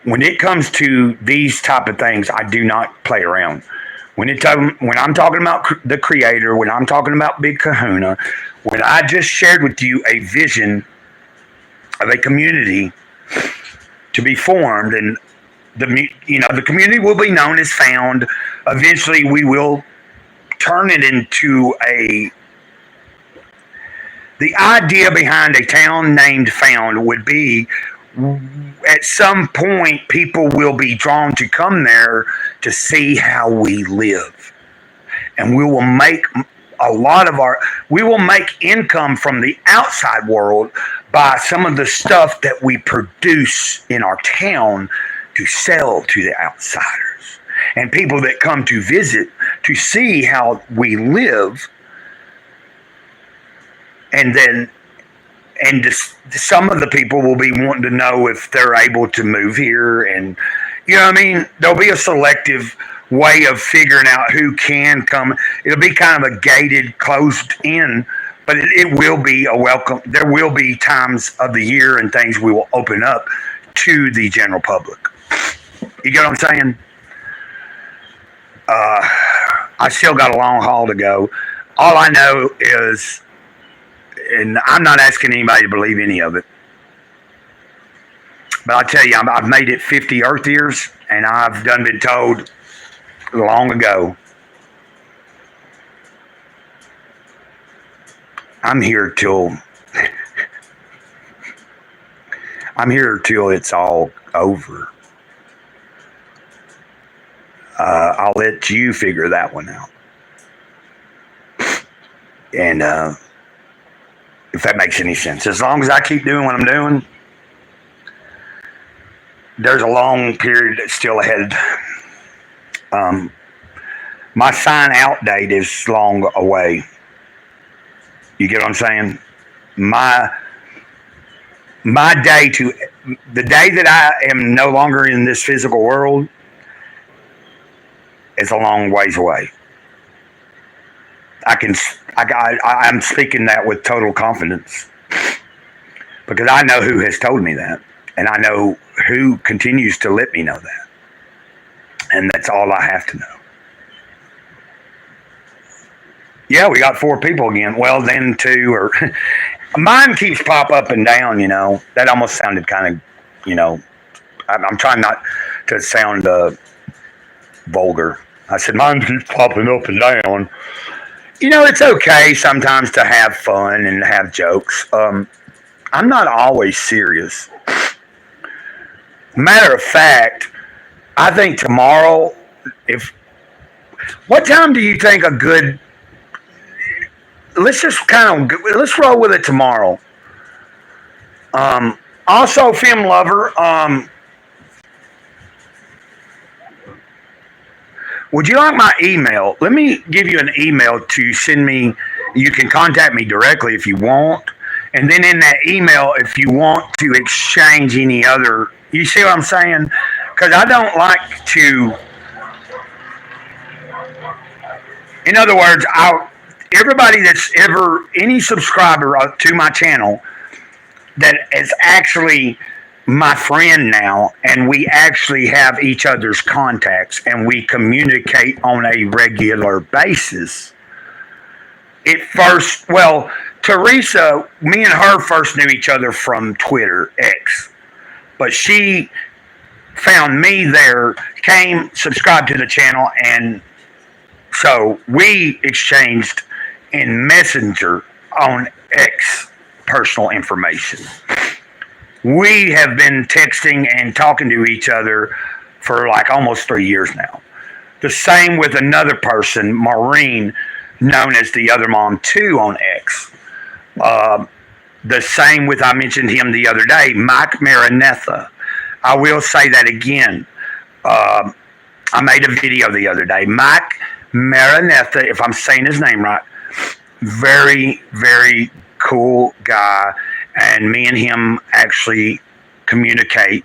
When it comes to these type of things, I do not play around. When I'm talking about the Creator, when I'm talking about Big Kahuna, when I just shared with you a vision of a community to be formed, and the community will be known as Found. Eventually, we will turn it into the idea behind a town named Found would be, at some point, people will be drawn to come there to see how we live. And we will make we will make income from the outside world by some of the stuff that we produce in our town to sell to the outsiders. And people that come to visit to see how we live. And then some of the people will be wanting to know if they're able to move here. And, you know what I mean? There'll be a selective way of figuring out who can come. It'll be kind of a gated, closed in, but it will be a welcome. There will be times of the year and things we will open up to the general public. You get what I'm saying? I still got a long haul to go. All I know is, and I'm not asking anybody to believe any of it, but I'll tell you, I've made it 50 Earth years, and I've done been told long ago, I'm here till it's all over. I'll let you figure that one out. And if that makes any sense, as long as I keep doing what I'm doing, there's a long period that's still ahead. My sign out date is long away. You get what I'm saying? My day to the day that I am no longer in this physical world is a long ways away. I'm speaking that with total confidence because I know who has told me that, and I know who continues to let me know that, and that's all I have to know. Yeah, we got 4 people again. Well, then 2 or mine keeps pop up and down. That almost sounded kind of, I'm trying not to sound vulgar. I said mine keeps popping up and down. It's okay sometimes to have fun and have jokes. I'm not always serious. Matter of fact, I think tomorrow, what time do you think a good, let's roll with it tomorrow. Also, film lover, would you like my email? Let me give you an email to send me. You can contact me directly if you want. And then in that email, if you want to exchange any other, you see what I'm saying? Because I don't like to, in other words, everybody that's any subscriber to my channel that is actually my friend now, and we actually have each other's contacts and we communicate on a regular basis. Teresa, me and her first knew each other from Twitter, X, but she found me there, subscribed to the channel, and so we exchanged in Messenger on X personal information. We have been texting and talking to each other for like almost 3 years now. The same with another person, Maureen, known as the Other Mom 2 on X. The same with, I mentioned him the other day, Mike Maranatha. I will say that again. I made a video the other day. Mike Maranatha, if I'm saying his name right, very, very cool guy. And me and him actually communicate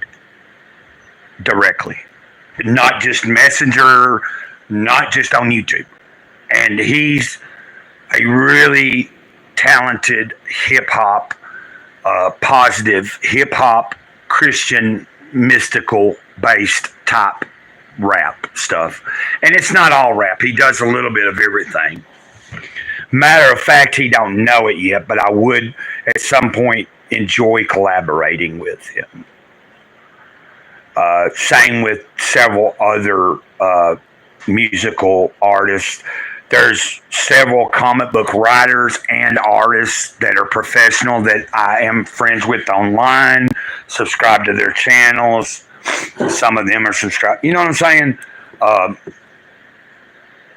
directly. Not just Messenger, not just on YouTube. And he's a really talented hip-hop, positive hip-hop, Christian, mystical-based type rap stuff. And it's not all rap. He does a little bit of everything. Matter of fact, he don't know it yet, but I would at some point enjoy collaborating with him. Same with several other musical artists. There's several comic book writers and artists that are professional that I am friends with online, subscribe to their channels. Some of them are subscribed. You know what I'm saying?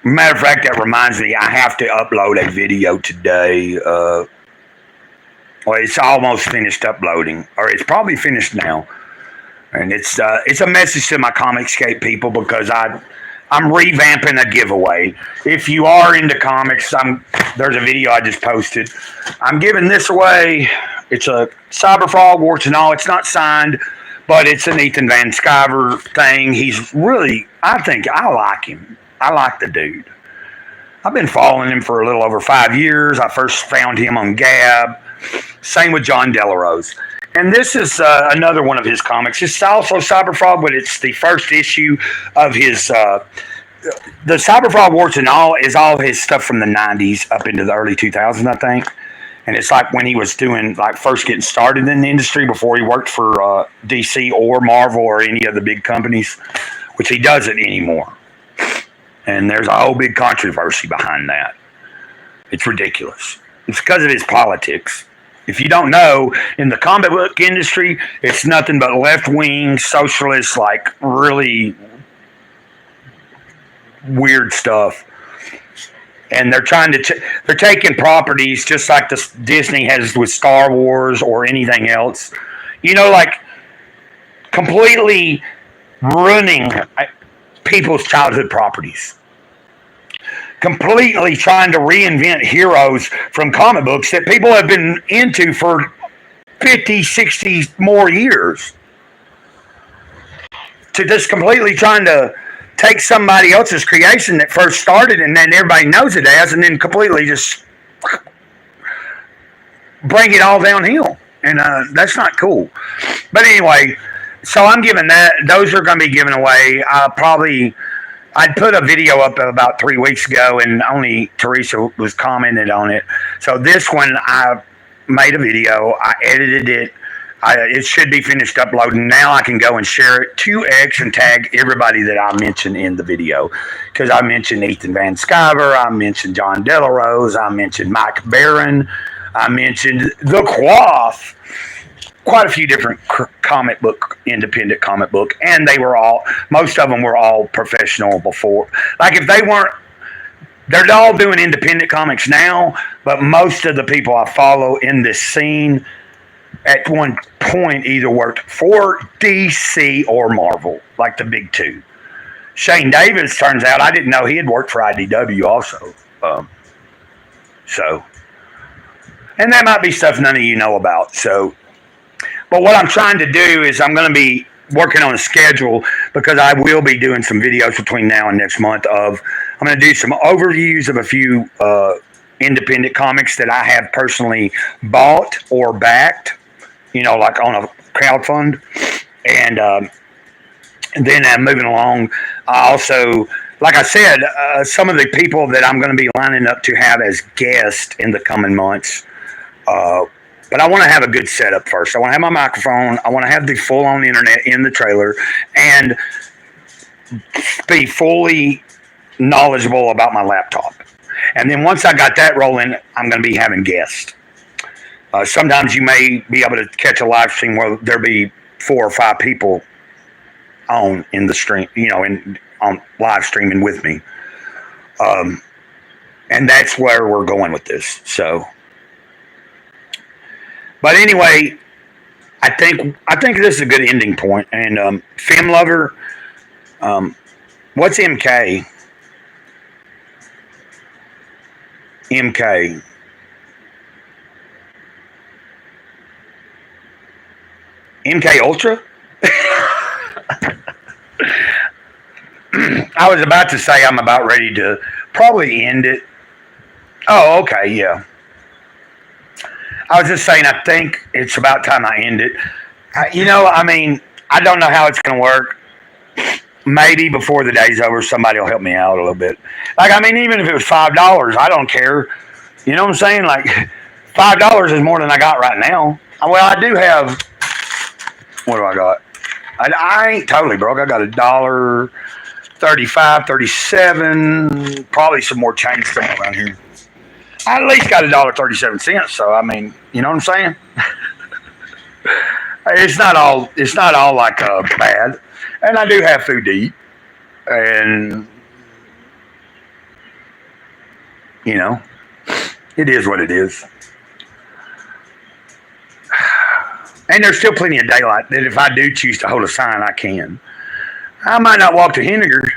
Matter of fact, that reminds me, I have to upload a video today. It's almost finished uploading, or it's probably finished now. And it's a message to my Comicscape people because I'm revamping a giveaway. If you are into comics, there's a video I just posted. I'm giving this away. It's a Cyberfrog, warts and all. It's not signed, but it's an Ethan Van Sciver thing. He's really, I like him. I like the dude. I've been following him for a little over 5 years. I first found him on Gab. Same with John Delarose. And this is another one of his comics. It's also Cyberfrog, but it's the first issue of his... the Cyberfrog warts and all is all his stuff from the 90s up into the early 2000s, I think. And it's like when he was doing, first getting started in the industry before he worked for DC or Marvel or any of the big companies, which he doesn't anymore. And there's a whole big controversy behind that. It's ridiculous. It's because of his politics. If you don't know, in the comic book industry, it's nothing but left-wing, socialist, really weird stuff. and they're taking properties just like this Disney has with Star Wars or anything else. Like completely ruining people's childhood properties. Completely trying to reinvent heroes from comic books that people have been into for 50, 60 more years. To just completely trying to take somebody else's creation that first started and then everybody knows it as, and then completely just bring it all downhill. And that's not cool. But anyway, so I'm giving that. Those are going to be given away. I'd put a video up about 3 weeks ago, and only Teresa was commented on it. So this one, I made a video. I edited it. It should be finished uploading. Now I can go and share it to X and tag everybody that I mentioned in the video. Because I mentioned Ethan Van Sciver. I mentioned John Delarose. I mentioned Mike Barron. I mentioned The Quoth. Quite a few different independent comic book. And most of them were all professional before. Like if they weren't, they're all doing independent comics now. But most of the people I follow in this scene at one point either worked for DC or Marvel, like the big two. Shane Davis, turns out, I didn't know he had worked for IDW also. And that might be stuff none of you know about. But what I'm trying to do is I'm going to be working on a schedule because I will be doing some videos between now and next month I'm going to do some overviews of a few independent comics that I have personally bought or backed. Like on a crowdfund. And then moving along, I also, like I said, some of the people that I'm going to be lining up to have as guests in the coming months. But I want to have a good setup first. I want to have my microphone. I want to have the full-on internet in the trailer and be fully knowledgeable about my laptop. And then once I got that rolling, I'm going to be having guests. Sometimes you may be able to catch a live stream where there'll be 4 or 5 people in the stream, on live streaming with me. And that's where we're going with this. But anyway, I think this is a good ending point. And Fem Lover, what's MK? MK. MK Ultra? I was about to say I'm about ready to probably end it. Oh, okay, yeah. I was just saying I think it's about time I end it. I don't know how it's going to work. Maybe before the day's over, somebody will help me out a little bit. Even if it was $5, I don't care. You know what I'm saying? Like, $5 is more than I got right now. Well, I do have... What do I got? I ain't totally broke. I got $1.35, 37, probably some more change somewhere around here. I at least got $1.37. So you know what I'm saying? It's not all like bad, and I do have food to eat, and it is what it is. And there's still plenty of daylight that if I do choose to hold a sign, I can. I might not walk to Henniger's,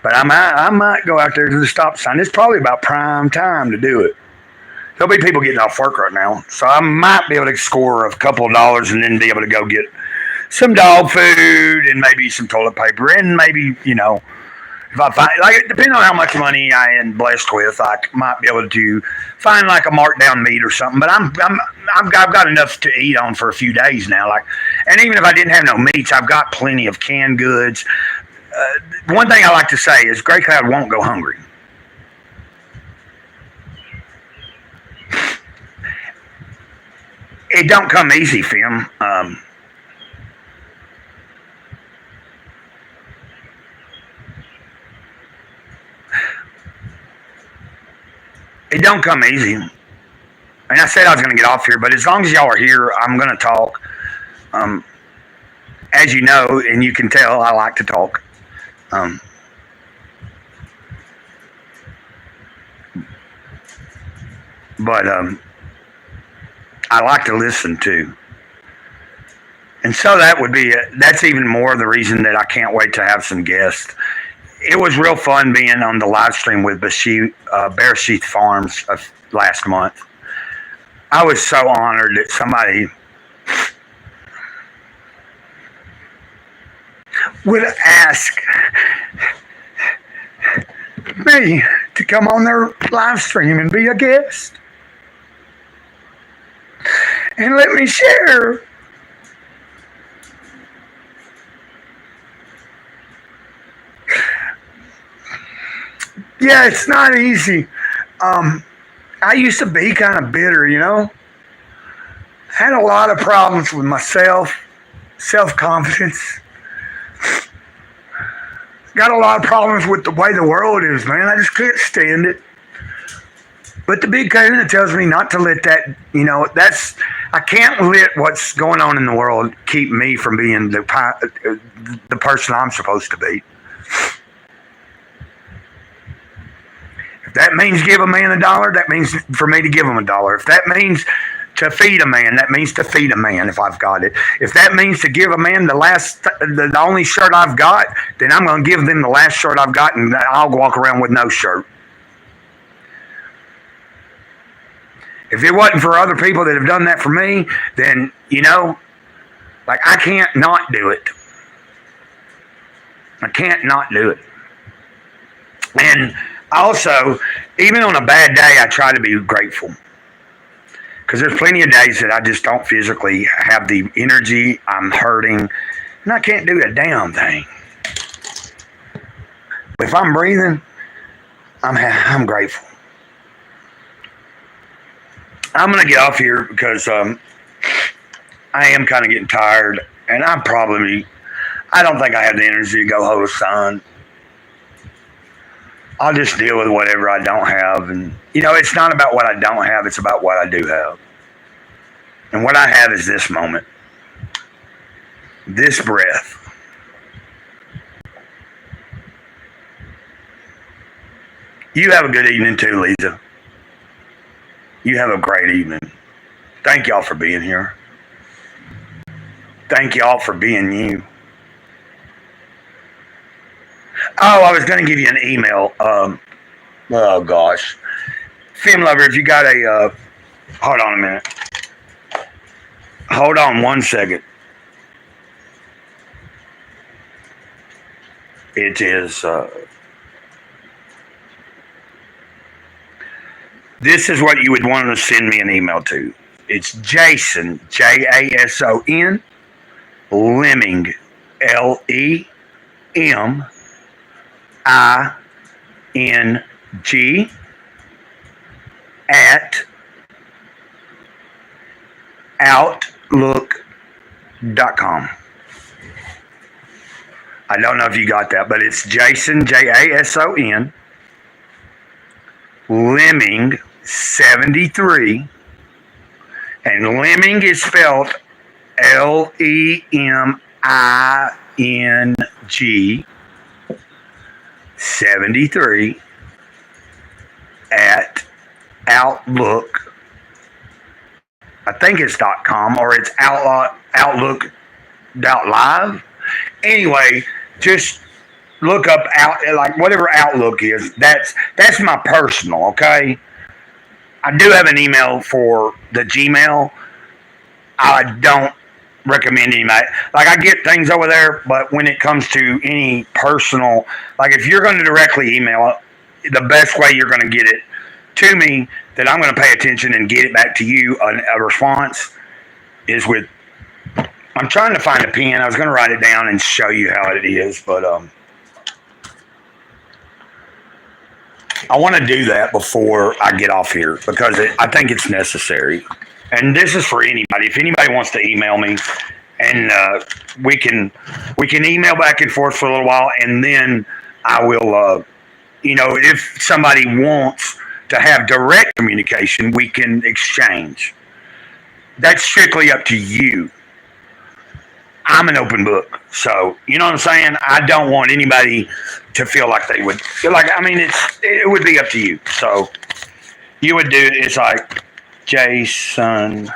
but I might go out there to the stop sign. It's probably about prime time to do it. There'll be people getting off work right now, so I might be able to score a couple of dollars and then be able to go get some dog food and maybe some toilet paper and maybe, if I find, depending on how much money I am blessed with, I might be able to find like a markdown meat or something. But I've got enough to eat on for a few days now. And even if I didn't have no meats, I've got plenty of canned goods. One thing I like to say is Grey Cloud won't go hungry. It don't come easy, Fem. It don't come easy. And I said I was going to get off here, but as long as y'all are here, I'm going to talk. As you know, and you can tell, I like to talk. but I like to listen to. And so that's even more the reason that I can't wait to have some guests. It was real fun being on the live stream with Bear Sheath Farms last month. I was so honored that somebody would ask me to come on their live stream and be a guest and let me share. Yeah, it's not easy. I used to be kind of bitter, Had a lot of problems with myself, self-confidence. Got a lot of problems with the way the world is, man. I just can't stand it. But the big kahuna tells me not to let that, I can't let what's going on in the world keep me from being the person I'm supposed to be. If that means give a man $1, that means for me to give him $1. If that means to feed a man, that means to feed a man if I've got it. If that means to give a man the only shirt I've got, then I'm going to give them the last shirt I've got and I'll walk around with no shirt. If it wasn't for other people that have done that for me, then, I can't not do it. I can't not do it. And also, even on a bad day, I try to be grateful. Because there's plenty of days that I just don't physically have the energy. I'm hurting. And I can't do a damn thing. But if I'm breathing, I'm grateful. I'm going to get off here because I am kind of getting tired. And I don't think I have the energy to go hold a sign. I'll just deal with whatever I don't have. And, it's not about what I don't have. It's about what I do have. And what I have is this moment. This breath. You have a good evening too, Lisa. You have a great evening. Thank y'all for being here. Thank y'all for being you. Oh, I was going to give you an email. Oh, gosh. Fem Lover, if you got hold on a minute. Hold on 1 second. It is, this is what you would want to send me an email to. It's Jason, Jason, Lemming, LEMING, at outlook.com. I don't know if you got that, but it's Jason, Jason, Lemming 73, and Lemming is spelled LEMING 73 at Outlook. I think it's .com or it's Outlook.live. Anyway, just look up whatever Outlook is. That's my personal, okay? I do have an email for the Gmail. I don't recommend anybody. I get things over there, but when it comes to any personal, if you're going to directly email it, the best way you're going to get it to me, that I'm going to pay attention and get it back to you, a response, is with, I'm trying to find a pen. I was going to write it down and show you how it is, but I want to do that before I get off here because I think it's necessary. And this is for anybody. If anybody wants to email me, and we can email back and forth for a little while, and then I will, if somebody wants to have direct communication, we can exchange. That's strictly up to you. I'm an open book. So, you know what I'm saying? I don't want anybody to feel like they would feel it would be up to you. So, You would do it's like Jason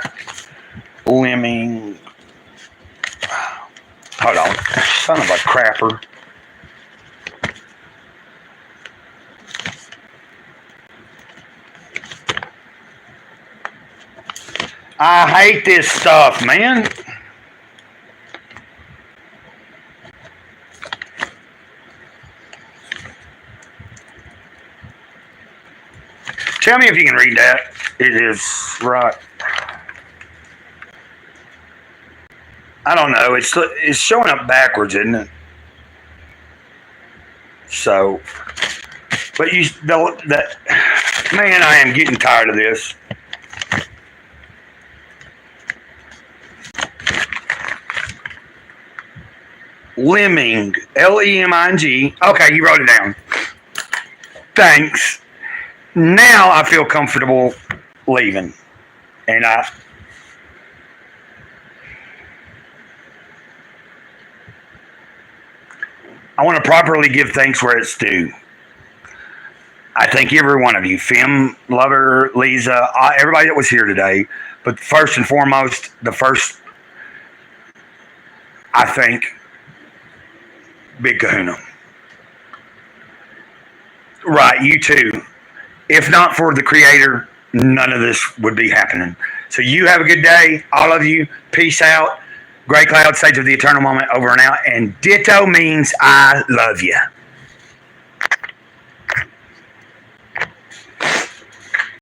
Lemming. Hold on, son of a crapper. I hate this stuff, man. Tell me if you can read that. It is right. I don't know. It's showing up backwards, isn't it? So, but man, I am getting tired of this. Lemming, Leming. Okay, you wrote it down. Thanks. Now I feel comfortable leaving, and I want to properly give thanks where it's due. I thank every one of you, Fim, Lover, Lisa, everybody that was here today. But first and foremost, I thank Big Kahuna. Right, you too. If not for the creator, none of this would be happening. So you have a good day, all of you. Peace out. Grey Cloud, Sage of the Eternal Moment, over and out. And ditto means I love you.